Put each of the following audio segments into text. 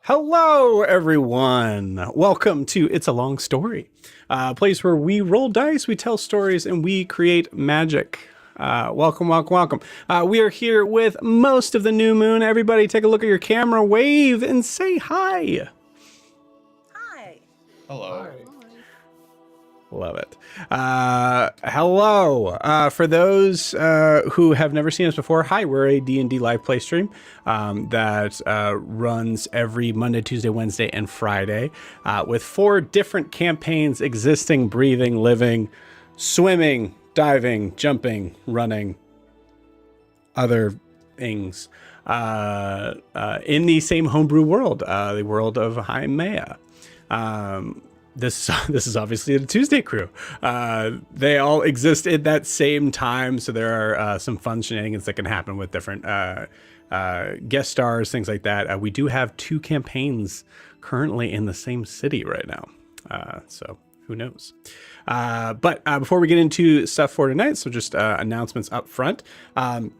Hello, everyone. Welcome to It's a Long Story, a place where we roll dice, we tell stories, and we create magic. Welcome. We are here with most of the new moon. Everybody take a look at your camera, wave, and say hi. Hi. Hello. Love it. Hello. For those who have never seen us before, hi, we're a D&D live play stream that runs every Monday, Tuesday, Wednesday, and Friday with 4 different campaigns existing, breathing, living, swimming, diving, jumping, running, other things in the same homebrew world, the world of Haimea. This is obviously the Tuesday crew. They all exist at that same time, so there are some fun shenanigans that can happen with different guest stars, things like that. We do have 2 campaigns currently in the same city right now, so who knows? But before we get into stuff for tonight, so just announcements up front. I'm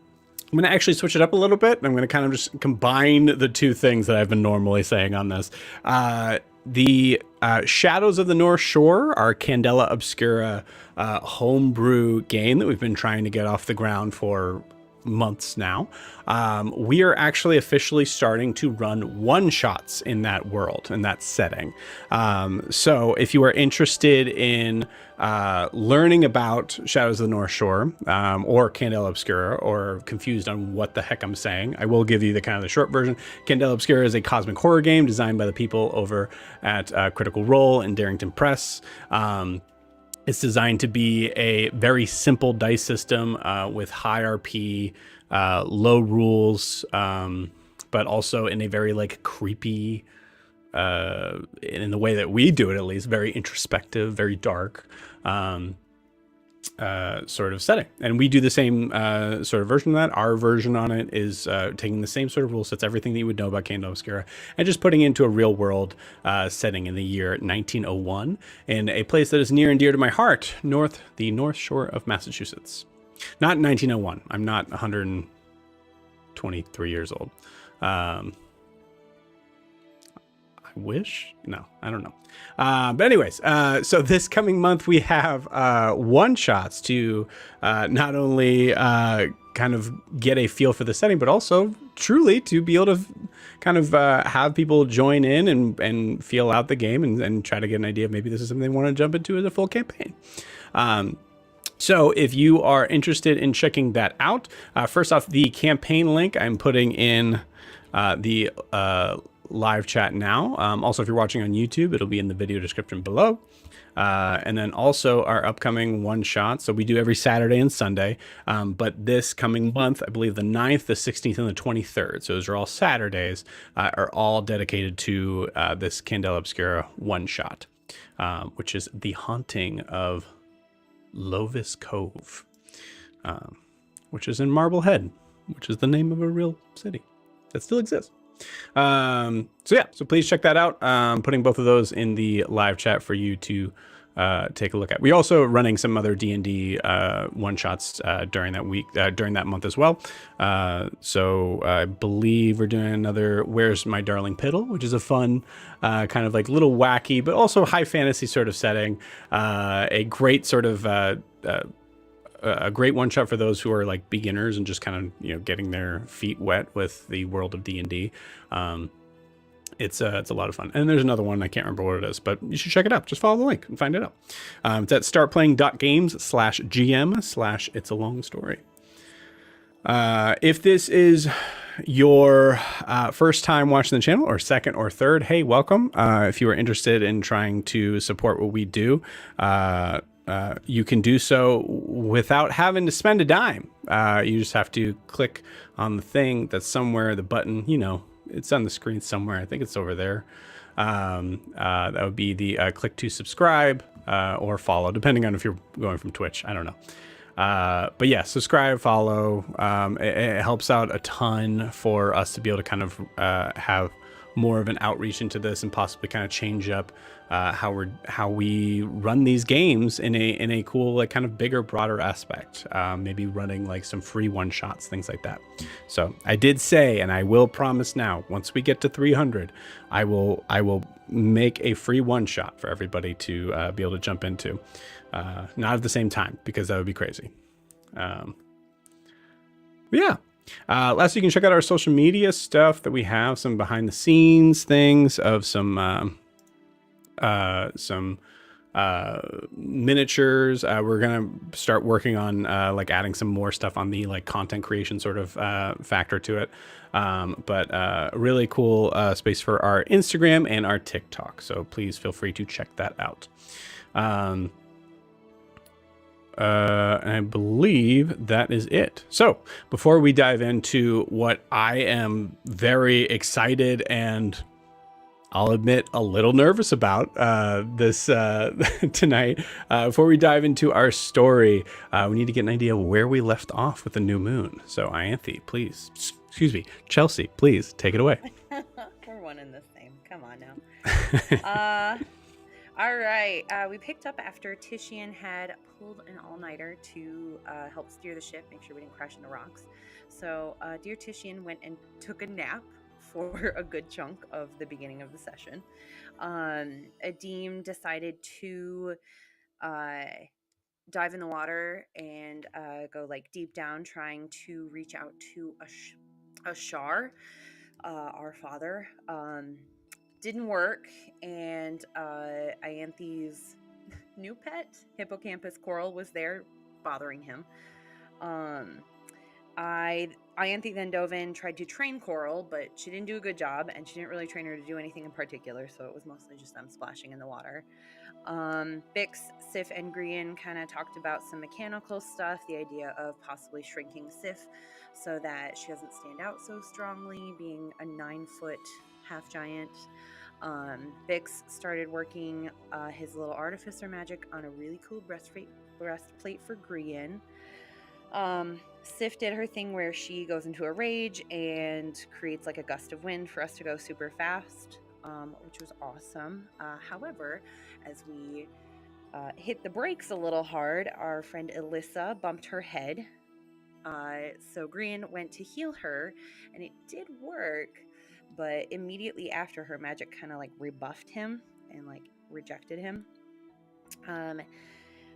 going to actually switch it up a little bit. I'm going to kind of just combine the 2 things that I've been normally saying on this. The Shadows of the North Shore, our Candela Obscura homebrew game that we've been trying to get off the ground for months now. We are actually officially starting to run one-shots in that world, in that setting. So if you are interested in learning about Shadows of the North Shore or Candela Obscura, or confused on what the heck I'm saying, I will give you the kind of the short version. Candela Obscura is a cosmic horror game designed by the people over at Critical Role and Darrington Press. It's designed to be a very simple dice system with high RP, low rules, but also in a very like creepy, in the way that we do it at least, very introspective, very dark sort of setting. And we do the same sort of version of that. Our version on it is taking the same sort of rule sets, everything that you would know about Candela Obscura, and just putting it into a real world setting in the year 1901 in a place that is near and dear to my heart, the North Shore of Massachusetts. Not 1901. I'm not 123 years old. Wish? No, I don't know. But anyways, so this coming month we have one-shots to not only kind of get a feel for the setting, but also truly to be able to kind of have people join in and feel out the game and try to get an idea of maybe this is something they want to jump into as a full campaign. So if you are interested in checking that out, first off, the campaign link I'm putting in the live chat now. Also, if you're watching on YouTube, it'll be in the video description below. And then also our upcoming one shot. So we do every Saturday and Sunday, but this coming month, I believe the 9th, the 16th, and the 23rd. So those are all Saturdays, are all dedicated to this Candela Obscura one shot, which is The Haunting of Lovis Cove, which is in Marblehead, which is the name of a real city that still exists. So please check that out. Putting both of those in the live chat for you to take a look at. We also running some other D&D one shots during that week, during that month as well. So I believe we're doing another Where's My Darling Piddle, which is a fun kind of like little wacky but also high fantasy sort of setting. A great sort of a great one shot for those who are like beginners and just kind of, you know, getting their feet wet with the world of D&D. It's a lot of fun. And there's another one, I can't remember what it is, but you should check it out. Just follow the link and find it out. It's at startplaying.games/GM/It's a Long Story. If this is your first time watching the channel, or second or third, hey, welcome. If you are interested in trying to support what we do, you can do so without having to spend a dime. You just have to click on the thing that's somewhere, the button, you know, it's on the screen somewhere. I think it's over there. That would be the click to subscribe or follow, depending on if you're going from Twitch. I don't know. But yeah, subscribe, follow. It helps out a ton for us to be able to kind of have more of an outreach into this and possibly kind of change up how we run these games in a cool, like kind of bigger, broader aspect. Maybe running like some free one shots, things like that. So I did say, and I will promise now, once we get to 300, I will make a free one shot for everybody to be able to jump into. Not at the same time, because that would be crazy. Yeah. Lastly, you can check out our social media stuff that we have, some behind the scenes things of some some miniatures. We're gonna start working on like adding some more stuff on the like content creation sort of factor to it. But really cool space for our Instagram and our TikTok. So please feel free to check that out. And I believe that is it. So before we dive into what I am very excited and I'll admit a little nervous about this tonight. Before we dive into our story, we need to get an idea of where we left off with the new moon. So Ianthe, please, excuse me, Chelsea, please take it away. We're one and the same. Come on now. All right. We picked up after Titian had pulled an all-nighter to help steer the ship, make sure we didn't crash into rocks. So dear Titian went and took a nap for a good chunk of the beginning of the session. Adim decided to dive in the water and go like deep down, trying to reach out to Ashar, our father. Didn't work, and Ianthe's new pet, Hippocampus Coral, was there bothering him. Ianthe then dove in, tried to train Coral, but she didn't do a good job, and she didn't really train her to do anything in particular, so it was mostly just them splashing in the water. Bix, Sif, and Grian kind of talked about some mechanical stuff, the idea of possibly shrinking Sif so that she doesn't stand out so strongly, being a 9-foot half giant. Bix started working his little artificer magic on a really cool breastplate for Grian. Sif did her thing where she goes into a rage and creates like a gust of wind for us to go super fast, which was awesome. However, as we hit the brakes a little hard, our friend Alyssa bumped her head. So Grian went to heal her, and it did work, but immediately after, her magic kind of like rebuffed him and like rejected him,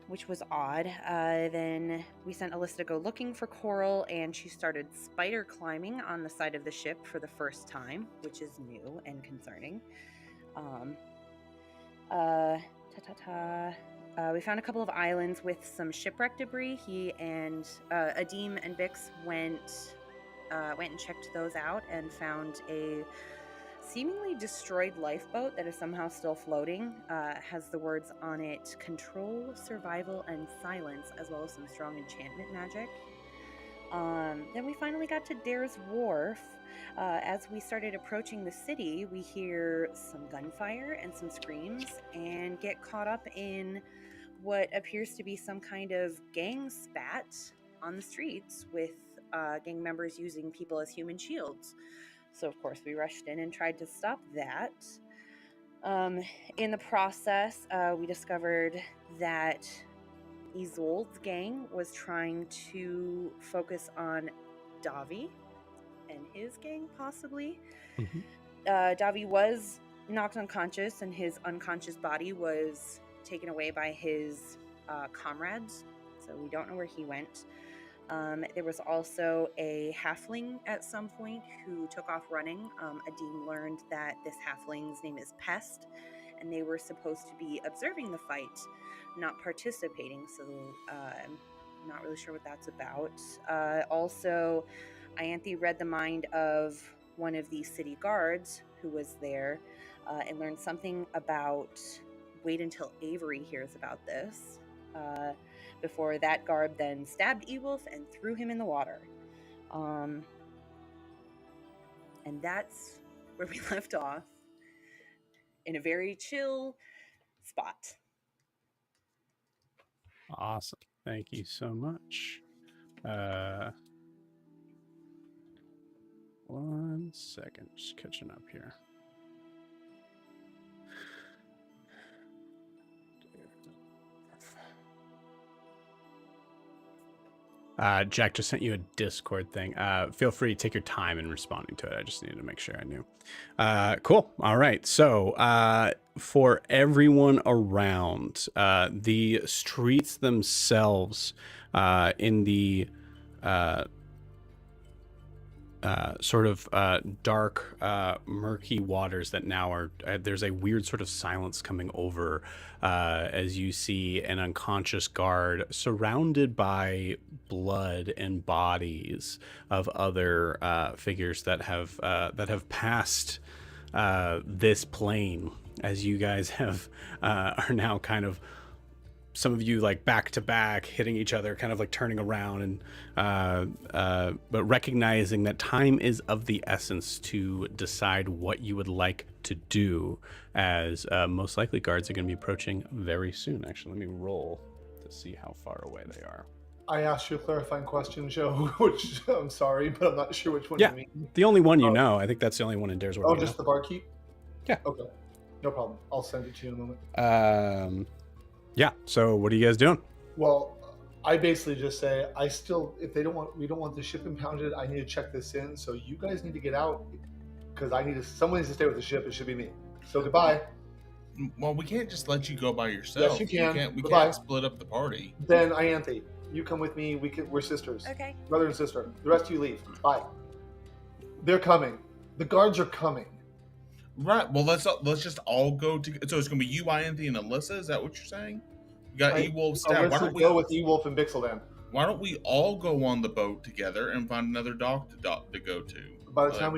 which was odd. Then we sent Alyssa to go looking for Coral, and she started spider climbing on the side of the ship for the first time, which is new and concerning. We found a couple of islands with some shipwreck debris. He and Adim and Bix went and checked those out and found a seemingly destroyed lifeboat that is somehow still floating. Has the words on it: control, survival, and silence, as well as some strong enchantment magic. Then we finally got to Dare's Wharf. As we started approaching the city, we hear some gunfire and some screams and get caught up in what appears to be some kind of gang spat on the streets, with gang members using people as human shields. So, of course, we rushed in and tried to stop that. In the process, we discovered that Isolde's gang was trying to focus on Davi and his gang, possibly. Mm-hmm. Davi was knocked unconscious, and his unconscious body was taken away by his comrades, so we don't know where he went. There was also a halfling at some point who took off running. Adim learned that this halfling's name is Pest, and they were supposed to be observing the fight, not participating, so I'm not really sure what that's about. Also, Ianthe read the mind of one of the city guards who was there, and learned something about wait until Avery hears about this. Before that guard then stabbed Ewolf and threw him in the water. And that's where we left off, in a very chill spot. Awesome. Thank you so much. 1 second, just catching up here. Jack just sent you a Discord thing. Feel free to take your time in responding to it. I just needed to make sure I knew. Cool. All right. So for everyone around, the streets themselves in the sort of dark, murky waters that now are. There's a weird sort of silence coming over as you see an unconscious guard surrounded by blood and bodies of other figures that have passed this plane. As you guys have are now kind of, some of you like back to back hitting each other, kind of like turning around, and but recognizing that time is of the essence to decide what you would like to do, as most likely guards are going to be approaching very soon. Actually, let me roll to see how far away they are. I asked you a clarifying question, Joe, which I'm sorry, but I'm not sure which one Yeah, you mean. the only one you know. I think that's the only one in Daresworth. Oh, just the barkeep? Yeah. Okay. No problem. I'll send it to you in a moment. Yeah. So what are you guys doing? Well, I basically just say, we don't want the ship impounded. I need to check this in. So you guys need to get out because someone needs to stay with the ship. It should be me. So goodbye. Well, we can't just let you go by yourself. Yes, you can. We Goodbye. can't split up the party. Then Ianthe, you come with me. We're sisters. Okay. Brother and sister. The rest of you leave. Bye. They're coming. The guards are coming. Right. Well, let's just all go to. So it's gonna be you, Ianthe, and Alyssa. Is that what you're saying? You got Ewolf staff. Why don't we go with Ewolf and Bixeldan? Why don't we all go on the boat together and find another dock to go to? By the time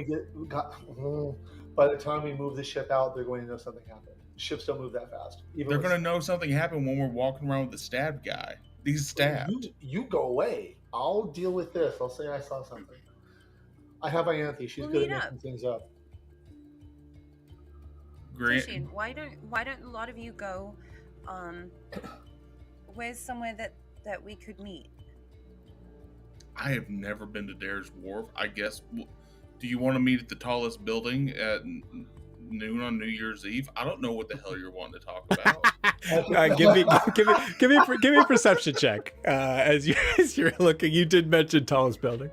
by the time we move the ship out, they're going to know something happened. Ships don't move that fast. They're going to know something happened when we're walking around with the stabbed guy. He's stabbed. You go away. I'll deal with this. I'll say I saw something. I have Ianthe. She's good at making things up. Great. Tishin, why don't a lot of you go? Where's somewhere that we could meet? I have never been to Dare's Wharf. I guess. Do you want to meet at the tallest building at noon on New Year's Eve? I don't know what the hell you're wanting to talk about. Give me a perception check as you're looking. You did mention tallest building.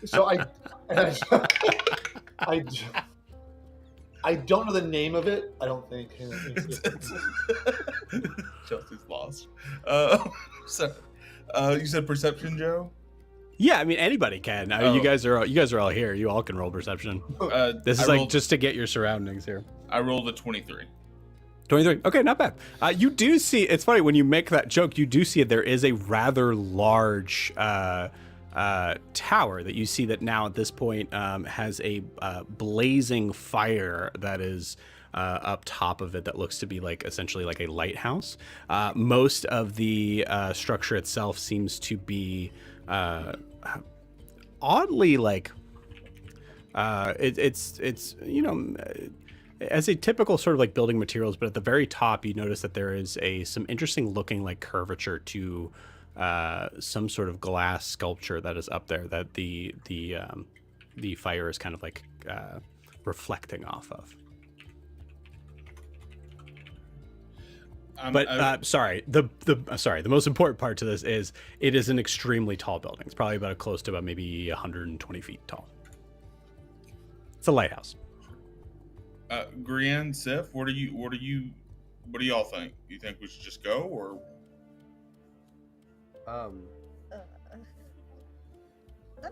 So I don't know the name of it. I don't think. Chelsea's lost. So, you said perception, Joe? Yeah, I mean anybody can. I mean, you guys are all here. You all can roll perception. This is just to get your surroundings here. I rolled a 23. 23. Okay, not bad. You do see. It's funny when you make that joke. You do see there is a rather large tower that you see that now at this point has a blazing fire that is up top of it that looks to be like essentially like a lighthouse. Most of the structure itself seems to be oddly like it's as a typical sort of like building materials, but at the very top you notice that there is some interesting looking like curvature to some sort of glass sculpture that is up there that the fire is kind of like reflecting off of. The most important part to this is it is an extremely tall building. It's probably about close to about maybe 120 feet tall. It's a lighthouse. Grianne, Sif, what do y'all think? You think we should just go, or? I'm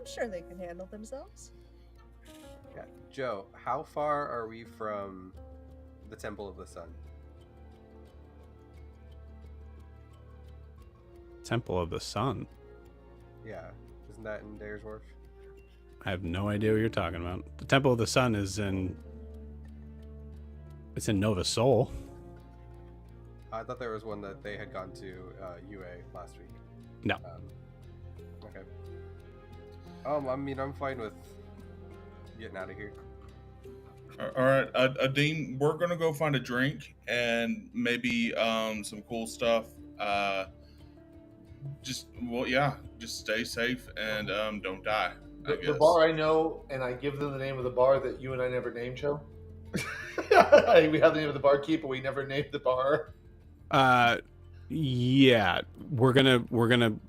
sure they can handle themselves. Yeah, Joe, how far are we from the Temple of the Sun? Temple of the Sun? Yeah, isn't that in Dare's Wharf? I have no idea what you're talking about. The Temple of the Sun is in Nova Sol. I thought there was one that they had gone to UA last week. No. Okay. I mean, I'm fine with getting out of here. All right, Adeem, we're gonna go find a drink and maybe some cool stuff. Just stay safe and don't die. The bar I know, and I give them the name of the bar that you and I never named, Joe. We have the name of the barkeep, but we never named the bar. Yeah, we're gonna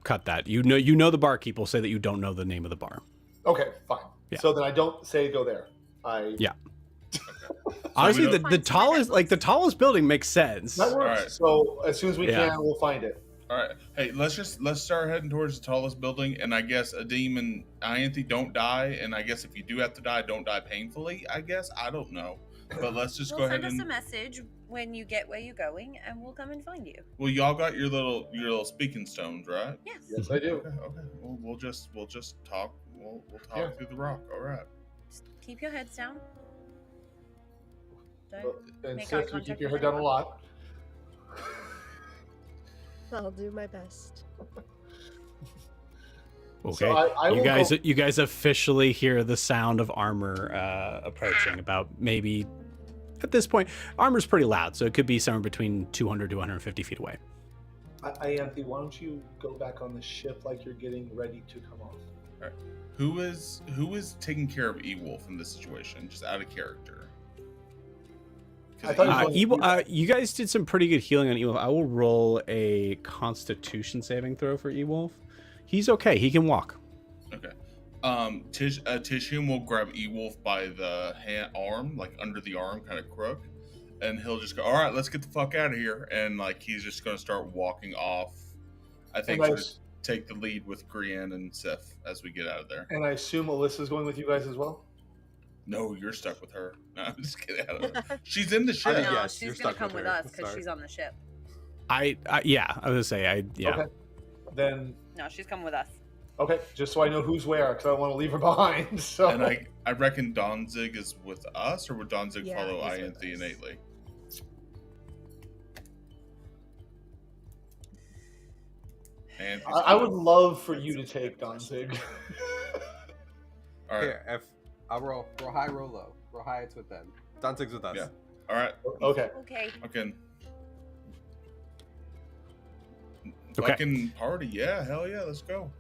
cut that. You know the barkeep will say that you don't know the name of the bar. Okay, fine. Yeah. So then I don't say go there. Yeah. Honestly, the tallest building makes sense. That works. Right. So as soon as we can, we'll find it. All right. Hey, let's start heading towards the tallest building, and I guess Adim and Ianthe don't die, and I guess if you do have to die, don't die painfully. I guess I don't know, but let's just go Well, ahead send us a and. message when you get where you're going, and we'll come and find you. Well, y'all got your little speaking stones, right? Yes. Yes, I do. Okay. Well, we'll just talk. We'll talk Yeah. through the rock. All right. Just keep your heads down. Don't And make eye Sith, you keep contact your with head down a anyone. lot. I'll do my best. Okay, So I will you guys officially hear the sound of armor approaching. About maybe at this point, armor's pretty loud, so it could be somewhere between 200 to 150 feet away. Ianthe, why don't you go back on the ship like you're getting ready to come off? All right. Who is taking care of Ewolf in this situation? Just out of character. I thought you were going to do that. You guys did some pretty good healing on Ewolf. I will roll a Constitution saving throw for Ewolf. He's okay. He can walk. Okay. Tishum will grab Ewolf by the arm, like under the arm, kind of crook, and he'll just go, "All right, let's get the fuck out of here." And like he's just gonna start walking off. I think And I to take the lead with Grianne and Sif as we get out of there. And I assume Alyssa's going with you guys as well? No, you're stuck with her. No, I'm just kidding. I don't know. She's in the ship. think No, yes, you're she's gonna stuck come with with her. us because Sorry. she's on the ship. Yeah, I was gonna say yeah. Okay. Then, No, she's coming with us. okay, just so I know who's where, because I don't want to leave her behind. So. And I reckon Donzig is with us, or would Donzig Yeah, follow he's with Ianthe us. innately? And I would love for you to take Danzig. all right. Here, if I'll roll high, roll low. Roll high, it's with them. Danzig's with us. Yeah. All right. Okay. Okay. Okay. Okay. Fucking party, yeah, hell yeah, let's go.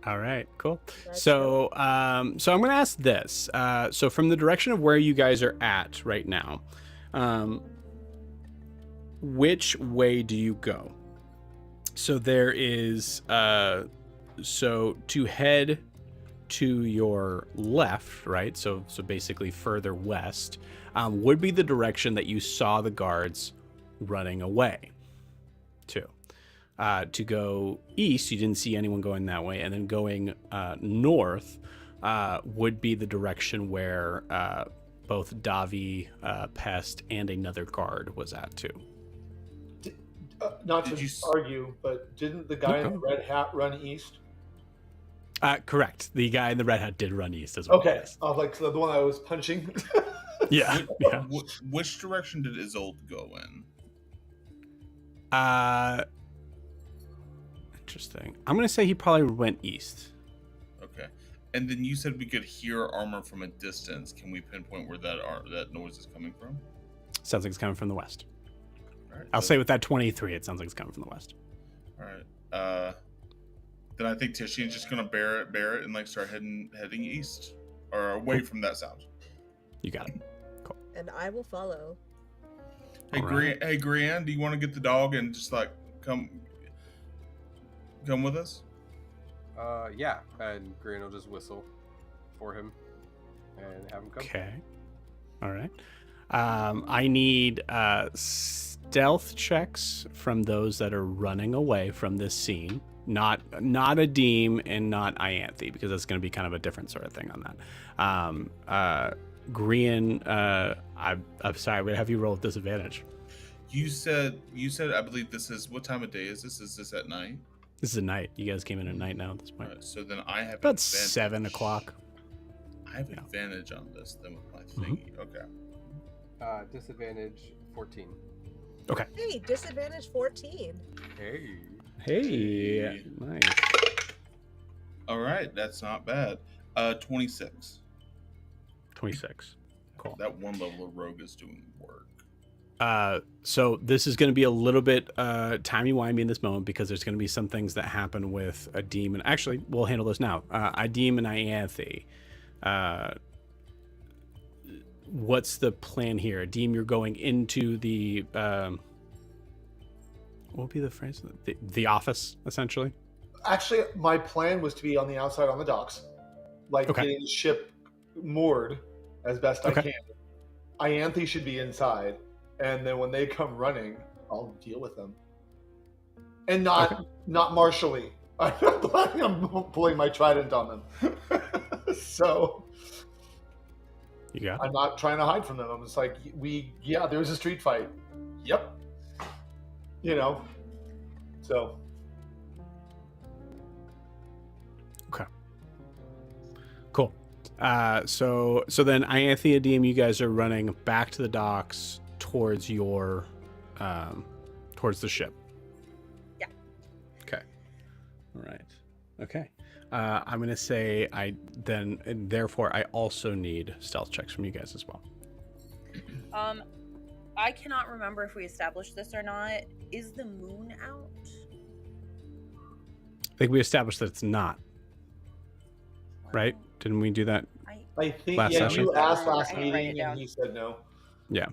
All right, cool. Let's So I'm going to ask this. So from the direction of where you guys are at right now, which way do you go? So there is, so to head to your left, right? So basically further west, would be the direction that you saw the guards running away to. To go east, you didn't see anyone going that way, and then going north would be the direction where both Davi, Pest, and another guard was at too. Not Did to you argue, but didn't the guy in the No. red hat run east? Correct. The guy in the red hat did run east as well. Okay. Yes. I was like the one I was punching. Yeah. Yeah. Which direction did Isolde go in? Interesting. I'm gonna say he probably went east. Okay. And then you said we could hear armor from a distance. Can we pinpoint where that noise is coming from? Sounds like it's coming from the west. All right. I'll say with that 23, it sounds like it's coming from the west. All right. Then I think Tishian's just gonna bear it, and like start heading east or away from that sound. You got it. And I will follow. Hey, All right. Grianne, do you want to get the dog and just like come with us? Yeah, and Green will just whistle for him and have him come. Okay. All right. I need stealth checks from those that are running away from this scene. Not Adim and not Ianthe, because that's going to be kind of a different sort of thing on that. Grian, I'm sorry, I'm going to have you roll with disadvantage. You said I believe this is what time of day is this? Is this at night? This is a night. You guys came in at night now at this point. Alright, so then I have About advantage. 7 o'clock. I have Yeah. advantage on this than with my Mhm. thingy. Okay. Disadvantage 14. Hey, disadvantage 14. Hey. Hey, nice. All right, that's not bad. 26. 26. Cool. That one level of rogue is doing work. So this is going to be a little bit timey-wimey in this moment, because there's going to be some things that happen with Adim, and actually we'll handle this now. Adim and Ianthe. What's the plan here? Adim, you're going into the what would be the phrase? The office, essentially. Actually, my plan was to be on the outside on the docks, like Okay. getting the ship moored as best I Okay. can. Ianthe should be inside, and then when they come running, I'll deal with them. and not martially. I'm pulling my trident on them. So You got it. I'm not trying to hide from them. I'm just like, there was a street fight. Yep. You know. So. Okay. Cool. So then Ianthea DM, you guys are running back to the docks towards your towards the ship. Yeah. Okay. All right. Okay. I'm gonna say therefore I also need stealth checks from you guys as well. I cannot remember if we established this or not. Is the moon out? I think we established that it's not. Right? Didn't we do that? I think Last session? you asked last I didn't write it meeting down. and he said no. Yeah.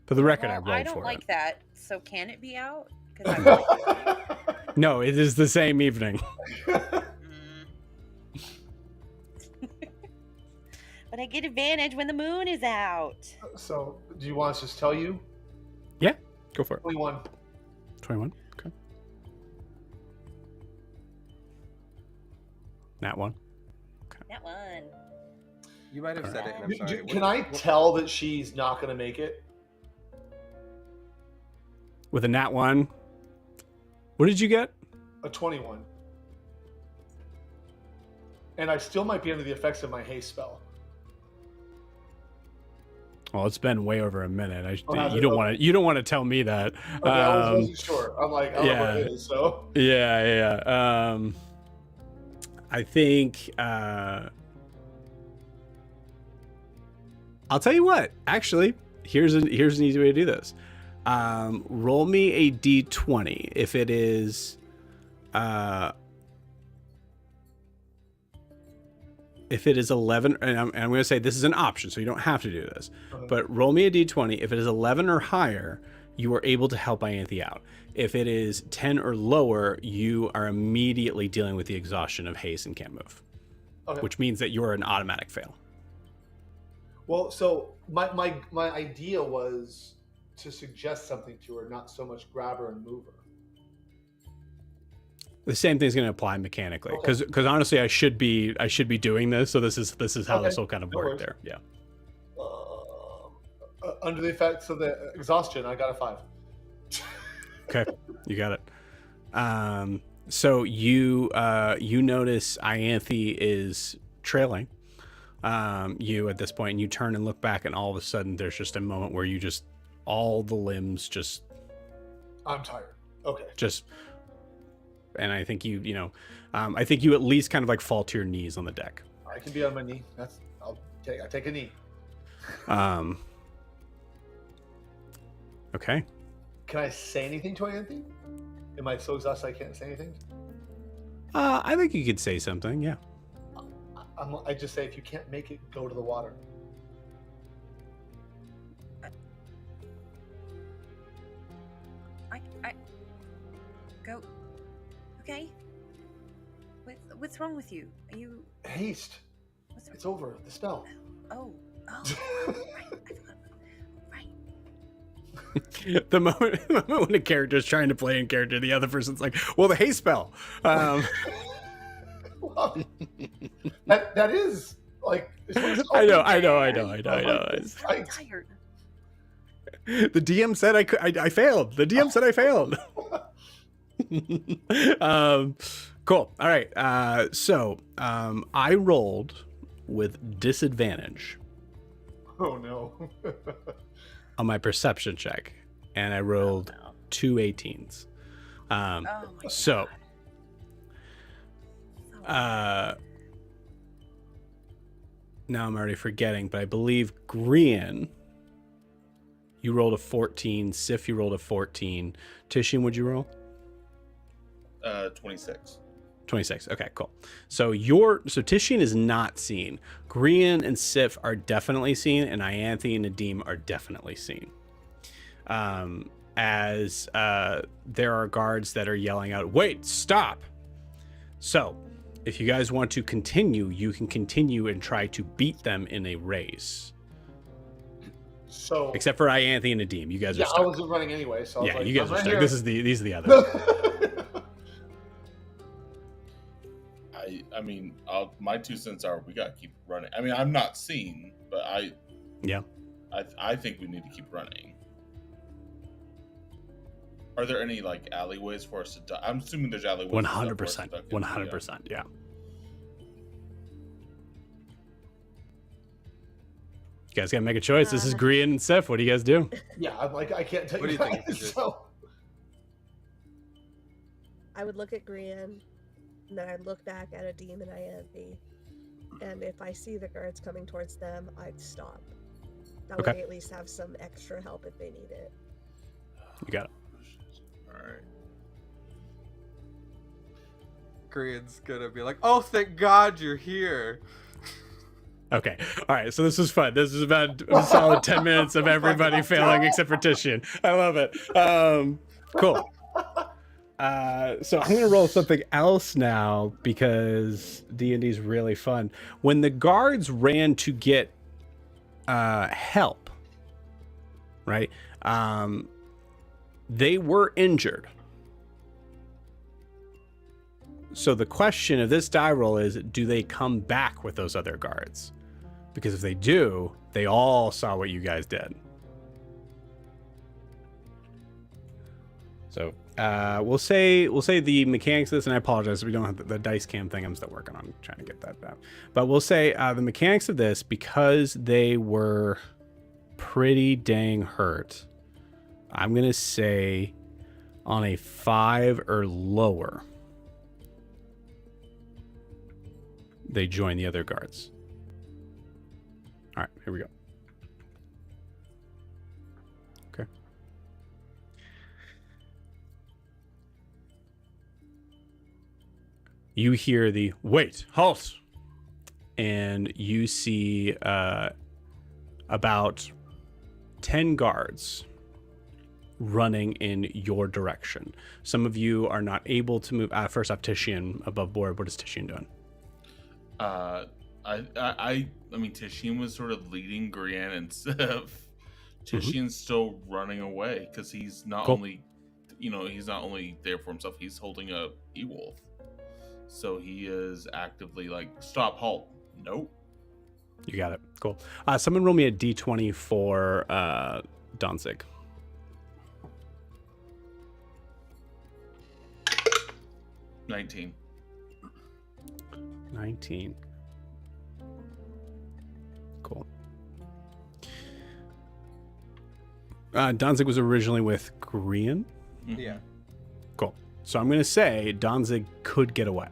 For the record, I Well, rolled I don't for like it. that. So can it be out? 'Cause I like No, it is the same evening. But I get advantage when the moon is out. So, do you want us to just tell you? Yeah, go for it. 21. 21. Okay. Nat 1. That one. You might have said it, and I'm sorry. Can I tell that she's not going to make it? With a nat 1. What did you get? A 21. And I still might be under the effects of my haste spell. Well, it's been way over a minute. Oh, you don't want to tell me that. Okay, I wasn't sure. I'm like, I don't know what it is. So Yeah. I think I'll tell you what. Actually, here's an easy way to do this. Roll me a d20 if it is if it is 11, and I'm going to say this is an option, so you don't have to do this. Okay. But roll me a d20. If it is 11 or higher, you are able to help Ianthe out. If it is 10 or lower, you are immediately dealing with the exhaustion of haste and can't move, okay. which means that you're an automatic fail. Well, so my idea was to suggest something to her, not so much grab her and move her. The same thing's going to apply mechanically, because honestly, I should be doing this. So this is how this will kind of No work worries. there. Yeah. Under the effects of the exhaustion, I got a 5. Okay, you got it. So you notice Ianthe is trailing you at this point, and you turn and look back, and all of a sudden there's just a moment where you just all the limbs just. I'm tired. Okay. And I think I think you at least kind of like fall to your knees on the deck. I can be on my knee. I take a knee. Okay. Can I say anything to Ianthe? Am I so exhausted I can't say anything? I think you could say something. Yeah. I just say, if you can't make it, go to the water. I go. Okay. What's wrong with you? Are you? Haste. What's It's over. The spell. Oh. Right. the moment when a character is trying to play in character, the other person's like, "Well, the haste spell." Well, that is like. I know. I'm tired. The DM said I failed. The DM said I failed. Cool. All right. So I rolled with disadvantage Oh no. on my perception check, and I rolled Oh, no. 2 18s. Oh my So, God. now I'm already forgetting, but I believe Grian, you rolled a 14. Sif, you rolled a 14. Tishin, would you roll? 26. 26. Okay, cool. So Tishin is not seen. Grian and Sif are definitely seen, and Ianthe and Nadim are definitely seen. As there are guards that are yelling out, "Wait, stop!" So, if you guys want to continue, you can continue and try to beat them in a race. So. Except for Ianthe and Nadim, you guys are Yeah, stuck. I wasn't running anyway, so I was Yeah, like, you guys I'm are right stuck. here. These are the others. I mean, my 2 cents are we gotta keep running. I mean, I'm not seen, but I think we need to keep running. Are there any like alleyways for us to duck? I'm assuming there's alleyways. 100%. 100%. Yeah. You guys gotta make a choice. This is Grian and Seth. What do you guys do? Yeah, I'm like, I can't tell What do you you think, guys. Idris? So I would look at Grian, and then I'd look back at Adim and Ianthe, and if I see the guards coming towards them, I'd stop. That way Okay. they at least have some extra help if they need it. You got it. All right. Korean's gonna be like, "Oh, thank God you're here." Okay. All right. So this was fun. This is about a solid 10 minutes of everybody failing except for Titian. I love it. Cool. So I'm gonna roll something else now because D&D is really fun. When the guards ran to get help, right? They were injured. So the question of this die roll is, do they come back with those other guards? Because if they do, they all saw what you guys did. So we'll say the mechanics of this, and I apologize, we don't have the dice cam thing. I'm still working on trying to get that down. But we'll say the mechanics of this, because they were pretty dang hurt, I'm gonna say on a 5 or lower, they join the other guards. All right, here we go. Okay. You hear the wait, halt, and you see about 10 guards running in your direction. Some of you are not able to move. First off, Titian above board. What is Titian doing? I mean, Titian was sort of leading Grian and Sif. Titian's still running away because he's not only, he's not only there for himself. He's holding a e-wolf, so he is actively like, stop, halt, nope. You got it. Cool. Someone roll me a d20 for Danzig. 19. 19. Cool. Danzig was originally with Grian. Mhm. Yeah. Cool. So I'm going to say Danzig could get away.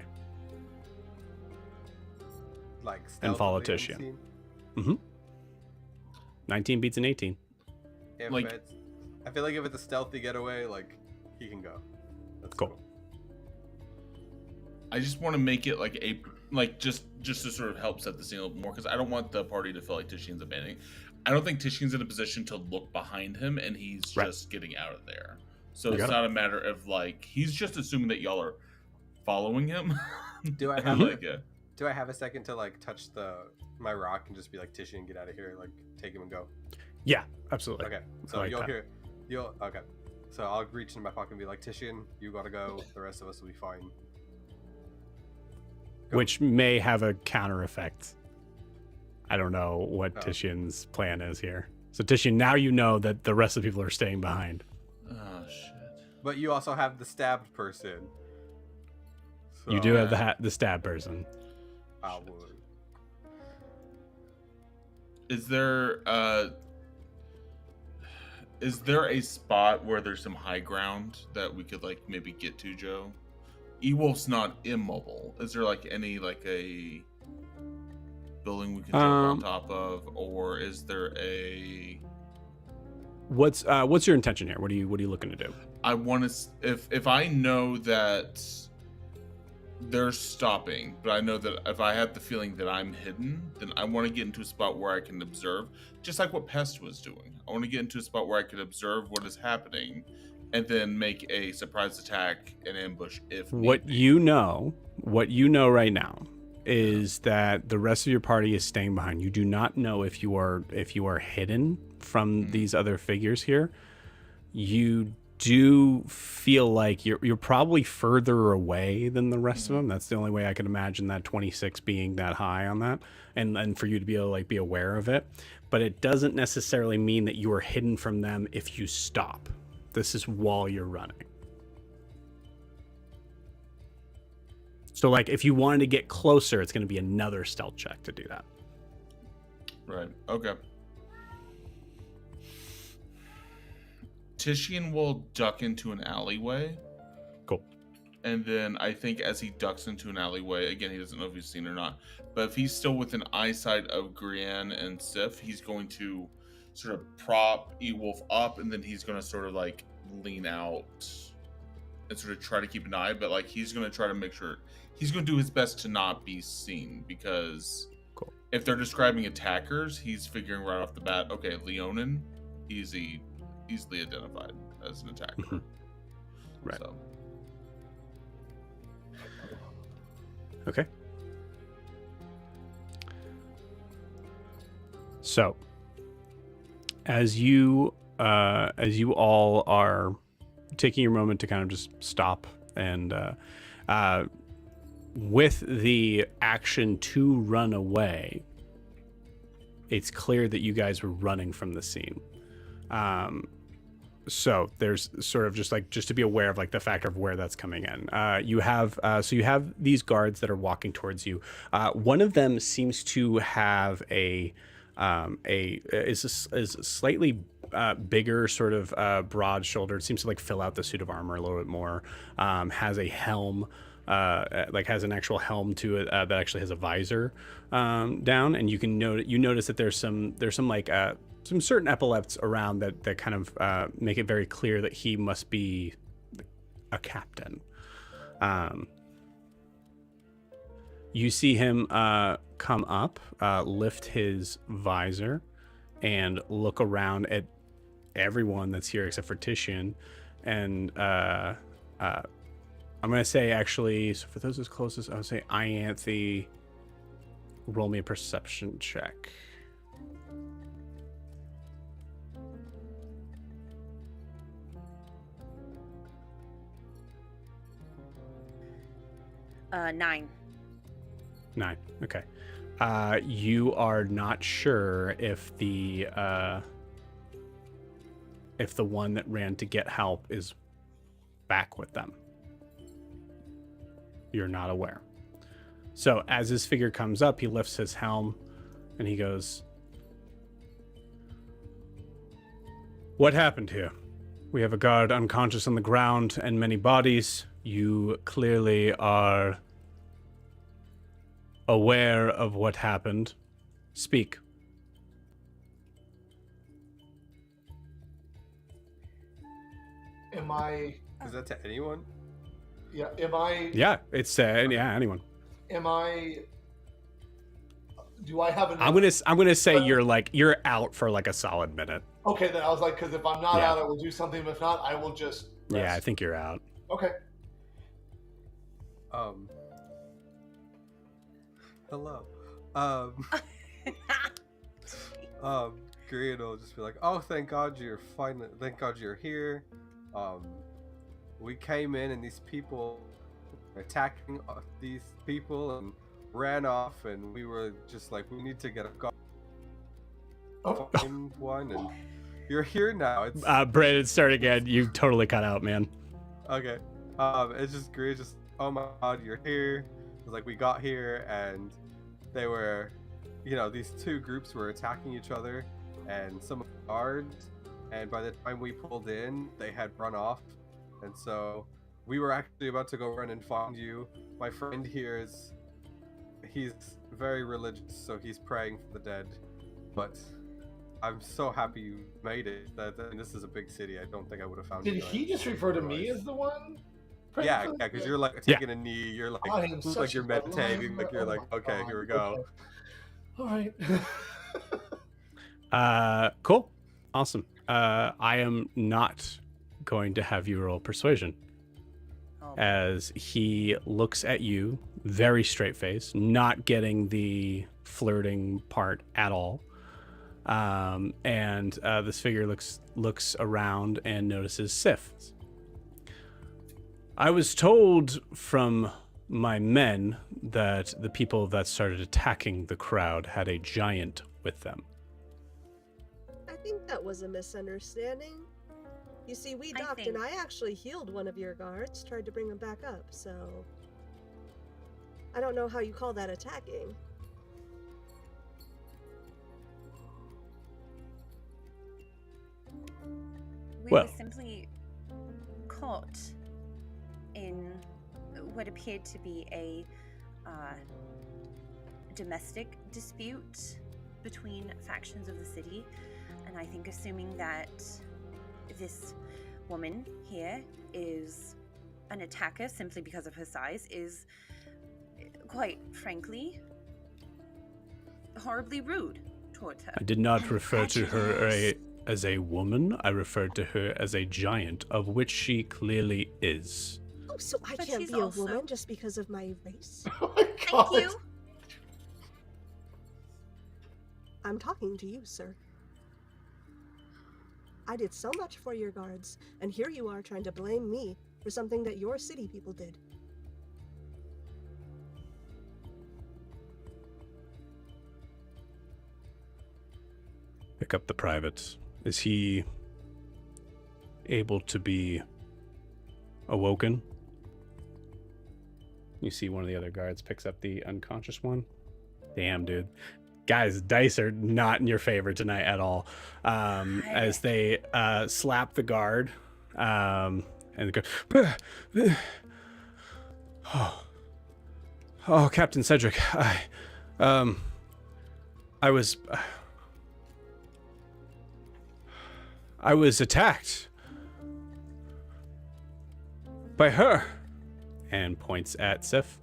Like And follow stealthily Titian. unseen. 19 beats an 18. If Like- I feel like if it's a stealthy getaway, like he can go. That's Cool. I just want to make it like just to sort of help set the scene a little more, because I don't want the party to feel like Titian's abandoning. I don't think Titian's in a position to look behind him, and he's Right. just getting out of there. So You it's got it. not a matter of like he's just assuming that y'all are following him. Do I And, have like Do I have a second to like touch my rock and just be like, Titian, get out of here, like take him and go? Yeah, absolutely. Okay, so like that. okay. So I'll reach into my pocket and be like, Titian, you gotta go. The rest of us will be fine. Go. Which may have a counter effect. I don't know what Oh. Titian's plan is here. So Titian, now you know that the rest of the people are staying behind. oh shit. But you also have the stabbed person. So You do have the stab person. I would. Is there a spot where there's some high ground that we could like maybe get to, Joe? Ewolf's not immobile. Is there like any like a building we can jump on top of, or is there a? What's your intention here? What are you looking to do? I want to if I know that they're stopping, but I know that if I have the feeling that I'm hidden, then I want to get into a spot where I can observe, just like what Pest was doing. I want to get into a spot where I can observe what is happening, and then make a surprise attack and ambush if need What be. you know right now is that the rest of your party is staying behind. You do not know if you are hidden from these other figures here. You do feel like you're probably further away than the rest of them. That's the only way I could imagine that 26 being that high on that, and for you to be able to like be aware of it. But it doesn't necessarily mean that you are hidden from them if you stop. This is while you're running. So like if you wanted to get closer, it's going to be another stealth check to do that. Right. Okay. Titian will duck into an alleyway. Cool. And then I think as he ducks into an alleyway, again, he doesn't know if he's seen or not, but if he's still within eyesight of Grianne and Sif, he's going to sort of prop Ewolf up, and then he's going to sort of like lean out and sort of try to keep an eye, but like he's going to try to make sure he's going to do his best to not be seen, because cool. If they're describing attackers, he's figuring right off the bat, okay, Leonin, easily identified as an attacker. Mm-hmm. Right. So. Okay. So, as you all are taking your moment to kind of just stop and with the action to run away, it's clear that you guys were running from the scene. So there's sort of just to be aware of like the factor of where that's coming in. You have these guards that are walking towards you. One of them seems to have is slightly bigger, sort of broad shouldered. Seems to like fill out the suit of armor a little bit more. Has a helm. Like has an actual helm to it that actually has a visor down, and you notice that there's some like some certain epaulets around that kind of make it very clear that he must be a captain. You see him come up, lift his visor, and look around at everyone that's here except for Titian, and I'm going to say, actually, so for those as closest, I would say Ianthe, roll me a perception check. Nine. 9. Okay. You are not sure if the one that ran to get help is back with them. You're not aware. So as his figure comes up, he lifts his helm and he goes, "What happened here? We have a guard unconscious on the ground and many bodies. You clearly are aware of what happened. Speak." Am I? Is that to anyone? Yeah. Am I? Yeah, it's anyone. Am I? Do I have enough? I'm gonna say you're out for like a solid minute. Okay, then I was like, because if I'm not out, I will do something. If not, I will just rest. Yeah, I think you're out. Okay. Hello. Grian will just be like, "Oh, thank God you're here. We came in and these people were attacking these people and ran off, and we were just like, we need to get a guard one, and you're here now." It's Brandon, start again. You totally cut out, man. okay. It's just Grian, just, "Oh my God, you're here." It's like, we got here and they were, these two groups were attacking each other and some guards, and by the time we pulled in, they had run off, and so we were actually about to go run and find you. My friend here he's very religious, so he's praying for the dead, but I'm so happy you made it. This is a big city. I don't think I would have found you. Did he just refer to me as the one? Yeah, because you're like taking a knee. You're like, looks like you're meditating. Like you're like, okay, here we go. Okay. All right. Cool. Awesome. I am not going to have you roll persuasion, as he looks at you very straight face, not getting the flirting part at all. and this figure looks around and notices Sif. I was told from my men that the people that started attacking the crowd had a giant with them. I think that was a misunderstanding. You see, we docked and I actually healed one of your guards, tried to bring him back up, so... I don't know how you call that attacking. We Well. were simply caught in what appeared to be a domestic dispute between factions of the city, and I think assuming that this woman here is an attacker simply because of her size is, quite frankly, horribly rude towards her. I did not refer to her as a woman. I referred to her as a giant, of which she clearly is. Oh, so I But can't she's be a also- woman just because of my race? Oh my Thank God. you. I'm talking to you, sir. I did so much for your guards, and here you are trying to blame me for something that your city people did. Pick up the private. Is he able to be awoken? You see one of the other guards picks up the unconscious one. Damn, dude. Guys, dice are not in your favor tonight at all. As they slap the guard and go, oh, Captain Cedric, I was attacked by her, and points at Sif.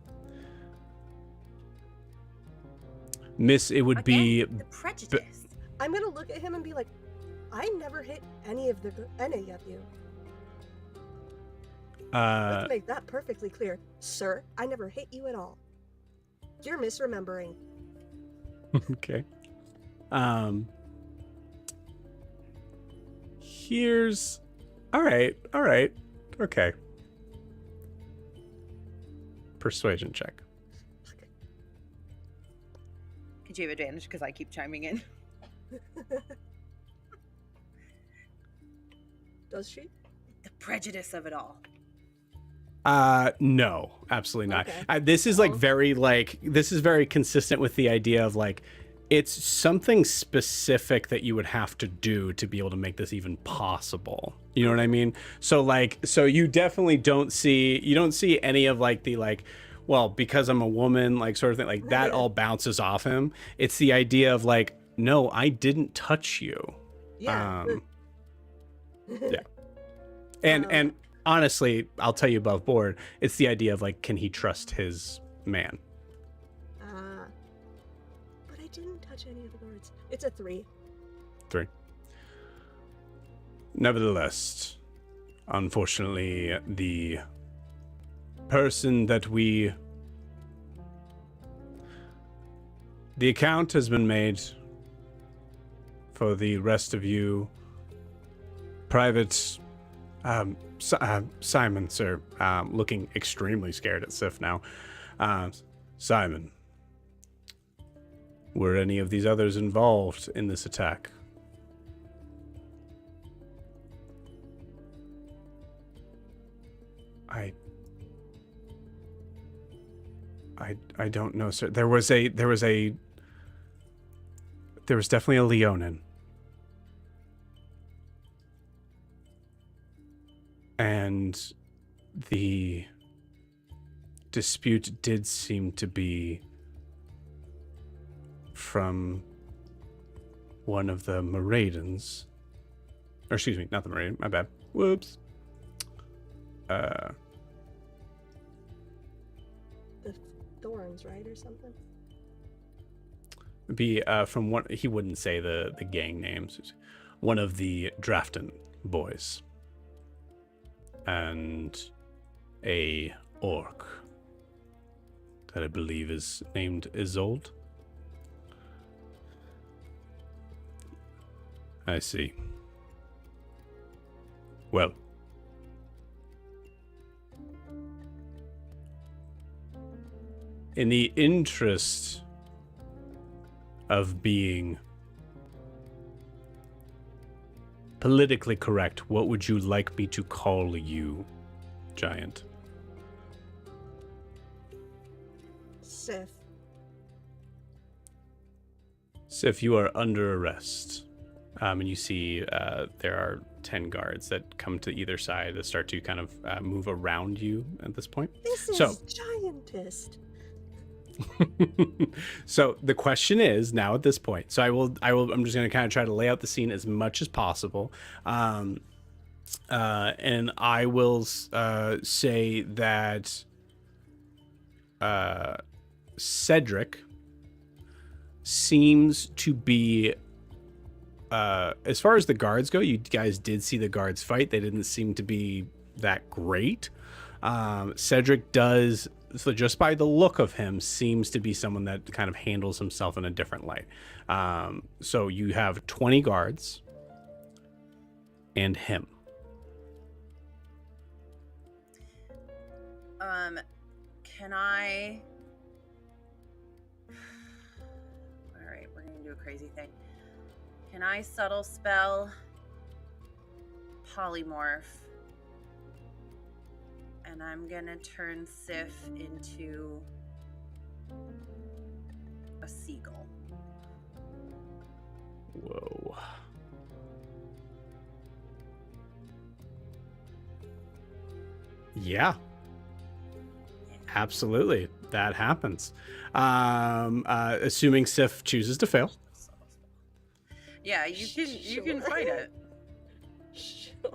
Miss, it would be the prejudice. I'm gonna look at him and be like, I never hit any of you. Let's make that perfectly clear. Sir, I never hit you at all. You're misremembering. okay. Here's all right. Okay. Persuasion check. Could you have advantage because I keep chiming in? Does she? The prejudice of it all. No, absolutely not. Okay. This is this is very consistent with the idea of like, it's something specific that you would have to do to be able to make this even possible. You know what I mean? So you definitely don't see any of like the like, well, because I'm a woman, like sort of thing, like that all bounces off him. It's the idea of like, no, I didn't touch you. Yeah. Yeah. And honestly, I'll tell you above board, it's the idea of like, can he trust his man? But I didn't touch any of the guards. It's a 3. 3. Nevertheless, unfortunately, the person that the account has been made for the rest of you. Private Simon, sir, looking extremely scared at Sif now. Simon, were any of these others involved in this attack? I don't know, sir. There was definitely a Leonin. And the dispute did seem to be from one of the Marauders. Or excuse me, not the Marauder, my bad. Whoops. The Thorns, right, or something? Be from one, he wouldn't say the gang names. One of the Drafton boys. And a orc that I believe is named Isolde. I see. Well, in the interest of being politically correct, what would you like me to call you, Giant? Sif. Sif, you are under arrest. And you see there are 10 guards that come to either side that start to kind of move around you at this point. This is So- Giantist. So the question is now at this point. So I'm just going to kind of try to lay out the scene as much as possible. And I will say that Cedric seems to be, as far as the guards go, you guys did see the guards fight. They didn't seem to be that great. Cedric does, so just by the look of him, seems to be someone that kind of handles himself in a different light. So you have 20 guards and him. Can I... Alright, we're gonna do a crazy thing. Can I subtle spell polymorph? And I'm gonna turn Sif into a seagull. Whoa. Yeah. Absolutely. That happens. Assuming Sif chooses to fail. Yeah, you can fight it. Sure.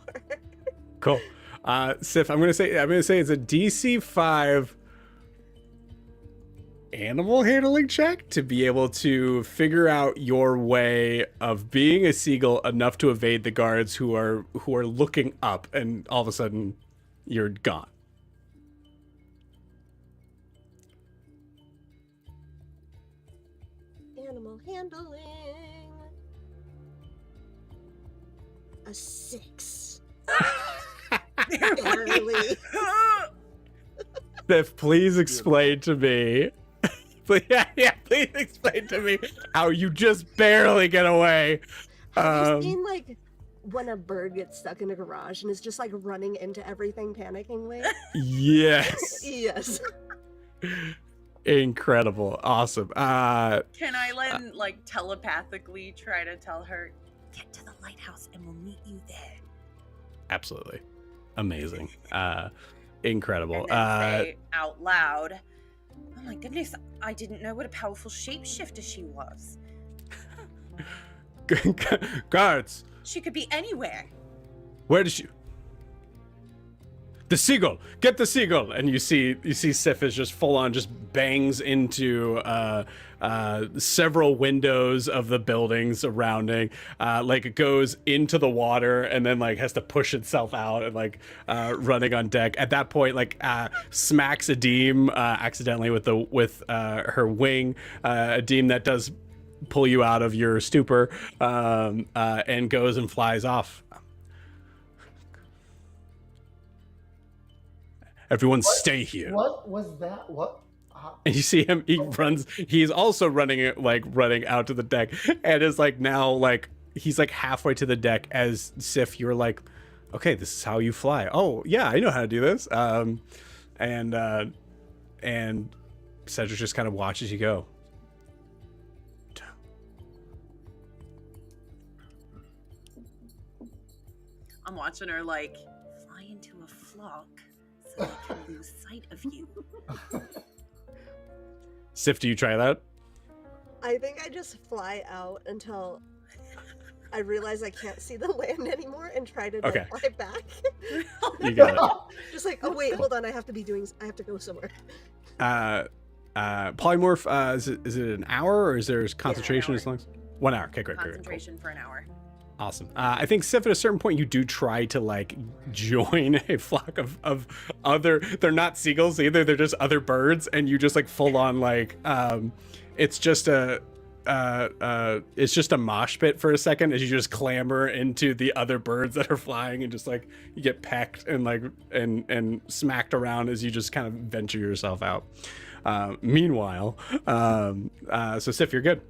Cool. Sif, I'm gonna say it's a DC 5 animal handling check to be able to figure out your way of being a seagull enough to evade the guards who are looking up, and all of a sudden you're gone. Animal handling. A 6. Barely. Sif, please explain to me. Please explain to me how you just barely get away. Have you seen like when a bird gets stuck in a garage and is just like running into everything panicking? Yes. Yes. Incredible. Awesome. Can I like telepathically try to tell her, get to the lighthouse and we'll meet you there? Absolutely. Amazing. Incredible. And then say out loud, oh my goodness, I didn't know what a powerful shapeshifter she was. Guards, She could be anywhere. where did she? The seagull. Get the seagull. And you see Sif is just full on just bangs into several windows of the buildings surrounding. Like it goes into the water and then like has to push itself out and like running on deck. At that point, like smacks Adim accidentally with her wing. Adim that does pull you out of your stupor, and goes and flies off. Everyone stay here. What was that? What? And you see him, he's also running out to the deck and is like now like he's like halfway to the deck as Sif, you're like, okay, this is how you fly. Oh yeah, I know how to do this. And Cedric just kind of watches you go. I'm watching her like fly into a flock so I can lose sight of you. Sif, do you try that? I think I just fly out until I realize I can't see the land anymore and try to Okay. fly back. You got it. Just like, oh wait, hold on, I have to go somewhere. Polymorph, is it an hour or is there concentration hour. as long as 1 hour? Okay, great. Cool. Concentration for an hour. Awesome. I think Sif, at a certain point, you do try to like join a flock of other. They're not seagulls either. They're just other birds, and you just like full on like. It's just a it's just a mosh pit for a second as you just clamber into the other birds that are flying, and just like you get pecked and like and smacked around as you just kind of venture yourself out. Meanwhile, so Sif, you're good.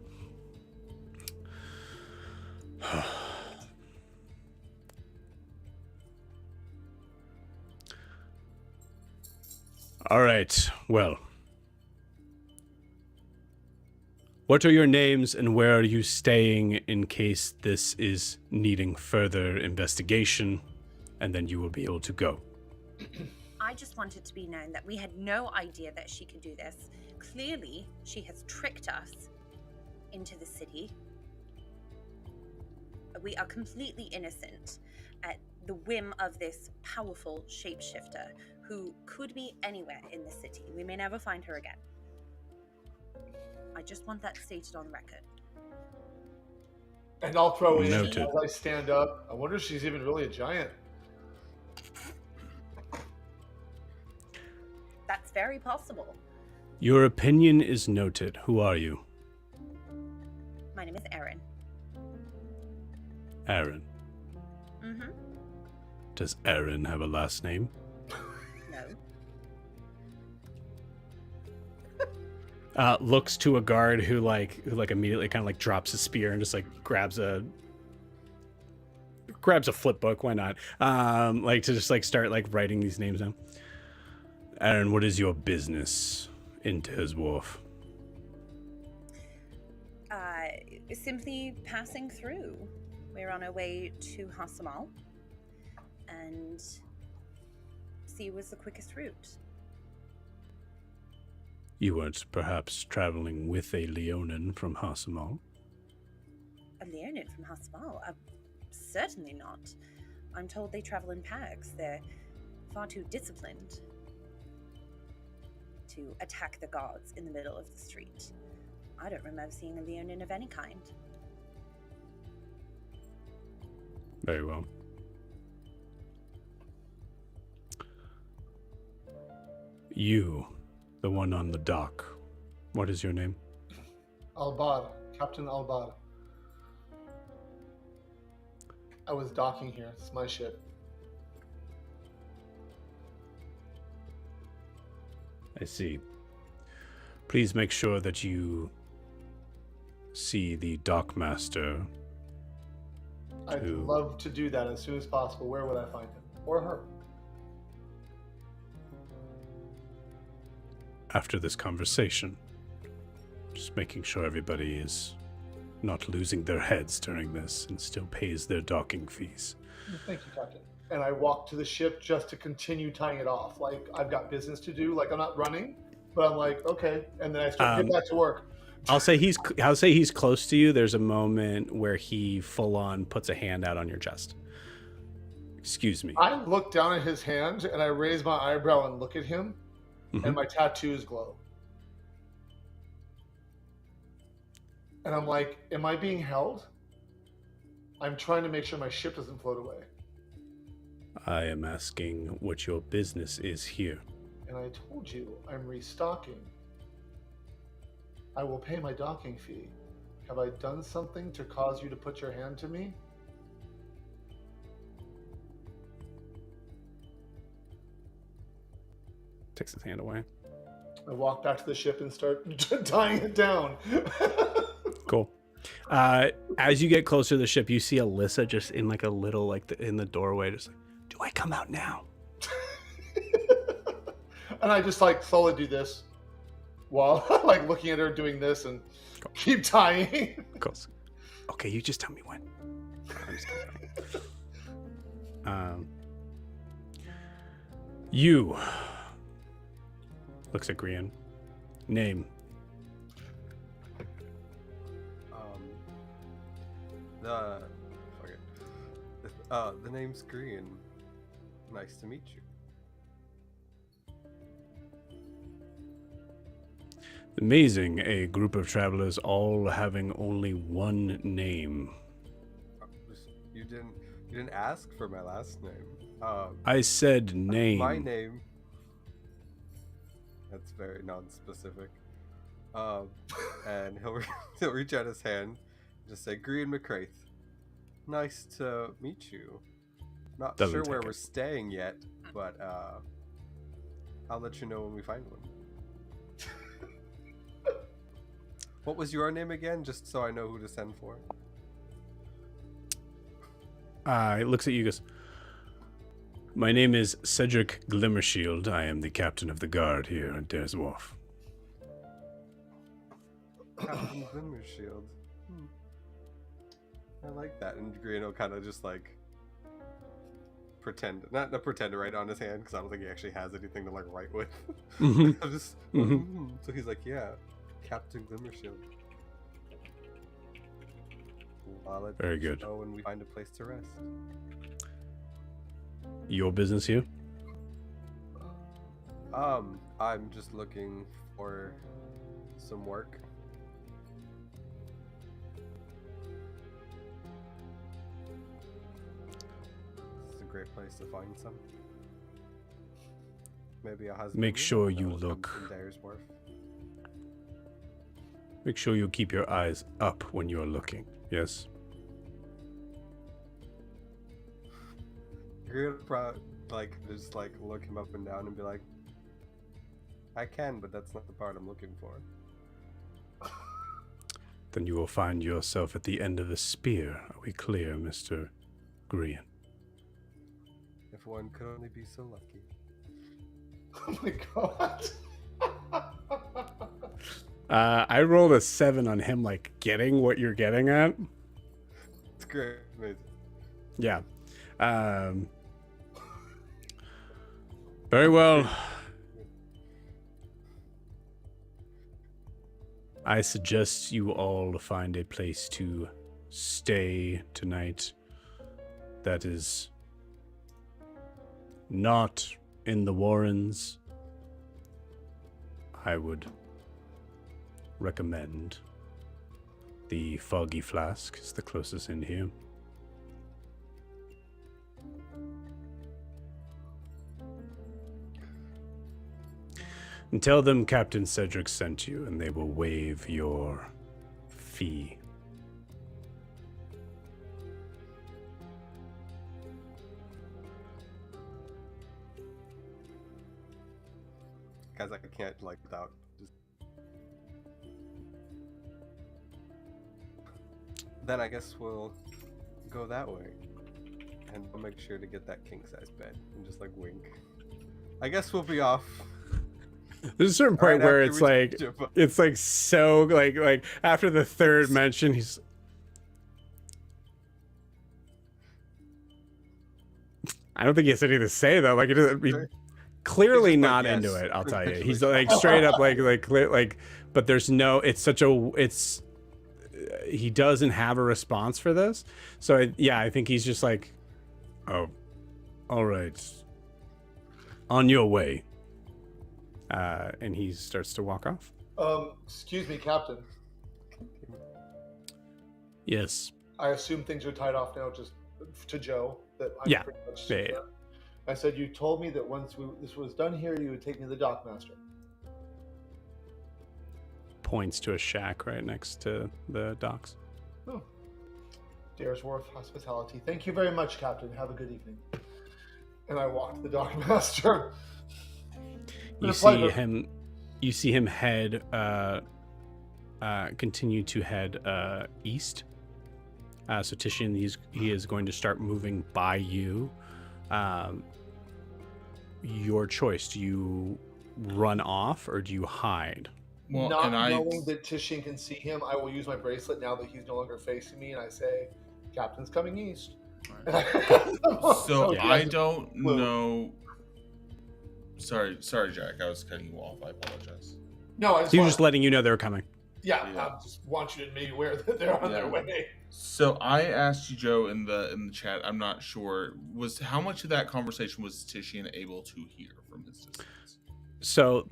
All right, well. What are your names and where are you staying in case this is needing further investigation, and then you will be able to go? I just wanted to be known that we had no idea that she could do this. Clearly, she has tricked us into the city. We are completely innocent at the whim of this powerful shapeshifter who could be anywhere in the city. We may never find her again. I just want that stated on record. And I'll throw in, Noted. as I stand up, I wonder if she's even really a giant. That's very possible. Your opinion is noted. Who are you? My name is Erin. Aaron. Mm-hmm. Does Aaron have a last name? No. Looks to a guard who immediately kind of like drops his spear and just like grabs a flip book. Why not? Like to just like start like writing these names down. Aaron, what is your business in Tears Wharf? Simply passing through. We're on our way to Hasamal, and sea was the quickest route. You weren't perhaps traveling with a Leonin from Hasamal? A Leonin from Hasamal? Certainly not. I'm told they travel in packs. They're far too disciplined to attack the guards in the middle of the street. I don't remember seeing a Leonin of any kind. Very well. You, the one on the dock. What is your name? Albad, Captain Albad. I was docking here. It's my ship. I see. Please make sure that you see the dockmaster. I'd love to do that as soon as possible. Where would I find him? Or her? After this conversation. Just making sure everybody is not losing their heads during this and still pays their docking fees. Thank you, Captain. And I walk to the ship just to continue tying it off. Like, I've got business to do. Like, I'm not running, but I'm like, okay. And then I start getting back to work. I'll say he's close to you. There's a moment where he full on puts a hand out on your chest. Excuse me. I look down at his hand and I raise my eyebrow and look at him, and my tattoos glow. And I'm like, am I being held? I'm trying to make sure my ship doesn't float away. I am asking what your business is here. And I told you, I'm restocking. I will pay my docking fee. Have I done something to cause you to put your hand to me? Takes his hand away. I walk back to the ship and start tying it down. Cool. As you get closer to the ship, you see Alyssa just in like a little in the doorway, just like, do I come out now? And I just like slowly do this while like looking at her doing this and keep tying. Cool. Okay, you just tell me when. You looks at Grian. Name. The name's Grian. Nice to meet you. Amazing, a group of travelers all having only one name. You didn't ask for my last name. I said name. My name. That's very non-specific. And he'll reach out his hand, and just say, "Green McCraith, nice to meet you. Not Doesn't sure take where it. we're staying yet, but I'll let you know when we find one." What was your name again, just so I know who to send for? He looks at you, goes, "My name is Cedric Glimmershield. I am the captain of the guard here at Dare's Wharf." Captain Glimmershield. I like that. And Green will kind of just like pretend, not pretend to write on his hand, because I don't think he actually has anything to like write with. Mhm. I'll just, So he's like, "Yeah, Captain Glimmershield. I'll let Very you good. know when we find a place to rest." Your business here? I'm just looking for some work. This is a great place to find some. Maybe a husband. Make sure you will come look. from Dare's Wharf. Make sure you keep your eyes up when you are looking. Yes? You're gonna probably just look him up and down and be like, "I can, but that's not the part I'm looking for." Then you will find yourself at the end of the spear. Are we clear, Mr. Green? If one could only be so lucky. Oh my god. I rolled a 7 on him, like, getting what you're getting at. It's great, amazing. Yeah. Very well. I suggest you all find a place to stay tonight that is not in the Warrens. I would recommend the Foggy Flask. Is the closest in here. And tell them Captain Cedric sent you, and they will waive your fee. Guys, I can't without just. Then I guess we'll go that way, and I'll make sure to get that king size bed and just wink. I guess we'll be off. There's a certain point Right where after it's like so like after the third mention, he's. I don't think he has anything to say though. Like he's clearly He's just not yes. into it. I'll tell you. He's like straight up like. But there's no. It's. He doesn't have a response for this. So yeah, I think he's just like, oh, all right, on your way. And he starts to walk off. Excuse me, Captain. Yes. I assume things are tied off now, just to Joe. That I'm Yeah. pretty much. Yeah. I said you told me that once this was done here, you would take me to the dockmaster. Points to a shack right next to the docks. Oh. Dare's Wharf hospitality. Thank you very much, Captain. Have a good evening. And I walk to the dockmaster. You see him head continue to head east. So Titian, he is going to start moving by you. Your choice. Do you run off or do you hide? Well, Not and knowing that Titian can see him, I will use my bracelet now that he's no longer facing me, and I say, "Captain's coming east." So yeah. I don't know. Sorry, Jack. I was cutting you off. I apologize. No, I He was just letting you know they were coming. Yeah, I just want you to be aware that they're on their way. So I asked you, Joe, in the chat. I'm not sure. Was how much of that conversation was Titian able to hear from his distance? So.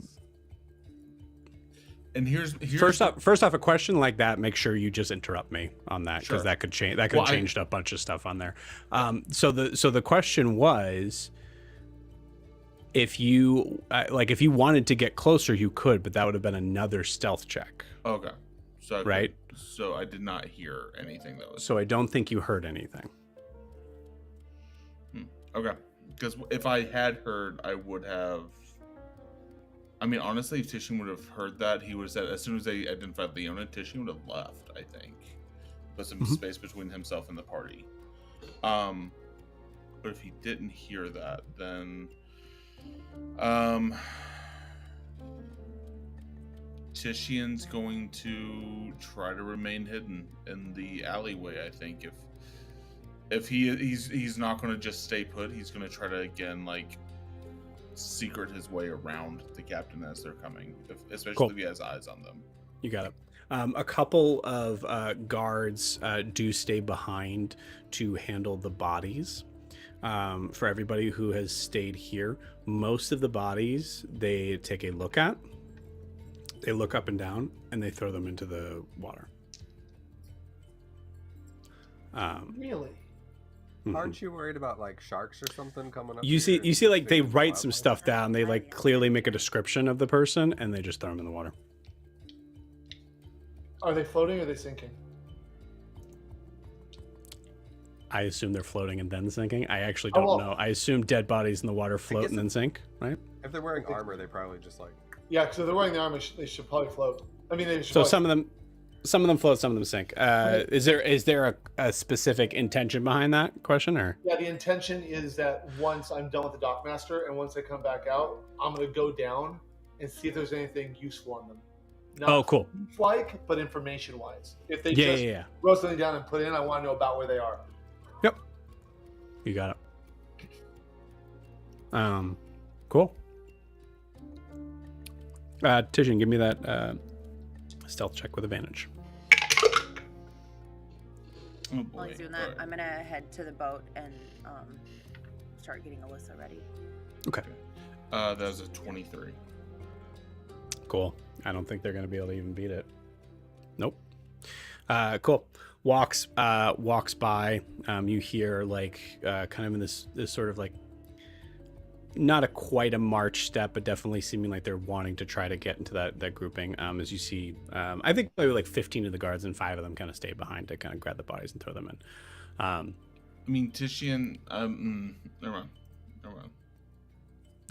And here's first off, a question like that, make sure you just interrupt me on that, because Sure. that could change. That could have changed a bunch of stuff on there. So the question was, If you if you wanted to get closer, you could, but that would have been another stealth check. Okay. So right. So I did not hear anything that was. So I don't think you heard anything. Okay. Because if I had heard, I would have. I mean, honestly, if Titian would have heard that, he would have said, as soon as they identified Leona, Titian would have left, I think. Put some space between himself and the party. But if he didn't hear that, then Titian's going to try to remain hidden in the alleyway, I think. If he's not going to just stay put, he's going to try to, again, like, secret his way around the captain as they're coming, especially if he has eyes on them. You got it. A couple of guards do stay behind to handle the bodies. For everybody who has stayed here, most of the bodies they take a look at, they look up and down, and they throw them into the water. Really? Aren't you worried about like sharks or something coming up? You see, like they write some stuff down. They like clearly make a description of the person, and they just throw them in the water. Are they floating or are they sinking? I assume they're floating and then sinking. I actually don't know. I assume dead bodies in the water float and then sink, right? If they're wearing armor, they probably just like. Yeah, because if they're wearing the armor, they should probably float. I mean, they should. So some of them float, some of them sink. Is there a specific intention behind that question, or? Yeah, the intention is that once I'm done with the dockmaster and once I come back out, I'm gonna go down and see if there's anything useful on them. Not cool. Like, but information-wise, if they wrote something down and put it in, I want to know about where they are. Yep. You got it. Cool. Titian, give me that stealth check with advantage. Oh, While he's doing that, I'm gonna head to the boat and start getting Alyssa ready. Okay. That was a 23. Cool. I don't think they're gonna be able to even beat it. Nope. Cool. Walks by. You hear like kind of in this sort of like not quite a march step, but definitely seeming like they're wanting to try to get into that grouping. As you see, I think maybe like 15 of the guards and 5 of them kind of stay behind to kind of grab the bodies and throw them in. I mean, Titian. Never mind.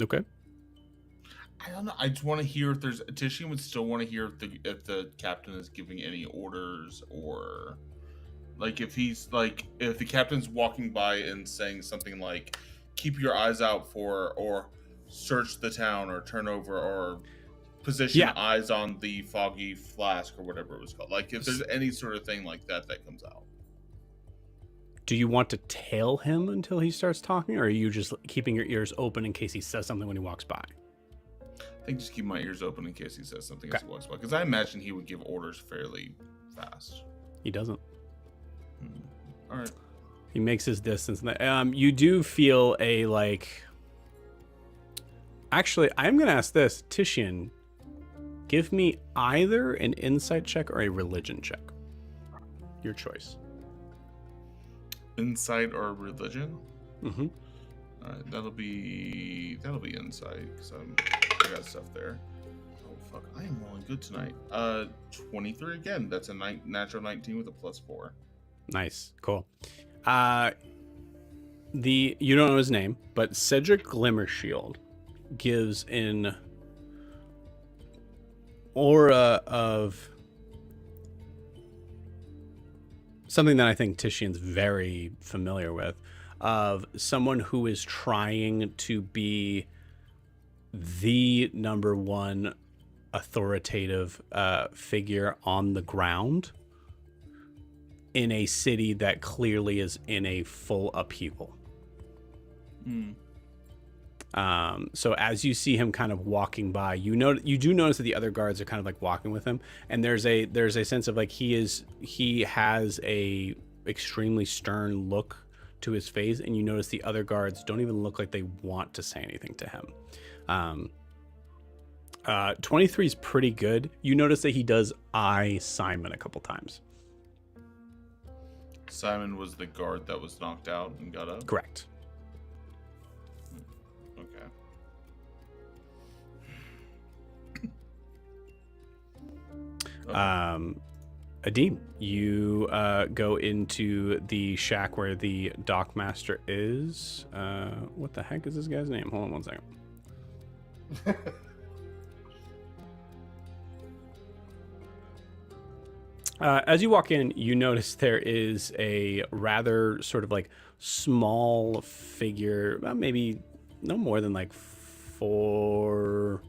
Okay. I don't know. I just want to hear if there's Titian would still want to hear if the captain is giving any orders, or like if the captain's walking by and saying something like keep your eyes out for, or search the town, or turn over, or position eyes on the foggy flask, or whatever it was called. Like if there's any sort of thing like that comes out. Do you want to tail him until he starts talking, or are you just keeping your ears open in case he says something when he walks by? I think just keep my ears open in case he says something as he walks by, because I imagine he would give orders fairly fast. He doesn't. All right. He makes his distance. You do feel a like. Actually, I'm going to ask this, Titian. Give me either an insight check or a religion check. Your choice. Insight or religion? Mm-hmm. All right, that'll be insight, because I got stuff there. Oh fuck, I am rolling good tonight. 23 again. That's a natural 19 with a +4. Nice, cool. You don't know his name, but Cedric Glimmershield gives an aura of something that I think Titian's very familiar with, of someone who is trying to be the number one authoritative figure on the ground in a city that clearly is in a full upheaval. So as you see him kind of walking by, you do notice that the other guards are kind of like walking with him, and there's a sense of like he has a extremely stern look to his face, and you notice the other guards don't even look like they want to say anything to him. 23 is pretty good. You notice that he does eye Simon a couple times. Simon was the guard that was knocked out and got up? Correct. Okay. Adim, you go into the shack where the dockmaster is. What the heck is this guy's name? Hold on one second. As you walk in, you notice there is a rather sort of like small figure, maybe no more than like no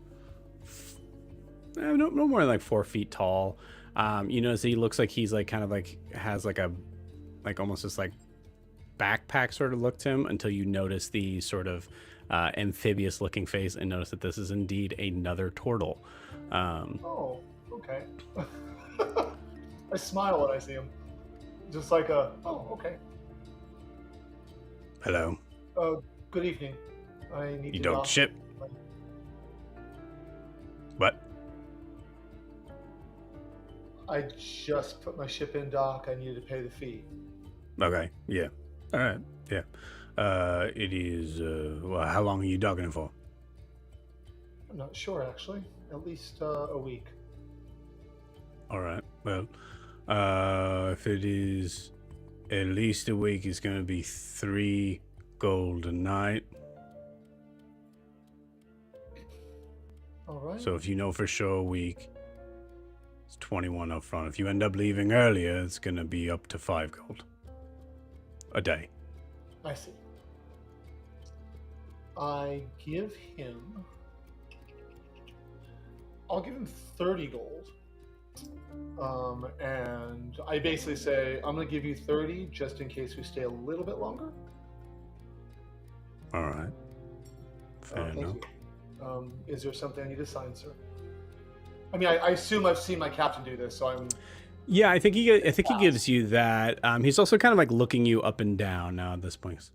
more than like 4 feet tall. You notice he looks like he's like kind of like has like a almost this like backpack sort of look to him until you notice the sort of amphibious looking face and notice that this is indeed another turtle. Oh, okay. I smile when I see him. Just like oh, okay. Hello. Good evening. I need You to docked dock. ship? What? I just put my ship in dock. I needed to pay the fee. Okay. Yeah. All right. Yeah. It is. Well, how long are you docking it for? I'm not sure, actually. At least a week. All right. Well, if it is at least a week, it's going to be 3 gold a night. All right. So if you know for sure a week, it's 21 up front. If you end up leaving earlier, it's going to be up to 5 gold a day. I see. I'll give him 30 gold. And I basically say, I'm going to give you 30 just in case we stay a little bit longer. All right. Fair Thank enough. you. Is there something I need to sign, sir? I mean, I assume I've seen my captain do this, so I'm... Yeah, I think he gives you that. He's also kind of like looking you up and down now at this point.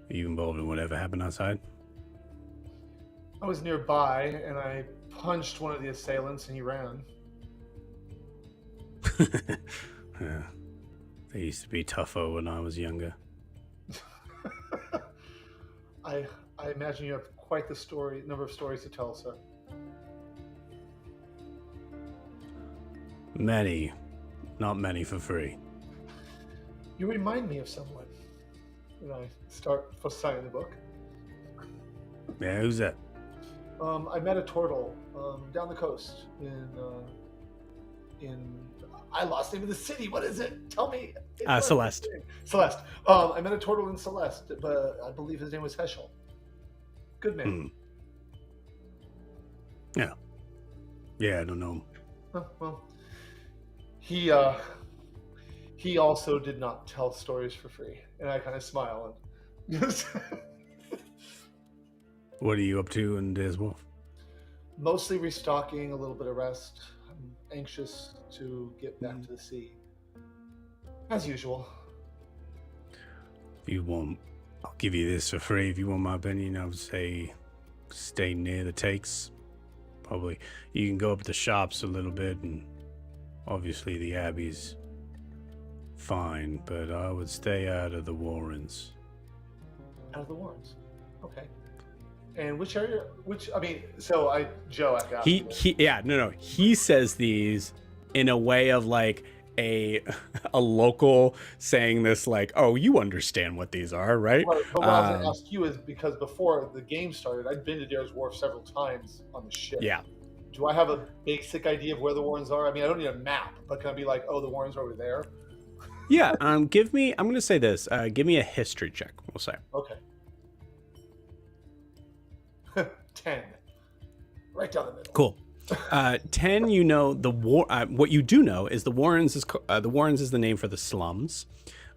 Are you involved in whatever happened outside? I was nearby, and I punched one of the assailants, and he ran. Yeah. They used to be tougher when I was younger. I imagine you have quite the number of stories to tell, sir. Many. Not many for free. You remind me of someone. And I start signing the book. Yeah, who's that? I met a turtle down the coast in I lost the name of the city. What is it? Tell me. Celeste. Celeste. I met a turtle in Celeste, but I believe his name was Heschel. Good man. Yeah. Yeah, I don't know. Well, he also did not tell stories for free, and I kind of smile and just What are you up to in Des Wolf? mostly restocking, a little bit of rest. I'm anxious to get back to the sea, as usual. If you want, I'll give you this for free. If you want my opinion, I would say stay near the takes. Probably you can go up the shops a little bit, and obviously the Abbey's fine, but I would stay out of the Warrens. Out of the Warrens. Okay. And which area? So Joe, after He says these in a way of like a local saying this, like, oh, you understand what these are, right? But what I was going to ask you is, because before the game started, I'd been to Dare's Wharf several times on the ship. Yeah. Do I have a basic idea of where the Warrens are? I mean, I don't need a map, but can I be like, oh, the Warrens are over there? Yeah. I'm going to say this. Give me a history check, we'll say. Okay. 10. Right down the middle. Cool. 10, you know, what you do know is the Warrens is the name for the slums.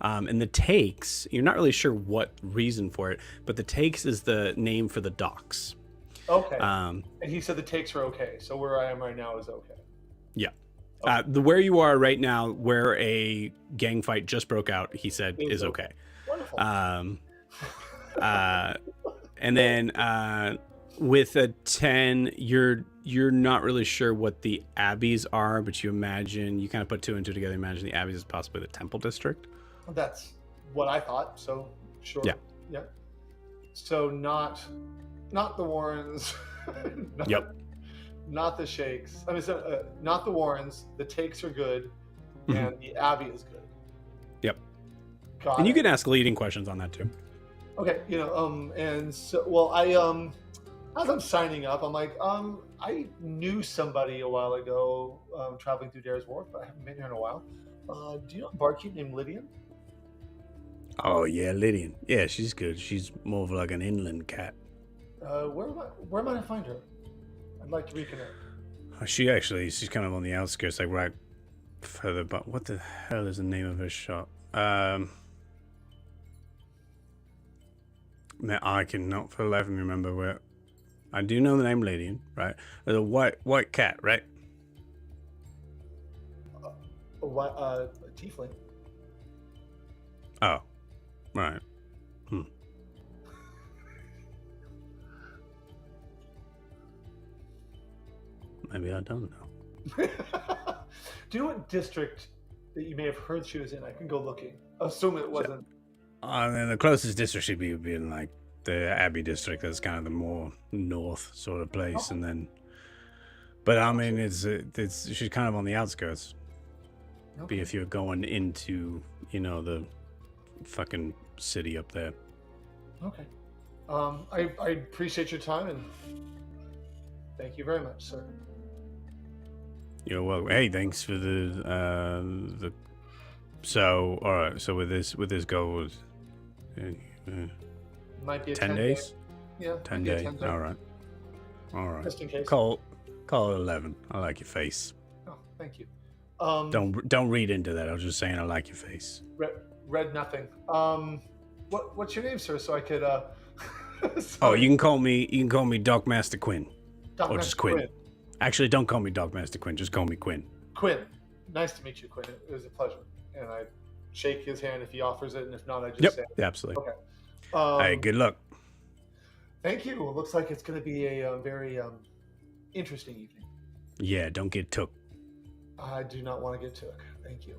And the Takes, you're not really sure what reason for it, but the Takes is the name for the docks. Okay. And he said the Takes are okay, so where I am right now is okay. Yeah. Okay. Where you are right now, where a gang fight just broke out, he said is okay. Wonderful. And then with a 10, you're not really sure what the Abbeys are, but you kind of put 2 and 2 together, imagine the Abbeys is possibly the Temple District. That's what I thought, so sure. Yeah. So not the Warrens. Yep. not the shakes. I mean, not the Warrens. The takes are good, and the Abbey is good. Yep. Got And you it. can ask leading questions on that too. Okay, and so, well, as I'm signing up, I'm like, I knew somebody a while ago, traveling through Dare's Wharf, but I haven't been here in a while. Do you know a barkeep named Lydian? Oh yeah, Lydian. Yeah, she's good. She's more of like an inland cat. Where might I find her? I'd like to reconnect. She's kind of on the outskirts, like right further. But what the hell is the name of her shop? Man, I cannot for the life of me remember where. I do know the name Lydian, right? There's a white cat, right? A tiefling. Oh, right. Maybe I don't know. Do you know what district that you may have heard she was in? I can go looking. Assume it wasn't. The closest district should be in like the Abbey district. That's kind of the more north sort of place, and then. But I mean, it's she's kind of on the outskirts. Okay. Be if you're going into the fucking city up there. Okay. I appreciate your time and thank you very much, sir. You're welcome. Hey, thanks for the. So all right. So with this goal was. Might be a 10 days. Yeah. 10 might be a days. 10 day. All right. All right. Just in case. Call it 11. I like your face. Oh, thank you. Don't read into that. I was just saying I like your face. Read nothing. What's your name, sir? So I could. Oh, you can call me Dockmaster Quinn. Doc or Master just Quinn. Actually, don't call me Dockmaster Quinn. Just call me Quinn. Quinn, nice to meet you, Quinn. It was a pleasure. And I shake his hand if he offers it, and if not, I just say. Yep, absolutely. Okay. Hey, good luck. Thank you. It looks like it's going to be a very interesting evening. Yeah, don't get took. I do not want to get took. Thank you.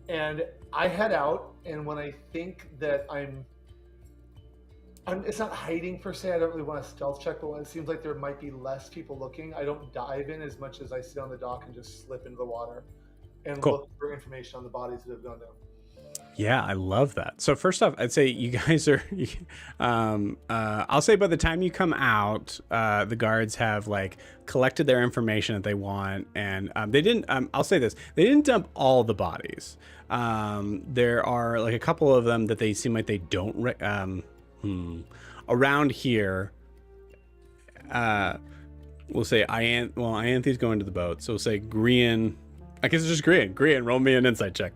And I head out, and when I think that I'm it's not hiding per se. I don't really want to stealth check, but when it seems like there might be less people looking, I don't dive in as much as I sit on the dock and just slip into the water and look for information on the bodies that have gone down. Yeah, I love that. So first off, I'd say you guys are. I'll say by the time you come out, the guards have like collected their information that they want, and they didn't. I'll say this: they didn't dump all the bodies. There are like a couple of them that they seem like they don't. Around here, we'll say Ianthe's going to the boat, so we'll say Grian. I guess it's just Grian. Grian, roll me an insight check.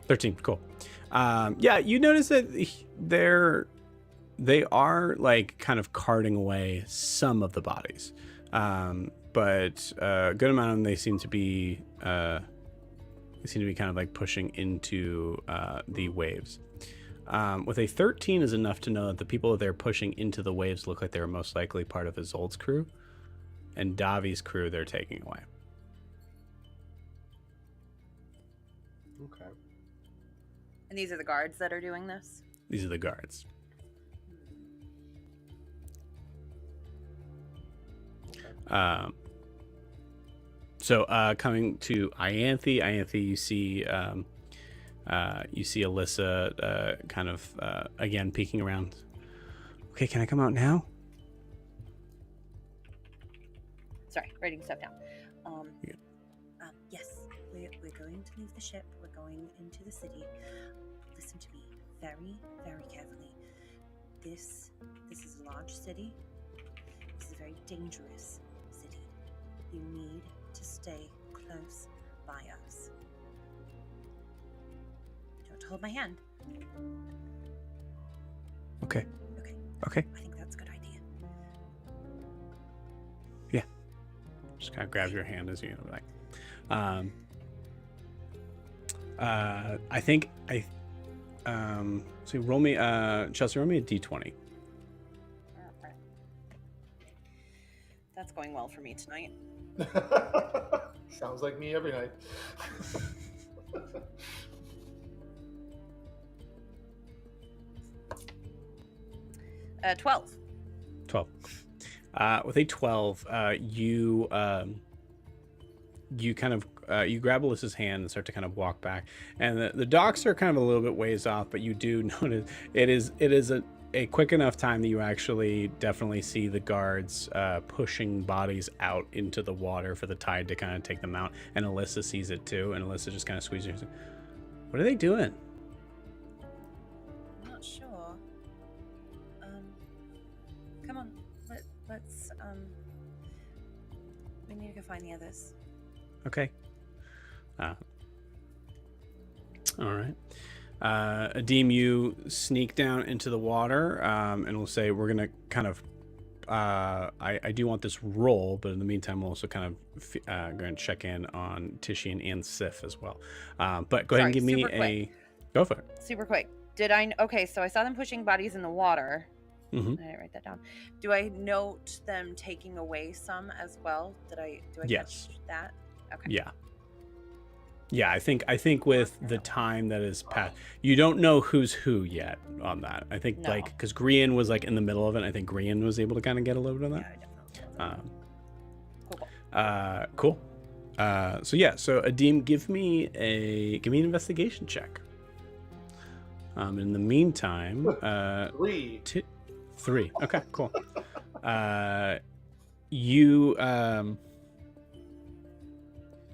13, cool. Yeah, you notice that they are like kind of carting away some of the bodies, but a good amount of them they seem to be kind of like pushing into the waves. With a 13 is enough to know that the people that they're pushing into the waves look like they were most likely part of Isolde's crew, and Davi's crew they're taking away. Okay. And these are the guards that are doing this? These are the guards. So coming to Ianthe, you see Alyssa kind of again peeking around. Okay, can I come out now? Sorry, writing stuff down. Yeah. Yes, we're going to leave the ship. We're going into the city. Listen to me very, very carefully. This is a large city. This is a very dangerous city. You need to stay close by us. Don't hold my hand. Okay. Okay. I think that's a good idea. Yeah. Just kind of grabs your hand as you like. So roll me, Chelsea, roll me a d20. That's going well for me tonight. Sounds like me every night. 12. 12. With a 12, you kind of you grab Alyssa's hand and start to kind of walk back, and the docks are kind of a little bit ways off, but you do notice it is a quick enough time that you actually definitely see the guards pushing bodies out into the water for the tide to kind of take them out, and Alyssa sees it too, and Alyssa just kind of squeezes her. What are they doing? I'm not sure. Come on, let's we need to go find the others. Okay. All right. Adim, you sneak down into the water, and we'll say we're gonna kind of. I do want this roll, but in the meantime, we'll also kind of going to check in on Tishian and Sif as well. But go ahead and give me a. Go for it. Super quick. Okay, so I saw them pushing bodies in the water. Mm-hmm. I didn't write that down. Do I note them taking away some as well? Do I Yes. catch that? Okay. Yeah, I think with the time that is passed, you don't know who's who yet on that. I think No. because Grian was like in the middle of it. I think Grian was able to kind of get a little bit of Yeah, that. definitely. Cool. So Adim, give me an investigation check. In the meantime, 3. 3. Okay, cool. You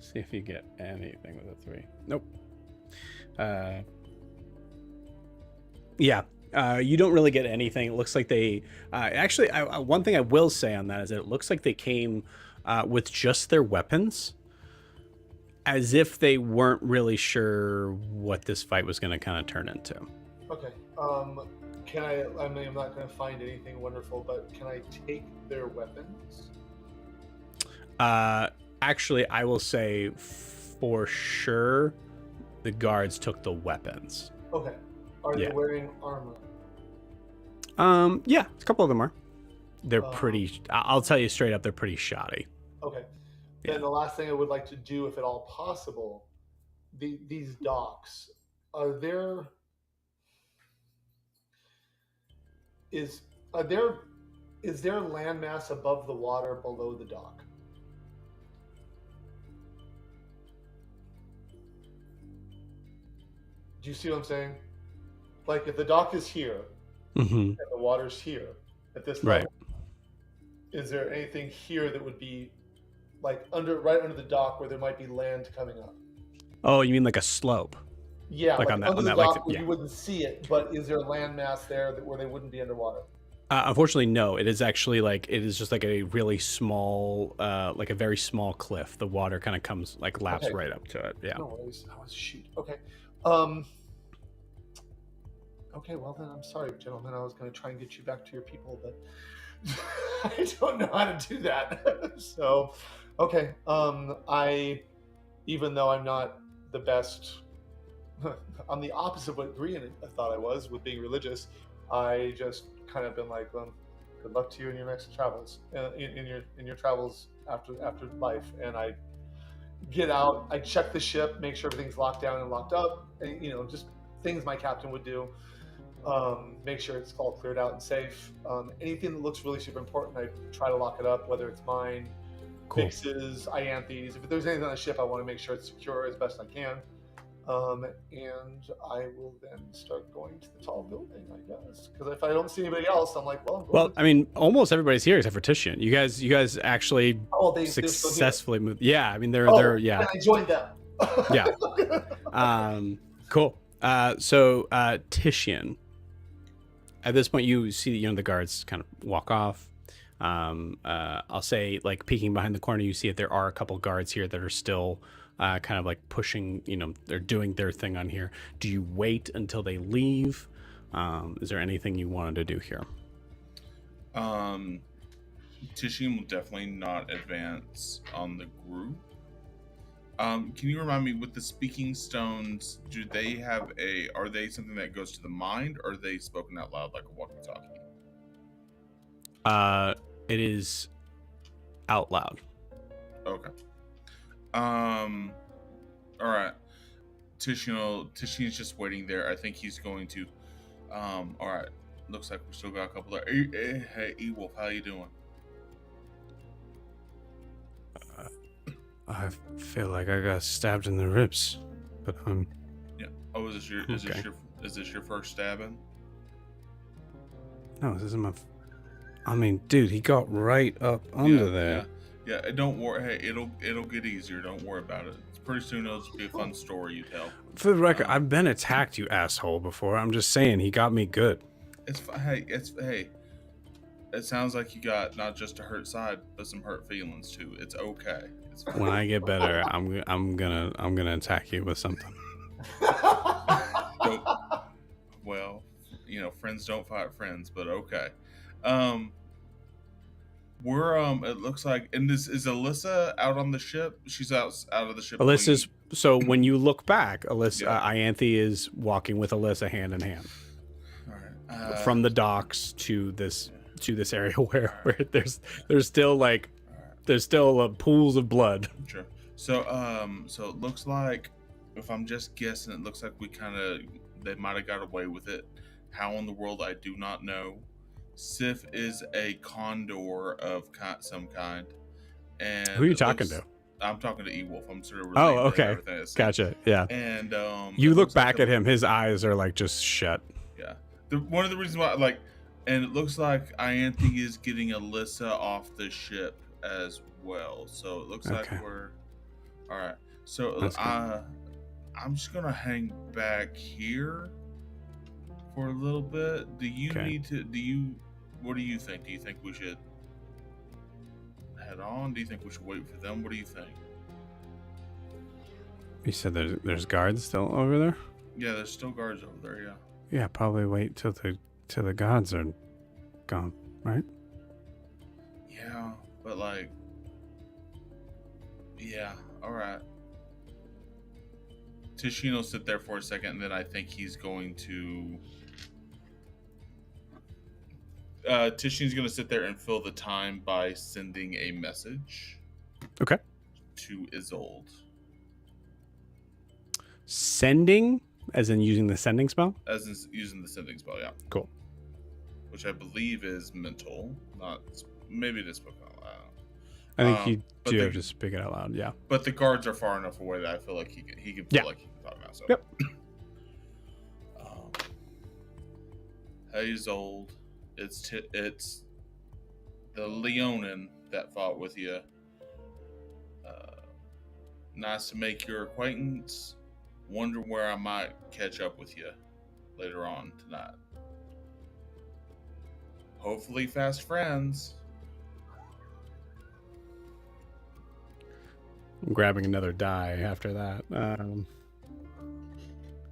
see if you get anything with a 3. Nope. You don't really get anything. It looks like they actually. One thing I will say on that is that it looks like they came with just their weapons, as if they weren't really sure what this fight was going to kind of turn into. Okay. Can I mean, I'm not going to find anything wonderful, but can I take their weapons? Actually, I will say for sure the guards took the weapons. Okay. Are they wearing armor? Yeah, a couple of them are. They're pretty. I'll tell you straight up, they're pretty shoddy. Okay. Yeah. Then the last thing I would like to do, if at all possible, these docks, are there? Is there landmass above the water below the dock? Do you see what I'm saying? Like if the dock is here and the water's here at this level, is there anything here that would be like right under the dock where there might be land coming up? Oh, you mean like a slope? Yeah, like like on that, under on the that, dock like where you wouldn't see it, but is there a landmass there where they wouldn't be underwater? Unfortunately, no. It is actually it is just like a really small, like a very small cliff. The water kind of comes laps right up to it. Yeah. No worries. Shoot. Okay. Okay. Well then, I'm sorry, gentlemen. I was going to try and get you back to your people, but I don't know how to do that. So, okay. Even though I'm not the best, I'm the opposite of what Grian thought I was with being religious. I just kind of been like, well, good luck to you in your next travels, in your travels after life. And I get out, I check the ship, make sure everything's locked down and locked up, and just things my captain would do. Make sure it's all cleared out and safe. Anything that looks really super important, I try to lock it up, whether it's mine, fixes, Ianthes. If there's anything on the ship, I want to make sure it's secure as best I can. And I will then start going to the tall building, I guess. Because if I don't see anybody else, I'm like, well, I'm going. Well, I mean, almost everybody's here except for Tishian. You guys actually successfully moved. Yeah, I mean, they're yeah. And I joined them. Yeah. Cool. So Tishian, at this point, you see the guards kind of walk off. I'll say peeking behind the corner, you see that there are a couple guards here that are still kind of pushing, they're doing their thing on here. Do you wait until they leave? Is there anything you wanted to do here? Tishian will definitely not advance on the group. Can you remind me, with the speaking stones, are they something that goes to the mind, or are they spoken out loud like a walkie-talkie? It is out loud. Okay. All right. Tishian's just waiting there. I think he's going to. All right. looks like we still got a couple there. Hey, E-Wolf, how you doing? I feel like I got stabbed in the ribs, but Yeah. Oh, is this your first stabbing? no, this isn't my. I mean, dude, he got right up under there. Yeah. Don't worry. Hey, it'll get easier. Don't worry about it. Pretty soon it'll just be a fun story you tell. For the record, I've been attacked, you asshole, before. I'm just saying, he got me good. Hey. It sounds like you got not just a hurt side, but some hurt feelings too. It's okay. It's fine. When I get better, I'm gonna attack you with something. Well, friends don't fight friends, but okay. We're it looks like, and this is Alyssa out on the ship. She's out of the ship. Alyssa's. So when you look back, Alyssa, Ianthe is walking with Alyssa hand in hand. All right. From the docks to this area where there's still pools of blood. Sure. So it looks like, if I'm just guessing, it looks like they might have got away with it. How in the world, I do not know. Sif is a condor of some kind. And who are you talking to? I'm talking to E-Wolf. I'm sort of. Oh, okay. Gotcha. Yeah. And you look back at him. His eyes are like just shut. Yeah. One of the reasons why, and it looks like Ianthe is getting Alyssa off the ship as well. So it looks like we're all right. So I'm just gonna hang back here for a little bit. Do you need to? What do you think? Do you think we should head on? Do you think we should wait for them? What do you think? You said there's guards still over there? Yeah, there's still guards over there. Yeah. Yeah, probably wait till the guards are gone, right? Yeah, but yeah, all right. Tishino will sit there for a second, and then I think he's going to. Tishino's going to sit there and fill the time by sending a message. Okay. To Isolde. Sending, as in using the sending spell? As in using the sending spell, yeah. Cool. Which I believe is mental, not maybe it is spoken out loud. I think you do have to speak it out loud, yeah. But the guards are far enough away that I feel like he can feel like he can talk now. So. Yep. Hey, Isolde. It's the Leonin that fought with you. Nice to make your acquaintance. Wonder where I might catch up with you later on tonight. Hopefully fast friends. I'm grabbing another die after that.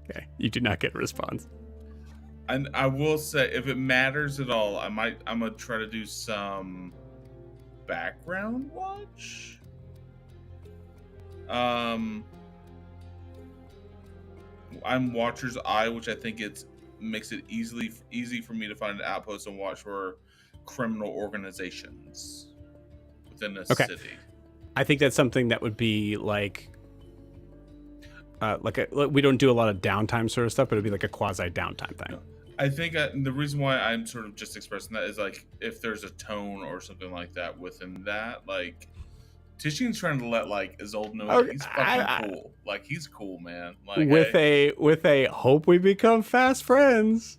Okay, you do not get a response. And I will say, if it matters at all, I'm gonna try to do some background watch. I'm Watcher's Eye, which I think makes it easy for me to find an outpost and watch for criminal organizations within a city. I think that's something that would be we don't do a lot of downtime sort of stuff, but it'd be like a quasi downtime thing. No. I think the reason why I'm sort of just expressing that is if there's a tone or something like that within that, Tishine's trying to let Isolde know that he's fucking cool. He's cool, man. With a hope we become fast friends.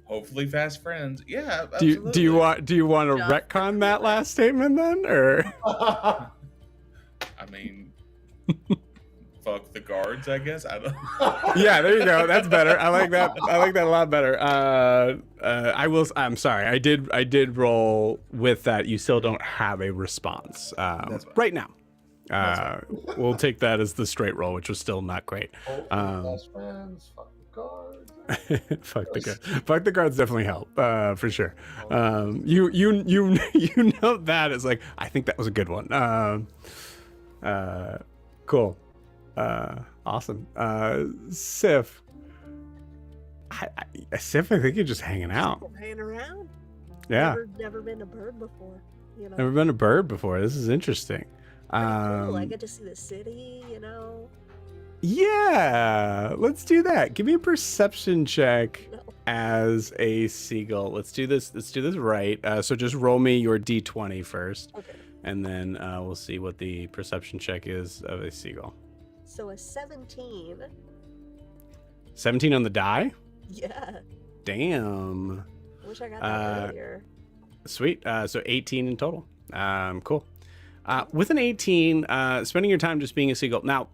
Hopefully fast friends. Yeah, absolutely. Do you want to retcon that last statement then, or? I mean, fuck the guards, I guess. I don't. Yeah, there you go. That's better. I like that. I like that a lot better. I'm sorry. I did roll with that. You still don't have a response right now. We'll take that as the straight roll, which was still not great. Best friends, fuck the guards. Fuck the guards. Fuck the guards definitely help for sure. You know that is I think that was a good one. Cool. Awesome. Sif. Sif, I think you're just hanging out. Hanging around. Yeah. Never been a bird before. Never been a bird before. This is interesting. Cool. I get to see the city. Yeah, let's do that. Give me a perception check No. as a seagull. Let's do this right. So just roll me your d20 first. Okay. And then we'll see what the perception check is of a seagull. So a 17. 17 on the die? Yeah. Damn. Wish I got that earlier. Sweet. So 18 in total. Cool. With an 18, spending your time just being a seagull. Now,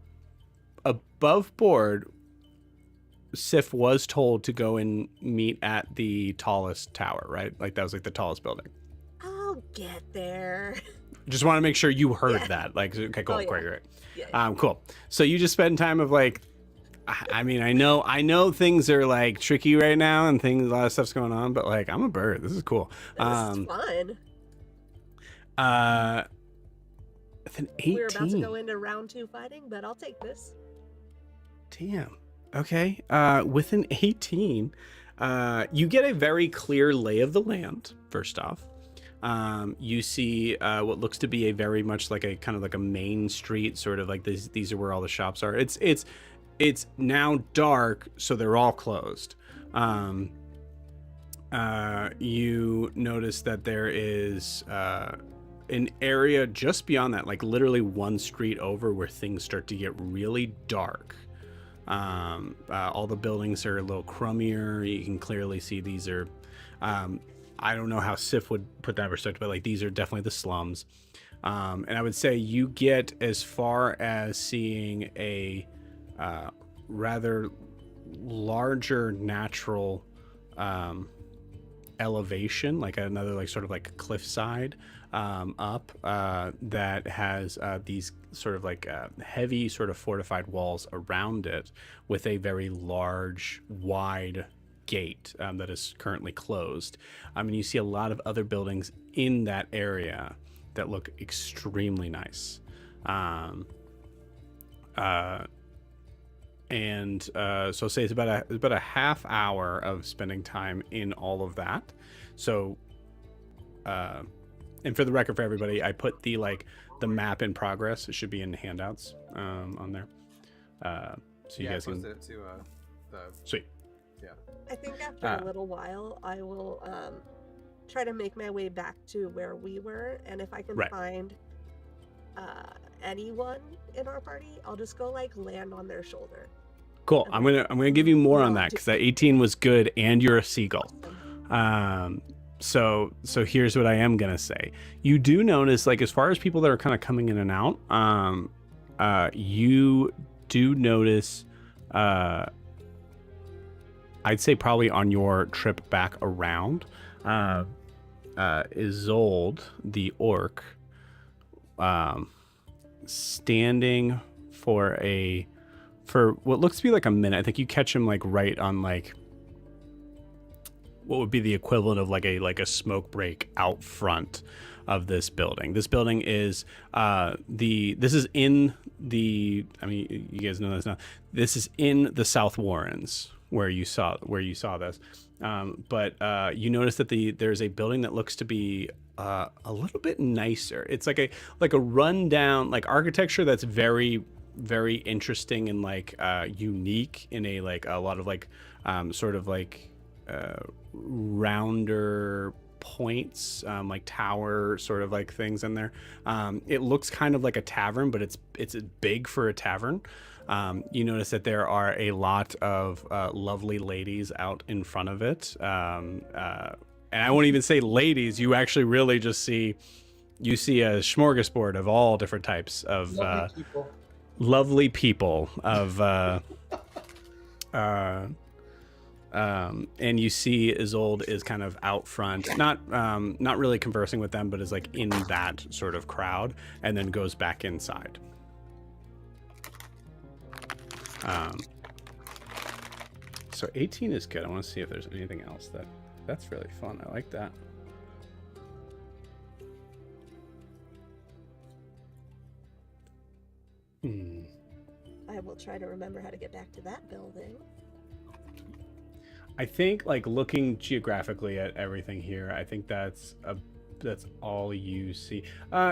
above board, Sif was told to go and meet at the tallest tower, right? Like that was like the tallest building. I'll get there. Just want to make sure you heard that. Like, okay, cool, Oh, yeah. great. Yeah. Cool. So you just spend time of like, I mean, I know things are like tricky right now and a lot of stuff's going on, but like, I'm a bird. This is cool. This is fun. With an 18. We're about to go into round 2 fighting, but I'll take this. Damn. Okay. With an 18, you get a very clear lay of the land. First off, you see what looks to be a very much like a kind of like a main street, sort of like these are where all the shops are. It's now dark, so they're all closed. You notice that there is an area just beyond that, like literally one street over, where things start to get really dark. All the buildings are a little crummier. You can clearly see these are, I don't know how Sif would put that in perspective, but like these are definitely the slums. And I would say you get as far as seeing a rather larger natural elevation, like another like sort of like cliffside up that has these sort of like heavy sort of fortified walls around it, with a very large wide gate that is currently closed. I mean, you see a lot of other buildings in that area that look extremely nice. So say it's about a half hour of spending time in all of that. So and for the record, for everybody, I put the map in progress. It should be in handouts on there. So you guys can it to the sweet. Yeah. I think after a little while, I will try to make my way back to where we were, and if I can find anyone in our party, I'll just go like land on their shoulder. Cool. I'm gonna give you more on that, because that 18 was good, and you're a seagull. So here's what I am gonna say. You do notice, like, as far as people that are kind of coming in and out, you do notice, I'd say probably on your trip back around, Isolde, the orc, standing for what looks to be like a minute. I think you catch him like right on like what would be the equivalent of like a smoke break out front of this building. This building is this is in the, I mean, you guys know this now. This is in the South Warrens where you saw this. But you notice that there's a building that looks to be a little bit nicer. It's like a rundown like architecture that's very, very interesting and like unique in a like a lot of like sort of like rounder points, like tower sort of like things in there. It looks kind of like a tavern, but it's big for a tavern. You notice that there are a lot of lovely ladies out in front of it. And I won't even say ladies. You actually really just see a smorgasbord of all different types of lovely people of and you see Isolde is kind of out front, not really conversing with them, but is like in that sort of crowd, and then goes back inside. So 18 is good. I want to see if there's anything else that's really fun. I like that. I will try to remember how to get back to that building. I think, like, looking geographically at everything here, I think that's all you see.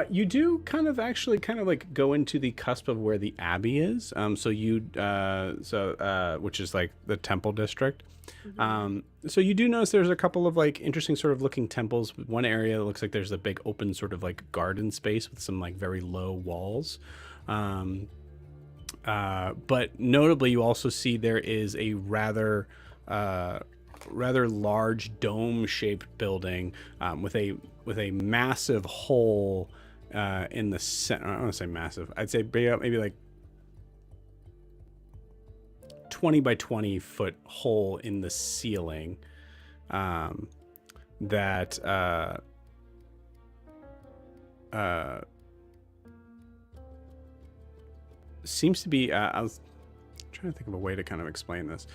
You do kind of like go into the cusp of where the abbey is. Which is like the temple district. So you do notice there's a couple of like interesting sort of looking temples. One area looks like there's a big open sort of like garden space with some like very low walls. But notably, you also see there is a rather large dome-shaped building with a massive hole in the center. I don't want to say massive. I'd say maybe like 20 by 20 foot hole in the ceiling that seems to be I was trying to think of a way to kind of explain this.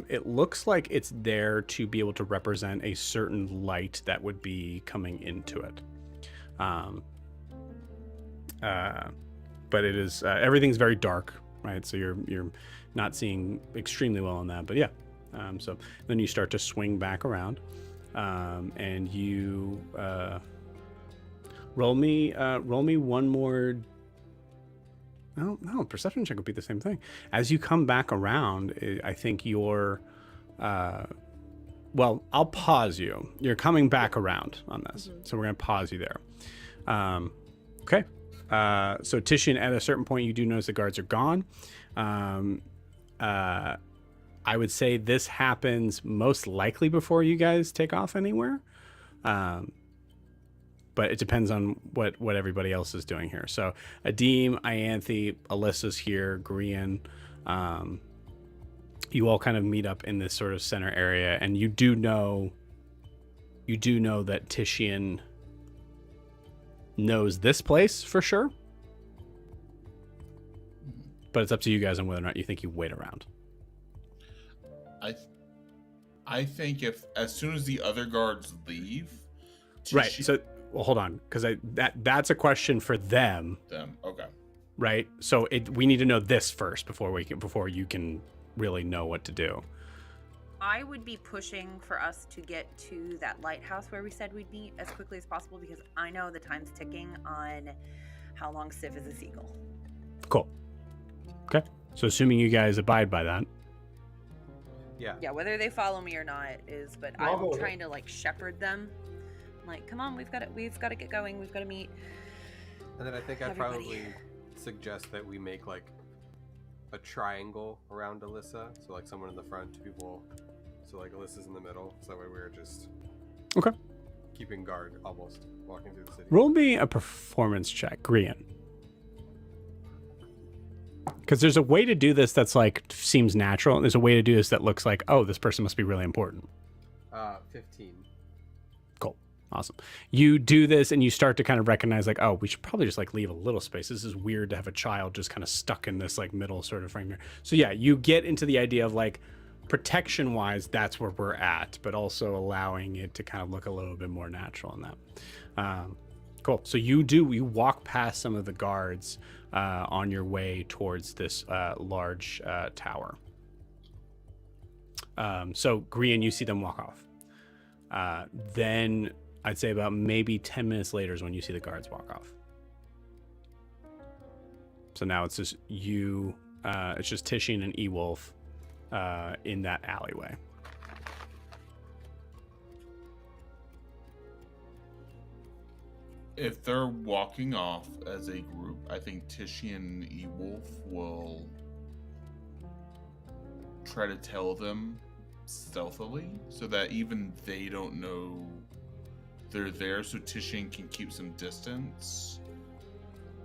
It looks like it's there to be able to represent a certain light that would be coming into it. But it is everything's very dark, right? So you're not seeing extremely well on that, but yeah. So then you start to swing back around, and you roll me one more. No, perception check would be the same thing. As you come back around, I think you're. Well, I'll pause you. You're coming back around on this, so we're gonna pause you there. Okay. So Titian, at a certain point, you do notice the guards are gone. I would say this happens most likely before you guys take off anywhere. But it depends on what everybody else is doing here. So Adim, Ianthe, Alyssa's here, Grian. You all kind of meet up in this sort of center area, and you do know that Titian knows this place for sure. But it's up to you guys on whether or not you think you wait around. I think if as soon as the other guards leave, right. So well, hold on, because that's a question for them. Okay. Right. So we need to know this first before you can really know what to do. I would be pushing for us to get to that lighthouse where we said we'd meet as quickly as possible, because I know the time's ticking on how long Sif is a seagull. Cool. Okay. So assuming you guys abide by that. Yeah, whether they follow me or not is, but I'm trying to like shepherd them. I'm like, come on, we've got to get going. We've got to meet. And then I think I'd probably suggest that we make like a triangle around Alyssa. So like someone in the front, two people. So like Alyssa's in the middle. So that way we're just keeping guard almost walking through the city. Roll me a performance check, Grian. Because there's a way to do this that's like seems natural, and there's a way to do this that looks like, oh, this person must be really important. 15. Cool. Awesome. You do this and you start to kind of recognize like, oh, we should probably just like leave a little space. This is weird to have a child just kind of stuck in this like middle sort of frame here. So yeah, you get into the idea of like protection wise, that's where we're at, but also allowing it to kind of look a little bit more natural in that. Cool. So you walk past some of the guards on your way towards this large tower. So Grian, you see them walk off. Then I'd say about maybe 10 minutes later is when you see the guards walk off. So now it's just you, it's just Titian and Ewolf in that alleyway. If they're walking off as a group, I think Titian and Ewolf will try to tell them stealthily so that even they don't know they're there, so Titian can keep some distance.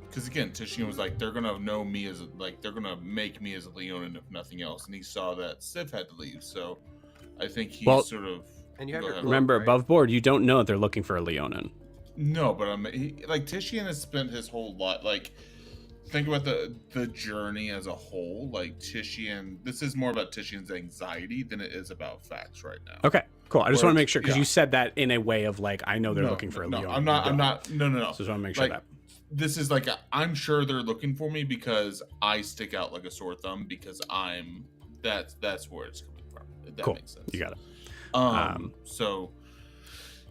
Because again, Titian was like, they're gonna know me as they're gonna make me as a Leonin if nothing else, and he saw that Sif had to leave, so I think he's sort of. And you have your remember, right? above board, you don't know that they're looking for a Leonin. No, but Titian has spent his whole life think about the journey as a whole. Like Titian, this is more about Titian's anxiety than it is about facts right now. Okay, cool. I just want to make sure, because you said that in a way of like, I know they're looking for a Leonin. I'm not. No. So I just want to make sure that. This is like, I'm sure they're looking for me because I stick out like a sore thumb, because that's where it's coming from. If that cool. makes sense. You got it. So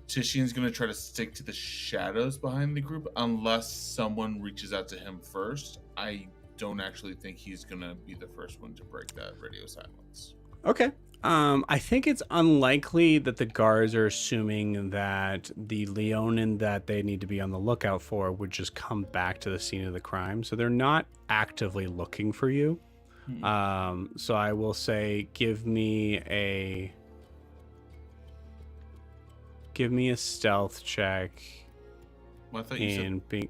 Tishian's going to try to stick to the shadows behind the group unless someone reaches out to him first. I don't actually think he's going to be the first one to break that radio silence. Okay. I think it's unlikely that the guards are assuming that the Leonin that they need to be on the lookout for would just come back to the scene of the crime. So they're not actively looking for you. So I will say, give me a stealth check. Well, I thought you said...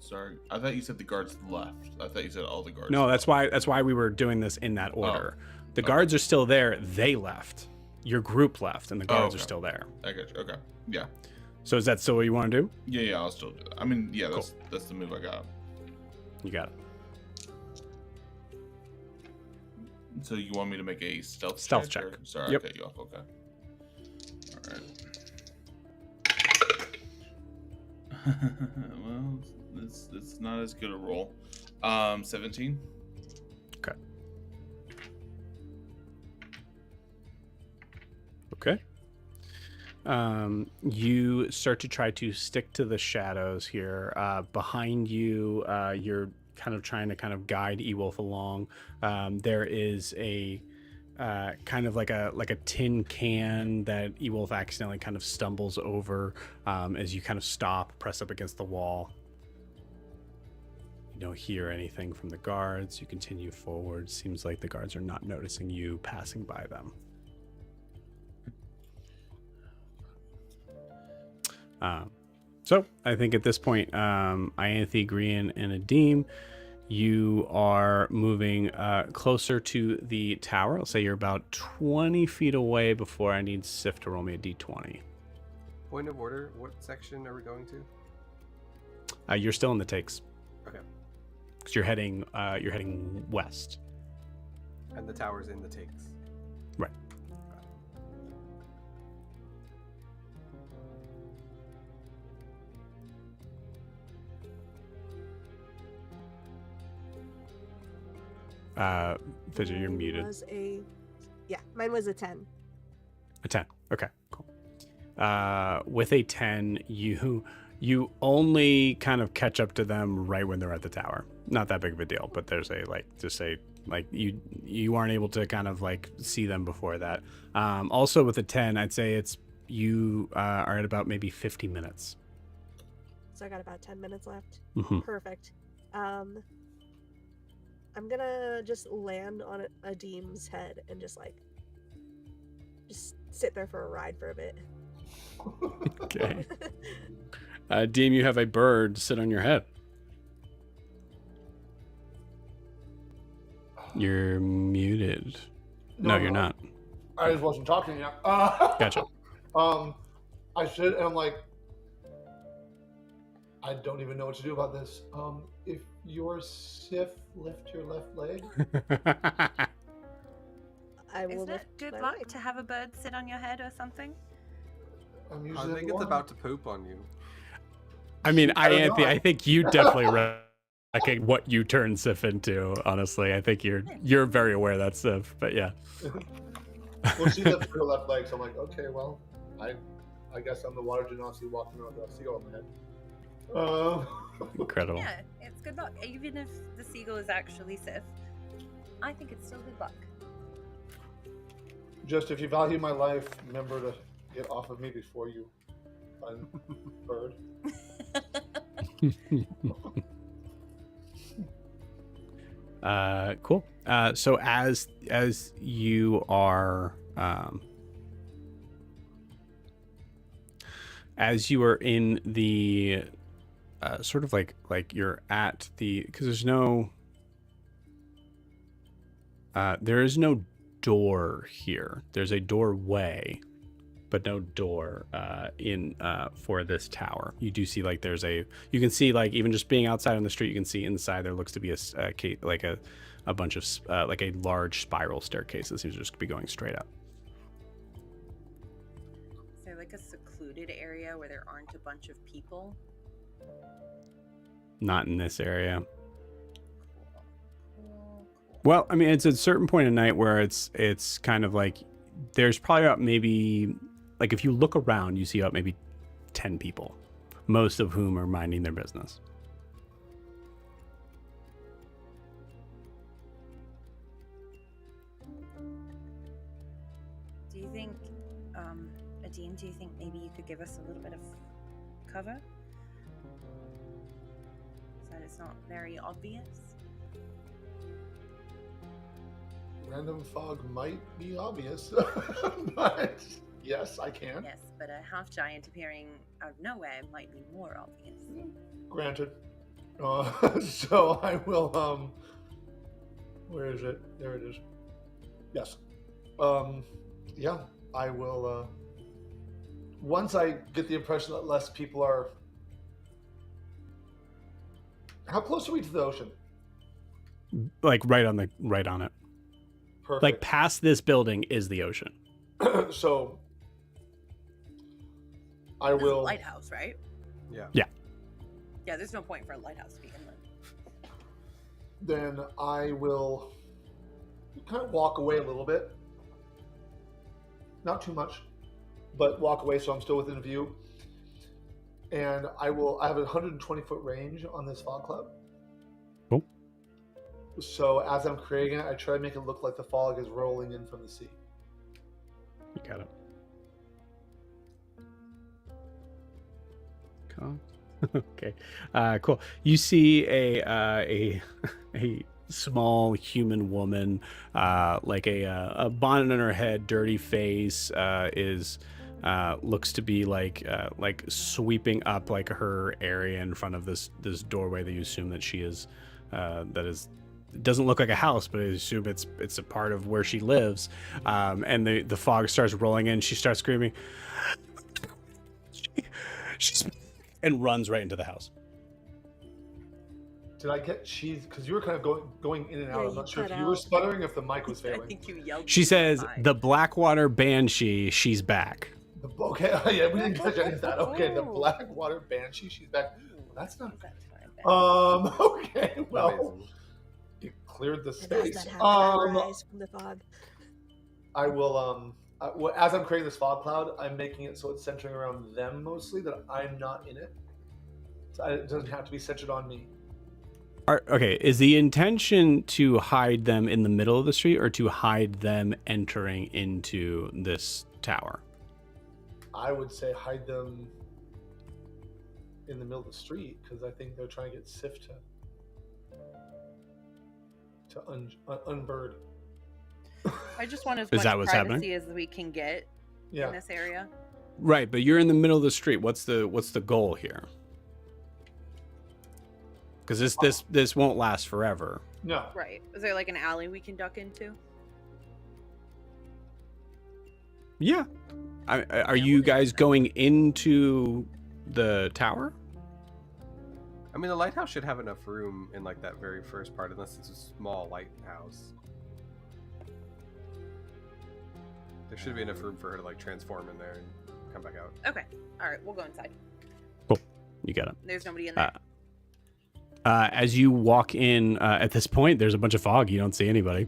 Sorry, I thought you said the guards left. I thought you said all the guards. No, left. that's why we were doing this in that order. The guards are still there. They left. Your group left, and the guards are still there. I got you. Okay. Yeah. So is that still what you want to do? Yeah, I'll still do that. I mean, yeah, that's the move I got. You got it. So you want me to make a stealth check? Or... Sorry, yep. I cut you off. Okay. All right. Well, it's not as good a roll. 17. Okay. Okay. You start to try to stick to the shadows here. Behind you, you're kind of trying to guide Ewolf along. There is a kind of like a tin can that Ewolf accidentally kind of stumbles over as you kind of stop, press up against the wall. You don't hear anything from the guards. You continue forward. Seems like the guards are not noticing you passing by them. So I think at this point, Ianthe, Green, and Adim, you are moving closer to the tower. I'll say you're about 20 feet away before I need Sif to roll me a d20. Point of order, what section are we going to? You're still in the takes. Okay. Because you're heading west. And the tower's in the takes. Right. Fidget, you're muted. Mine was a 10. A 10. Okay, cool. With a 10, you only kind of catch up to them right when they're at the tower. Not that big of a deal, but there's you aren't able to kind of see them before that. Also with a 10, I'd say you are at about maybe 50 minutes. So I got about 10 minutes left. Mm-hmm. Perfect. I'm gonna just land on Adim's head and just sit there for a ride for a bit. Okay. Adim, you have a bird sit on your head. You're muted. No, you're not. I just wasn't talking yet. Gotcha. I should, and I'm like, I don't even know what to do about this. If your Sif, lift your left leg. I will Isn't it good my luck leg. to have a bird sit on your head or something? I think it's about to poop on you. I mean, I think you definitely reckon what you turn Sif into. Honestly, I think you're very aware of that, Sif. But yeah. Well, she lifted her left leg, so I'm like, okay, well, I guess I'm the water genasi walking around with a seagull on my head. Incredible. Yeah, it's good luck. Even if the seagull is actually Sif, I think it's still good luck. Just if you value my life, remember to get off of me before you find bird. Cool. So as you are in the sort of like you're at the, because there is no door here. There's a doorway, but no door in for this tower. You do see you can see even just being outside on the street, you can see inside there looks to be a bunch of a large spiral staircase that seems to just be going straight up. Is there a secluded area where there aren't a bunch of people? Not in this area. Cool. Well, I mean, it's a certain point of night where it's kind of there's probably about maybe like if you look around, you see about maybe 10 people, most of whom are minding their business. Do you think, Adim, do you think maybe you could give us a little bit of cover? So that it's not very obvious? Random fog might be obvious, but yes, I can. Yes, but a half giant appearing out of nowhere might be more obvious. Granted. So I will, where is it? There it is. Yes. Yeah, I will, once I get the impression that less people are... How close are we to the ocean? Like right on it. Perfect. Like past this building is the ocean. So I This is a will... lighthouse, right? Yeah. Yeah, there's no point for a lighthouse to be inland. Then I will kind of walk away a little bit. Not too much, but walk away so I'm still within view. And I have a 120-foot range on this fog cloud. Cool. So as I'm creating it, I try to make it look like the fog is rolling in from the sea. You got it. Cool. Okay. Cool. You see a small human woman, like a bonnet on her head, dirty face, is looks to be like sweeping up like her area in front of this doorway that you assume that she is it doesn't look like a house, but I assume it's a part of where she lives. And the fog starts rolling in. She starts screaming, she's, and runs right into the house. Did I get cheese? Because you were kind of going in and out. Yeah, I'm not you sure if cut you were out. sputtering, if the mic was I failing. think you yelled. She says, "Hi." "The Blackwater Banshee, she's back." Okay, yeah, we didn't catch any of that. Okay, the Blackwater Banshee, she's back. Well, that's not... Okay, well, Amazing. it cleared the And as space. that happened, I rise from the fog. I will, as I'm creating this fog cloud, I'm making it so it's centering around them mostly, that I'm not in it. So it doesn't have to be centered on me. Okay, is the intention to hide them in the middle of the street or to hide them entering into this tower? I would say hide them in the middle of the street, because I think they're trying to get Sif to unbird. I just want as Is much that what's privacy happening? as we can get Yeah. in this area. Right, but you're in the middle of the street. What's the goal here? Because this won't last forever. No. Right. Is there like an alley we can duck into? Yeah. Are you guys going into the tower? I mean, the lighthouse should have enough room in like that very first part, unless it's a small lighthouse. There should be enough room for her to like transform in there and come back out. Okay. All right. We'll go inside. Cool. You got it. There's nobody in there. As you walk in, at this point, there's a bunch of fog. You don't see anybody.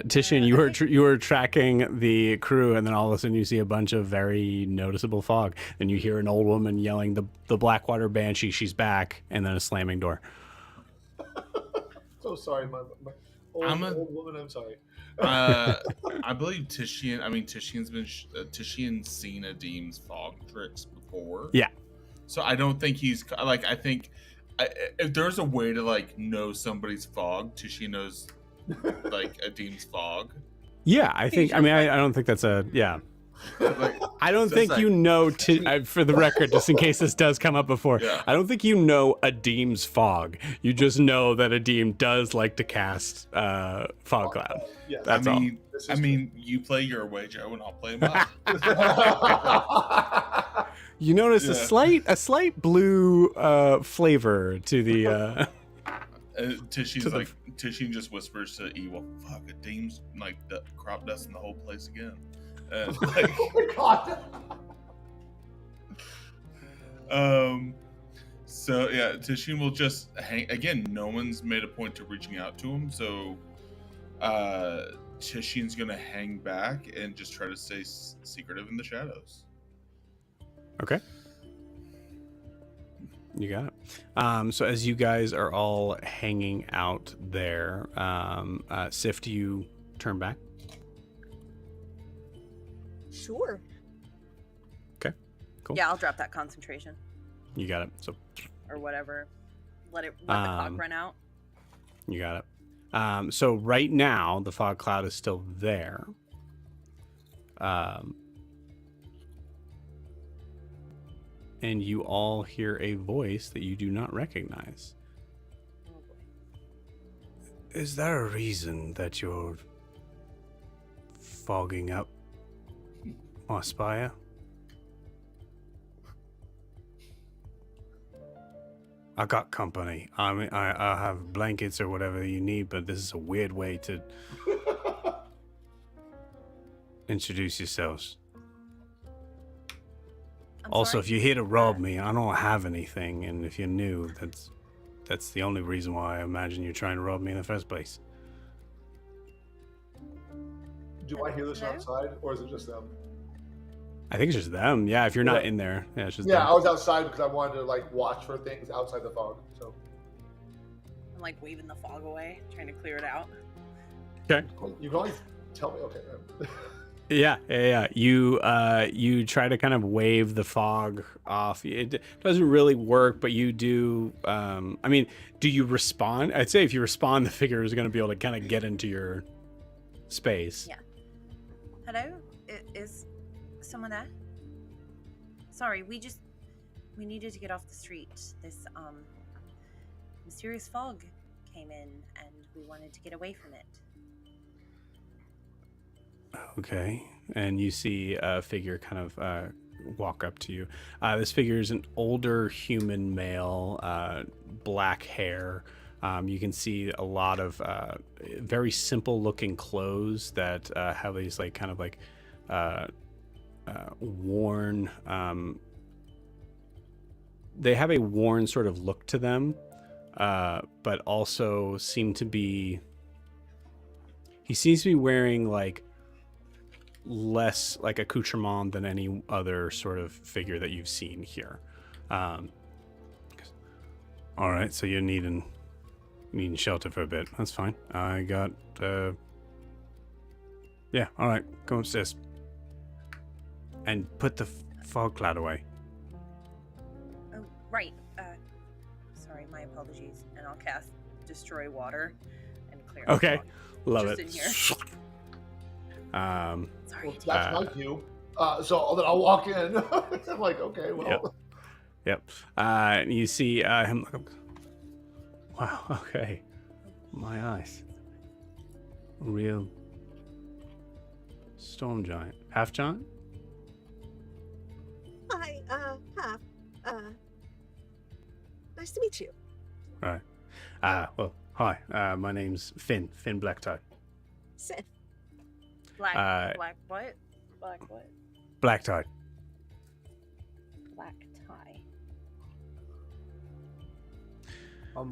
Titian, you were tracking the crew, and then all of a sudden you see a bunch of very noticeable fog, and you hear an old woman yelling, "The Blackwater Banshee, she's back!" and then a slamming door. So sorry, my old woman. I'm sorry. I believe Titian. I mean, Titian's seen Adim's fog tricks before. Yeah. So I don't think he's like. I think if there's a way to like know somebody's fog, Titian knows like Adim's fog. Yeah, I think. I mean, I don't think that's a. Yeah. Like, I don't so think it's you like- know, for the record, just in case this does come up before, Yeah. I don't think you know Adim's fog. You just know that Adim does like to cast fog cloud. Yes. That's all. This is I mean, you play your way, Joe, and I'll play mine. You notice Yeah. a slight blue flavor to the. Titian's To the- like Titian just whispers to E, "Well, fuck, Adim's like crop dusting the whole place again." And like, Oh my god. So yeah, Tishin will just hang again. No one's made a point to reaching out to him, so Tishin's gonna hang back and just try to stay secretive in the shadows. Okay. You got it. So as you guys are all hanging out there, Sif, do you turn back? Sure. Okay. Cool. Yeah, I'll drop that concentration You got it. So or whatever. Let the fog run out. you got it. So right now the fog cloud is still there. And you all hear a voice that you do not recognize. Oh boy. Is there a reason that you're fogging up my spire? I got company. I mean, I have blankets or whatever you need, but this is a weird way to introduce yourselves. I'm Also, sorry. if you're here to rob me, I don't have anything, and if you're new, that's the only reason why I imagine you're trying to rob me in the first place. Do I hear this Hello? outside, or is it just them? I think it's just them. Yeah, if you're not Yeah. in there, yeah, it's just Yeah, them. I was outside because I wanted to like watch for things outside the fog. So I'm like waving the fog away, trying to clear it out. Okay. you can always tell me. Okay. Yeah. You try to kind of wave the fog off. It doesn't really work, but you do. I mean, do you respond? I'd say if you respond, the figure is going to be able to kind of get into your space. Yeah. Hello? Is someone there? Sorry, we needed to get off the street. This mysterious fog came in and we wanted to get away from it. Okay. And you see a figure kind of walk up to you. This figure is an older human male, black hair. You can see a lot of very simple looking clothes that have these like kind of like worn. They have a worn sort of look to them, but also seem to be. He seems to be wearing like less like accoutrement than any other sort of figure that you've seen here. All right, so you're needing shelter for a bit. That's fine. I got yeah, all right, go upstairs and put the fog cloud away. Oh, right. Sorry, my apologies. And I'll cast Destroy Water and clear the Okay, fog. love Just it. in here. Um, Sorry. Well, that's my cue. So then I'll walk in. I'm like, okay, well. Yep. And you see him look up. Wow, okay. My eyes. Real storm giant. Half giant? Hi, Half. Nice to meet you. Right. Well, hi. My name's Finn Blacktie. Sith. Black what? Black what? Blacktie. Black tie.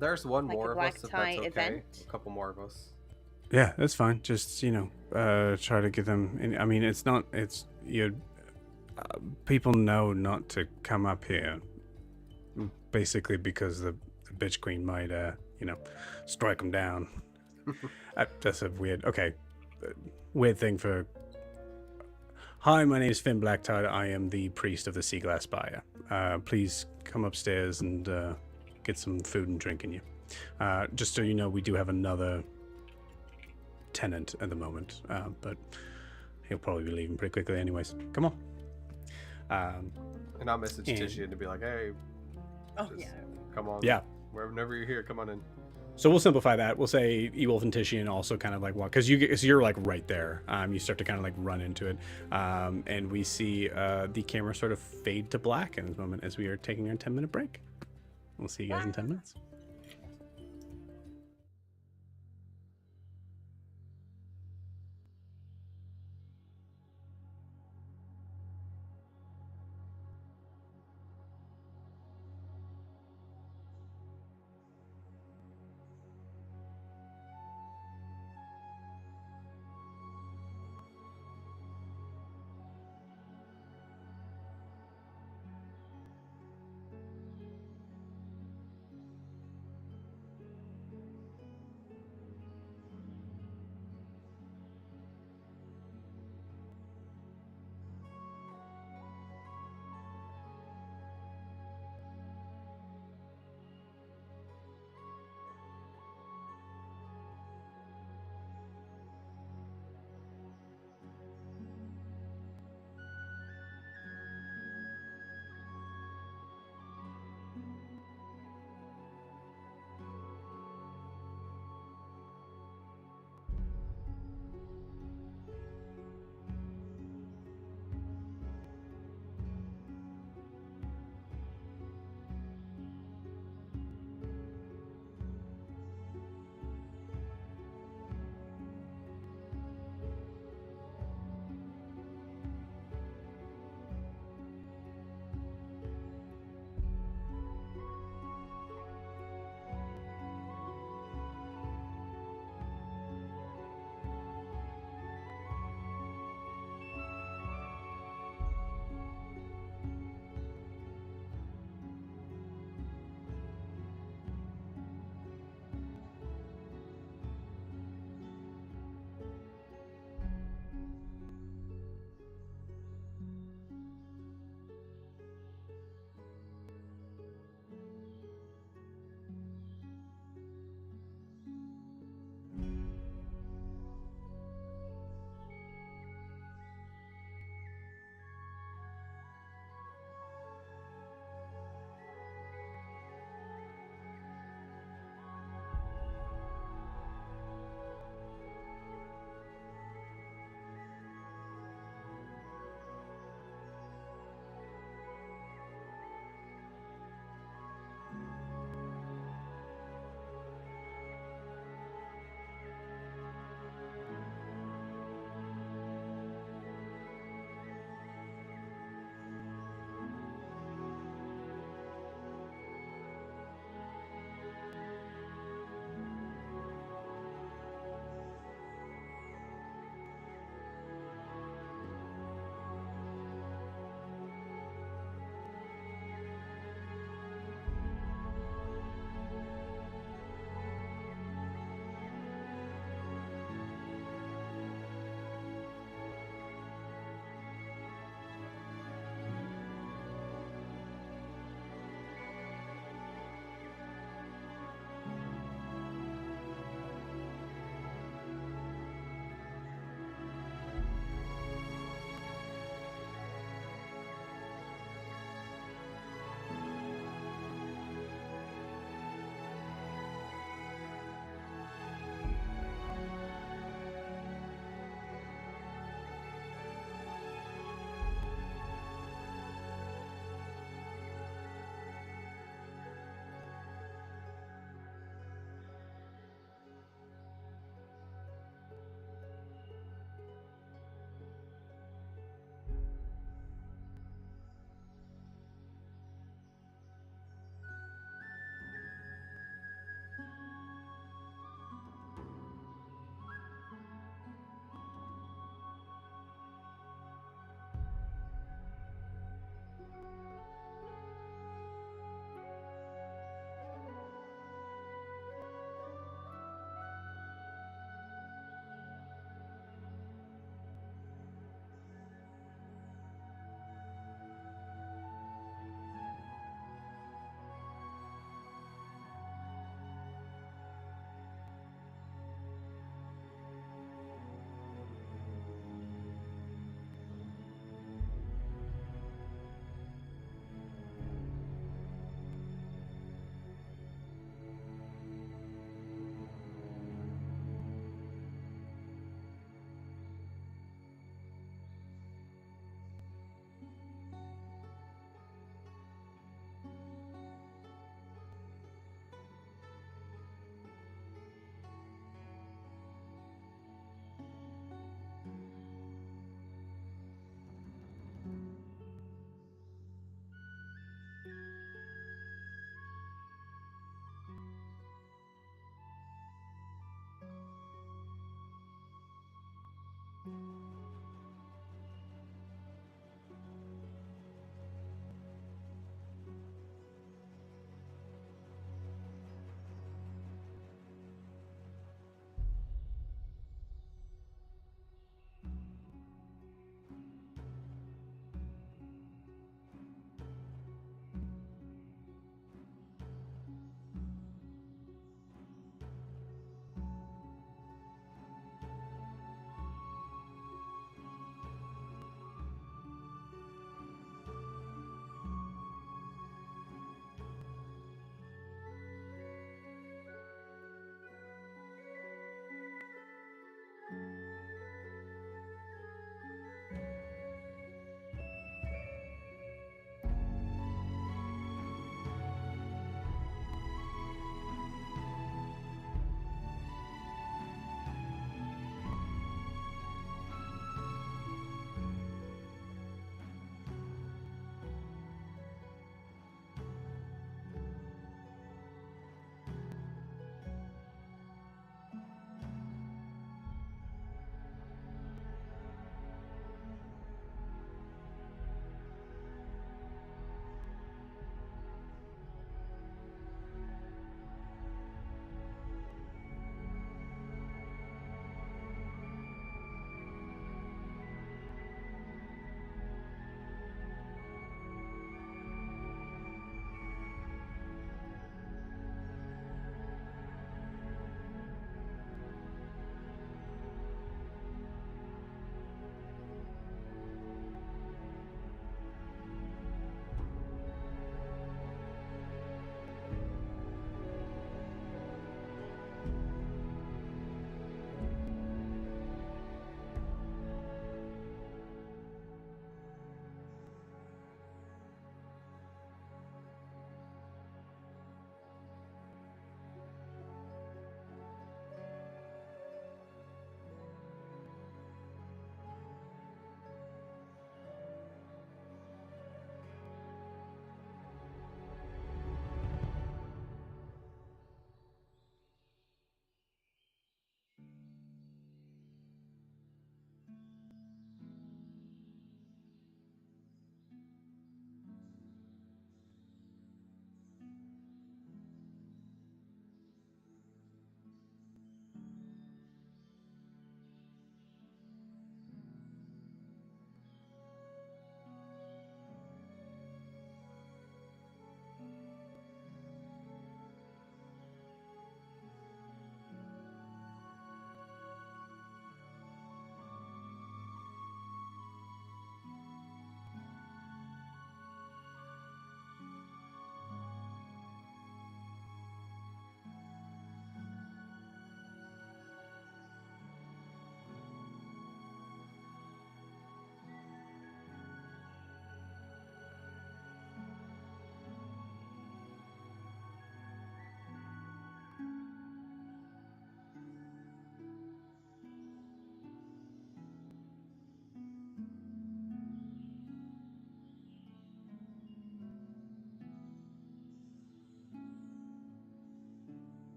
There's one Like a more of black us, if tie that's okay. event? A couple more of us. Yeah, that's fine. Just, try to get them in. I mean, people know not to come up here. Basically because the bitch queen might, strike them down. That's a weird thing for... Hi, my name is Finn Blacktide. I am the priest of the Sea Glass Spire. Please come upstairs and get some food and drink in you. Just so you know, we do have another tenant at the moment, but he'll probably be leaving pretty quickly anyways. Come on. And I'll message And- Tishy to be like, hey, Oh Just- yeah. come on. Yeah. Whenever you're here, come on in. So we'll simplify that. We'll say Ewolf and Titian also kind of like walk, because you're like right there. You start to kind of like run into it, and we see the camera sort of fade to black in this moment as we are taking our 10-minute break. We'll see you guys in 10 minutes.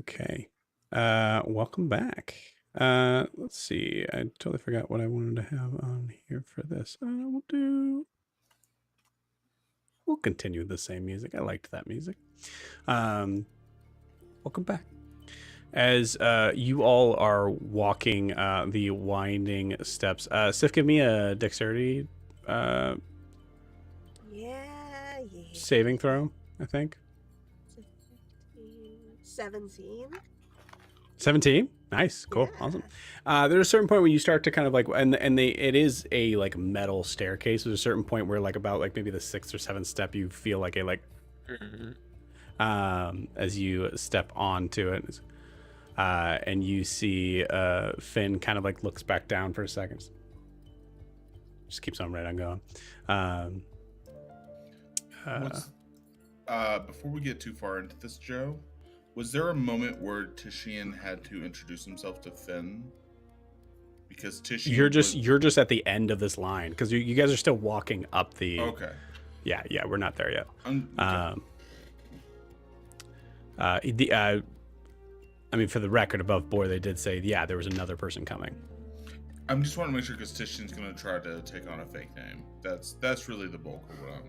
Okay. Welcome back. Let's see. I totally forgot what I wanted to have on here for this. We'll continue the same music. I liked that music. Welcome back. As you all are walking the winding steps, Sif, give me a dexterity Yeah. saving throw, I think. 17. 17. Nice, cool, Yeah. awesome. There's a certain point where you start to kind of like, it is a like metal staircase. There's a certain point where like about like maybe the 6th or 7th step, you feel like a like, as you step onto it, and you see Finn kind of like looks back down for a second. Just keeps on right on going. Before we get too far into this, Joe, was there a moment where Tishian had to introduce himself to Finn? Because Tishian, you're just at the end of this line because you guys are still walking up the. Okay. Yeah, we're not there yet. Okay. I mean, for the record, above board, they did say, yeah, there was another person coming. I'm just want to make sure because Tishian's going to try to take on a fake name. That's really the bulk of what I'm.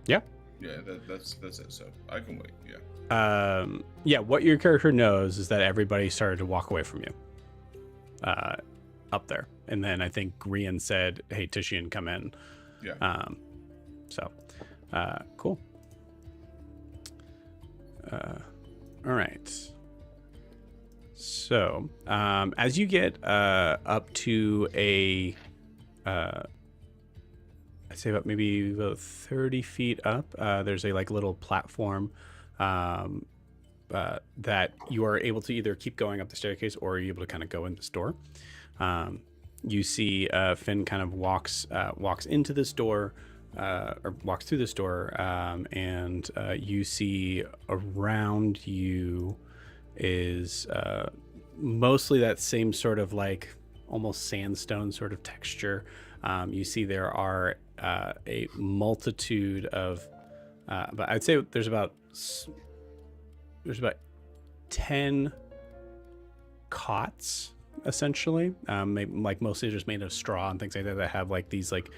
Yeah. Yeah, that's it. So I can wait. Yeah. Yeah. What your character knows is that everybody started to walk away from you. Up there, and then I think Grian said, "Hey, Tishian, come in." Yeah. Cool. All right. So, as you get up to a, I'd say about maybe about 30 feet up, there's a like little platform that you are able to either keep going up the staircase or you're able to kind of go in this door. You see Finn kind of walks into this door, or walks through this door, and you see around you is mostly that same sort of like almost sandstone sort of texture. You see there are a multitude of, but I'd say there's about 10 cots essentially, like mostly just made of straw and things like that have like these like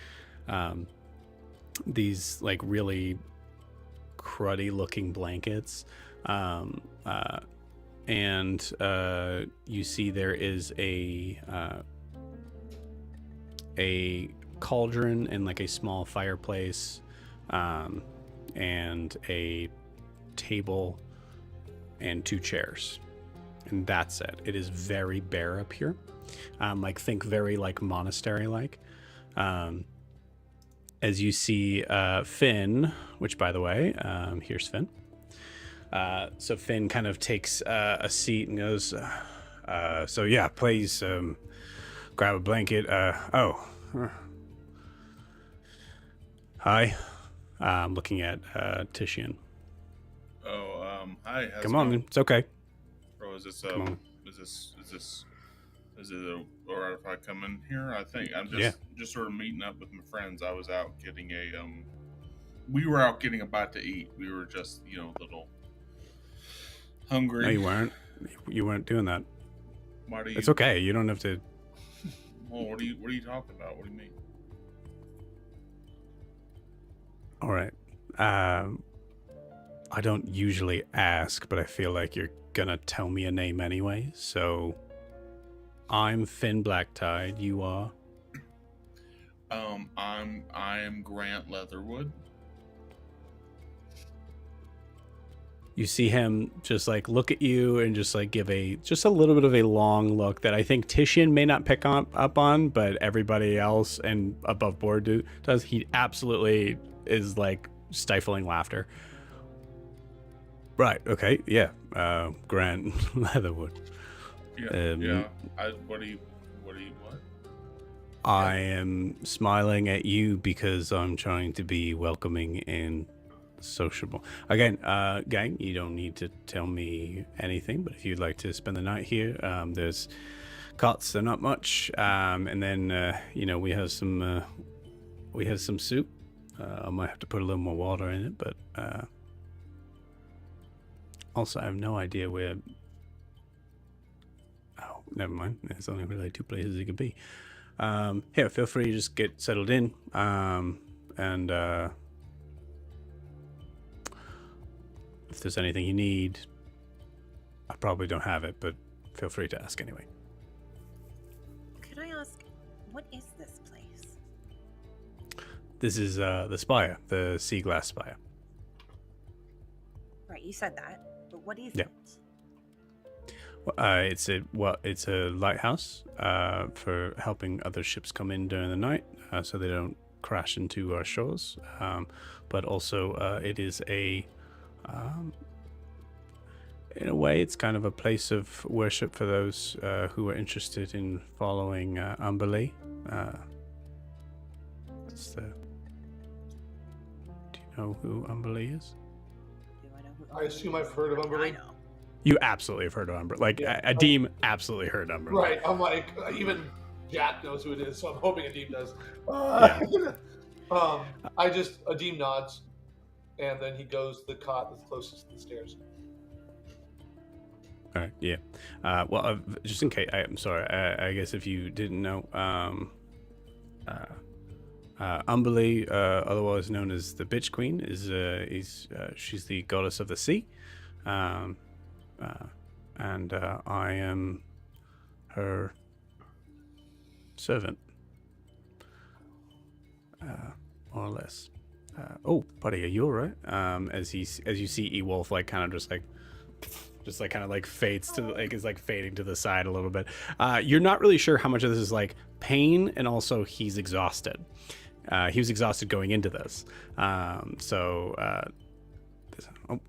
really cruddy looking blankets, and you see there is a cauldron and like a small fireplace, and a table and 2 chairs, and that's it. It is very bare up here, like think very like monastery like. As you see Finn, which by the way, here's Finn. So Finn kind of takes a seat and goes, so yeah, please grab a blanket. Hi. I'm looking at Tishian. Hi. Come on, it's okay. Bro, is this Come on. is it alright if I come in here? I think I'm just sort of meeting up with my friends. I was out getting we were out getting a bite to eat. We were just, a little hungry. No, you weren't. You weren't doing that. Why do you? It's okay. You don't have to. Well, what are you talking about? What do you mean? All right. I don't usually ask, but I feel like you're gonna tell me a name anyway. So, I'm Finn Blacktide. You are. I am Grant Leatherwood. You see him just like look at you and just like give just a little bit of a long look that I think Tishian may not pick up on, but everybody else and above board does. He absolutely is like stifling laughter. Right. Okay. Yeah. Grant Leatherwood. Yeah. What? I am smiling at you because I'm trying to be welcoming and sociable. Again, gang, you don't need to tell me anything, but if you'd like to spend the night here, there's cots, they're not much, and then we have some soup. I might have to put a little more water in it, but Also, I have no idea where. Oh, never mind. There's only really 2 places it could be. Here, feel free to just get settled in. And if there's anything you need, I probably don't have it, but feel free to ask anyway. Could I ask, what is this place? This is the spire, the sea glass spire. Right, you said that, but what is Yeah. it? It's a lighthouse for helping other ships come in during the night, so they don't crash into our shores. But also, it is in a way, it's kind of a place of worship for those who are interested in following Umberlee. Do you know who Umberlee is? Do I know who? I assume I've heard of I Umberlee. know. You absolutely have heard of Umberlee. Like, Yeah. Adim absolutely heard of Umberlee. Right. I'm like, even Jack knows who it is, so I'm hoping Adim does. Adim nods, and then he goes to the cot that's closest to the stairs. All right, yeah. Well, just in case, I'm sorry. I guess if you didn't know, Umberlee, otherwise known as the Bitch Queen, she's the goddess of the sea, and I am her servant, more or less. Oh, buddy, are you all right? As you see, Ewolf kind of fades to is fading to the side a little bit. You're not really sure how much of this is like pain, and also he's exhausted. He was exhausted going into this.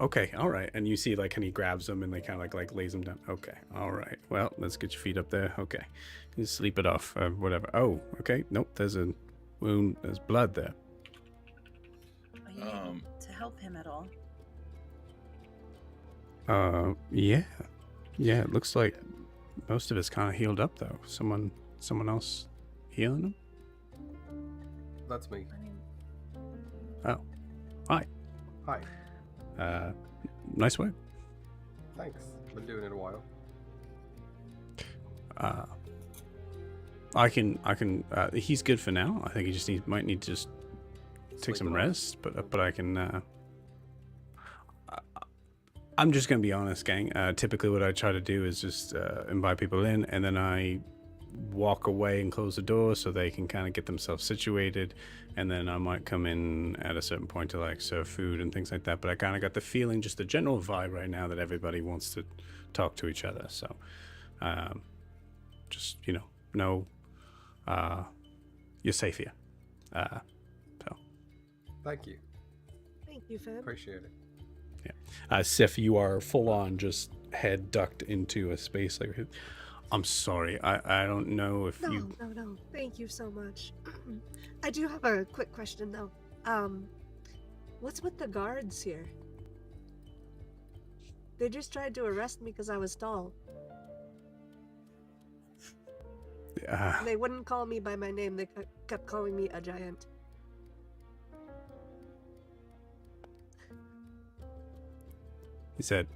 Okay, all right. And you see and he grabs him and they kind of like lays him down. Okay, all right. Well, let's get your feet up there. Okay, you sleep it off, whatever. Oh, okay. Nope, there's a wound. There's blood there. Are you able to help him at all? Yeah. It looks like most of it's kind of healed up though. Someone else healing him? That's me. I mean, Oh, hi. Hi. Nice work. Thanks. Been doing it a while. I can. He's good for now. I think he just might need to just take some Sleep it off. rest. But I can. I'm just gonna be honest, gang. Typically, what I try to do is just invite people in, and then I walk away and close the door so they can kind of get themselves situated, and then I might come in at a certain point to serve food and things like that. But I kind of got the feeling, just the general vibe right now, that everybody wants to talk to each other. So, just know you're safe here. Thank you. Thank you, Fab. Appreciate it. Sif, you are full on, just head ducked into a space like. I'm sorry. I don't know if you. No. Thank you so much. I do have a quick question though. What's with the guards here? They just tried to arrest me because I was tall. They wouldn't call me by my name. They kept calling me a giant. He said,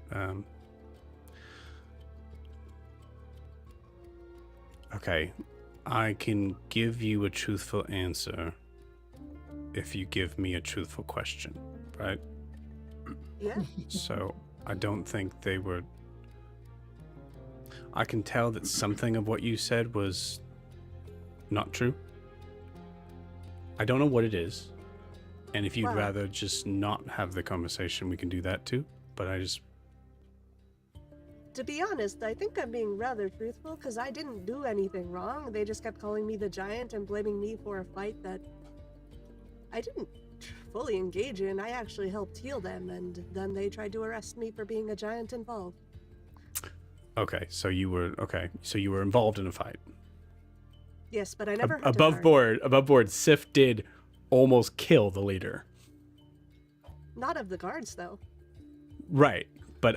okay, I can give you a truthful answer if you give me a truthful question, right? Yeah. So I don't think they were. I can tell that something of what you said was not true. I don't know what it is. And if you'd Wow. rather just not have the conversation, we can do that too. But To be honest, I think I'm being rather truthful because I didn't do anything wrong. They just kept calling me the giant and blaming me for a fight that I didn't fully engage in. I actually helped heal them, and then they tried to arrest me for being a giant involved. Okay, so you were involved in a fight. Yes, but I never hurt a Above guard. board, Sif did almost kill the leader. Not of the guards, though. Right, but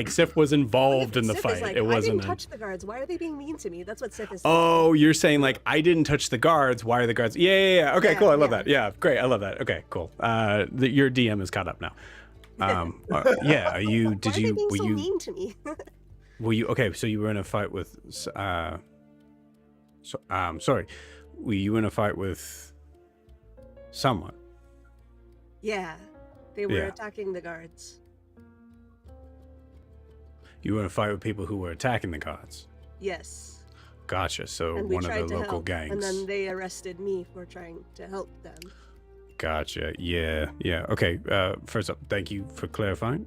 Sif was involved in the Sif fight. is like, It I wasn't. didn't touch the guards. Why are they being mean to me? That's what Sif is saying. Oh, you're saying I didn't touch the guards. Why are the guards? Yeah. Okay, Yeah, cool. I love yeah. that. Yeah, great. I love that. Okay, cool. Your DM is caught up now. Yeah. Are you? Did Why are they you? being Were so you? mean to me? Were you? Okay. So you were in a fight with. Sorry. Were you in a fight with someone? Yeah, they were Yeah. attacking the guards. You were in a fight with people who were attacking the guards. Yes. Gotcha. So And we one of tried the to local help, gangs. and then they arrested me for trying to help them. Gotcha. Yeah. Yeah. Okay. First up, thank you for clarifying.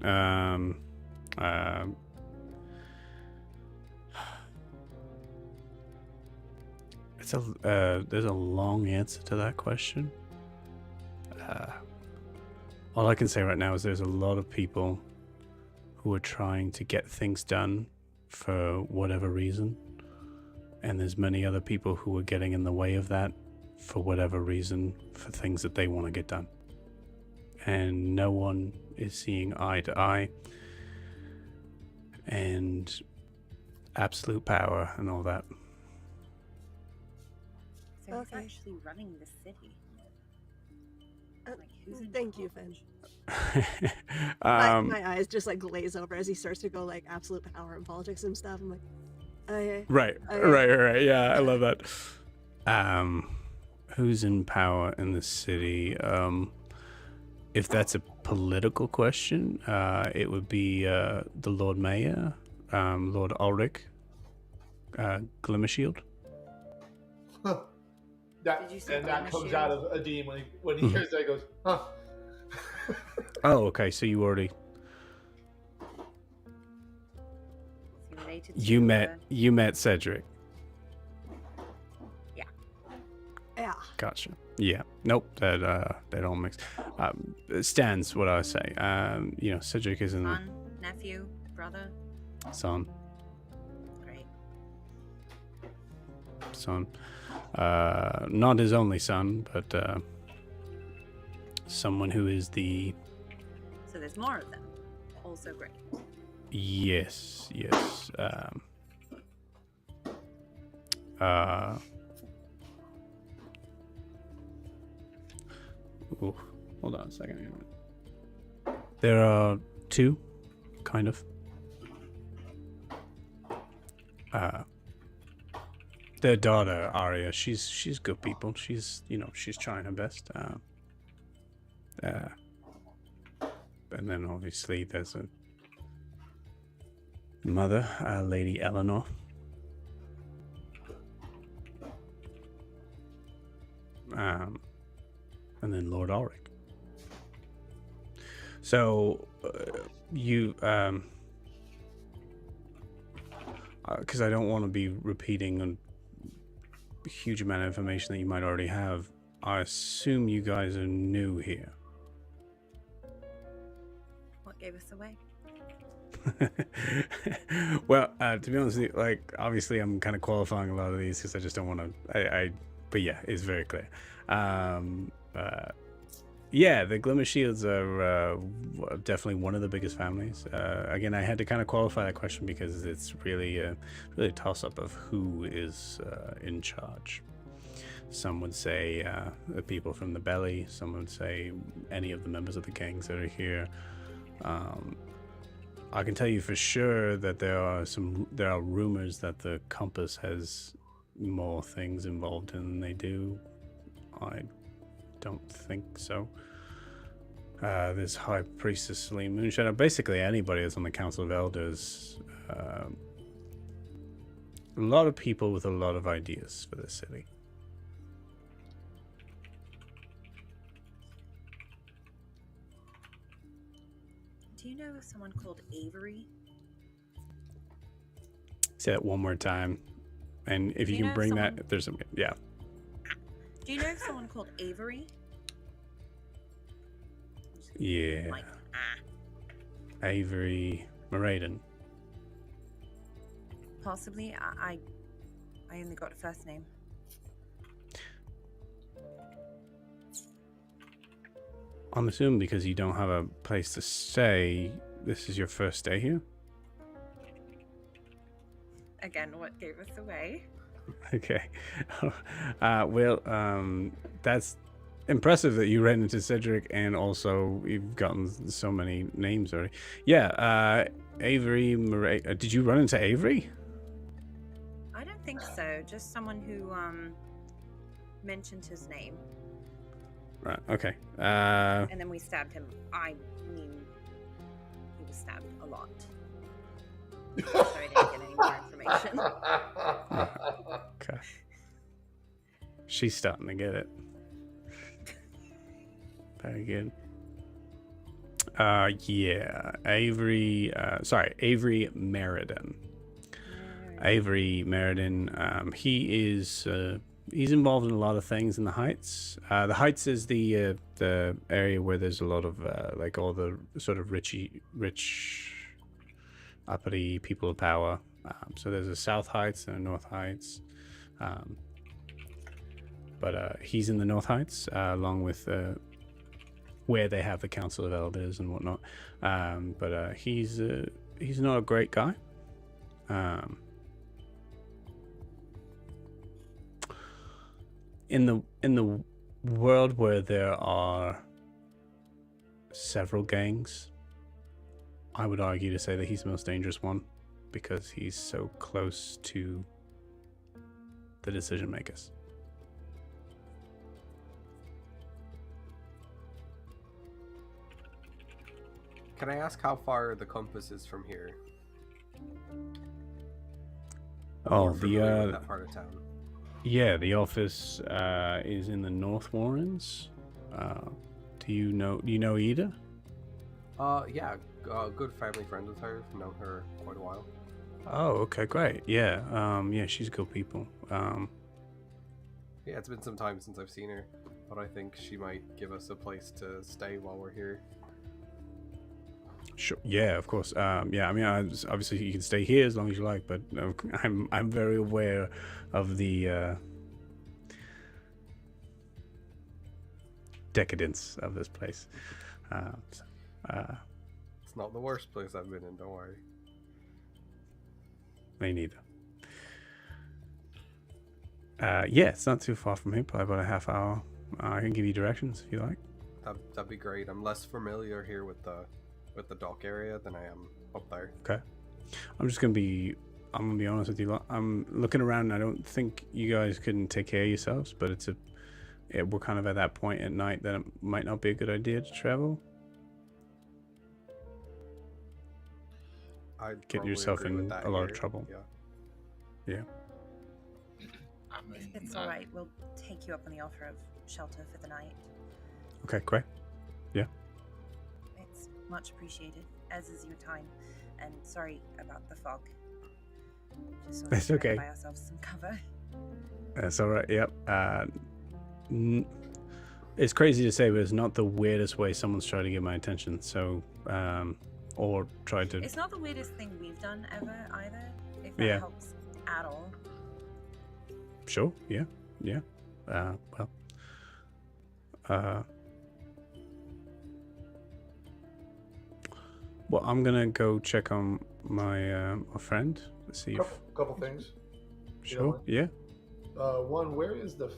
It's there's a long answer to that question. All I can say right now is there's a lot of people who are trying to get things done for whatever reason, and there's many other people who are getting in the way of that for whatever reason, for things that they want to get done, and no one is seeing eye to eye, and absolute power and all that. So who's Okay. actually running the city? Like, who's in Thank you, charge? Finn. My eyes just like glaze over as he starts to go like absolute power and politics and stuff. I'm like, okay. Right. Yeah, I love that. Who's in power in the city? If that's a political question, it would be the Lord Mayor, Lord Ulrich, Glimmershield. That, Did you say and that Glimmer comes Shield? out of Adim when he hears that. He goes, huh. Oh, okay. So you already Is he related you met Cedric. Yeah. Gotcha. Yeah. Nope. That all makes stands what I say. Cedric is in son, nephew, brother? son. Great. Son. Not his only son, but someone who is the So there's more of them. Also great. yes. Ooh, hold on a second. There are two, kind of. Their daughter Arya, she's good people. She's trying her best. And then obviously there's a mother, Lady Eleanor. And then Lord Ulrich. So you because I don't want to be repeating a huge amount of information that you might already have. I assume you guys are new here. What gave us away? Well, to be honest with you, like, obviously I'm kind of qualifying a lot of these because I just don't want to, but yeah, it's very clear. Yeah, the Glimmer Shields are definitely one of the biggest families. Again, I had to kind of qualify that question because it's really a toss-up of who is in charge. Some would say the people from the Belly. Some would say any of the members of the gangs that are here. I can tell you for sure that there are rumors that the Compass has more things involved in than they do. I don't think so. There's High Priestess Celine Moonshadow. Basically, anybody that's on the Council of Elders. A lot of people with a lot of ideas for this city. Do you know of someone called Avery? Say that one more time. And if you Do you can know bring someone- that, if there's some, yeah. Do you know of someone called Avery? Yeah. Like, Avery Moradin. possibly. I only got a first name. I'm assuming because you don't have a place to stay, this is your first day here? Again, what gave us away? Okay. That's impressive that you ran into Cedric, and also you've gotten so many names already. Yeah, Avery. Did you run into Avery? I don't think so. Just someone who mentioned his name. Right. Okay. And then we stabbed him. I mean, he was stabbed a lot. So I didn't get any more information. Okay. She's starting to get it. Very good. Yeah, Avery. Avery Meriden. Avery Meriden. He is. He's involved in a lot of things in the Heights. The Heights is the area where there's a lot of like all the sort of rich, uppity people of power. So there's a South Heights and a North Heights. But he's in the North Heights, along with where they have the Council of Elders and whatnot. But he's not a great guy. In the world where there are several gangs, I would argue to say that he's the most dangerous one, because he's so close to the decision makers. Can I ask how far the compass is from here? Oh, With that part of town. Yeah, the office is in the North Warrens. Do you know Ida? Yeah, good family friend with her. Known her quite a while. Oh, okay, great. Yeah, yeah, she's good people. Yeah, it's been some time since I've seen her, but I think she might give us a place to stay while we're here. Sure. Yeah, of course. Yeah, I mean, obviously you can stay here as long as you like, but I'm very aware of the decadence of this place. It's not the worst place I've been in. Don't worry. Me neither. Yeah, it's not too far from here. Probably about a half hour. I can give you directions if you like. That'd be great. I'm less familiar here with the dock area than I am up there. Okay. I'm gonna be honest with you. I'm looking around and I don't think you guys can take care of yourselves, but we're kind of at that point at night that it might not be a good idea to travel. I'd Get probably yourself agree in with that a lot of here. trouble. Yeah. I mean, It's all right. We'll take you up on the offer of shelter for the night. Okay, great. It's much appreciated, as is your time. And sorry about the fog. Just sort of It's trying to okay. buy ourselves some cover. That's all right. Yep. It's crazy to say, but it's not the weirdest way someone's tried to get my attention. So, or tried to. It's not the weirdest thing we've done ever either. If that Yeah. helps at all. Sure. Yeah. Well, I'm gonna go check on my friend. See if. Couple things. Sure. Yeah. One, where is the?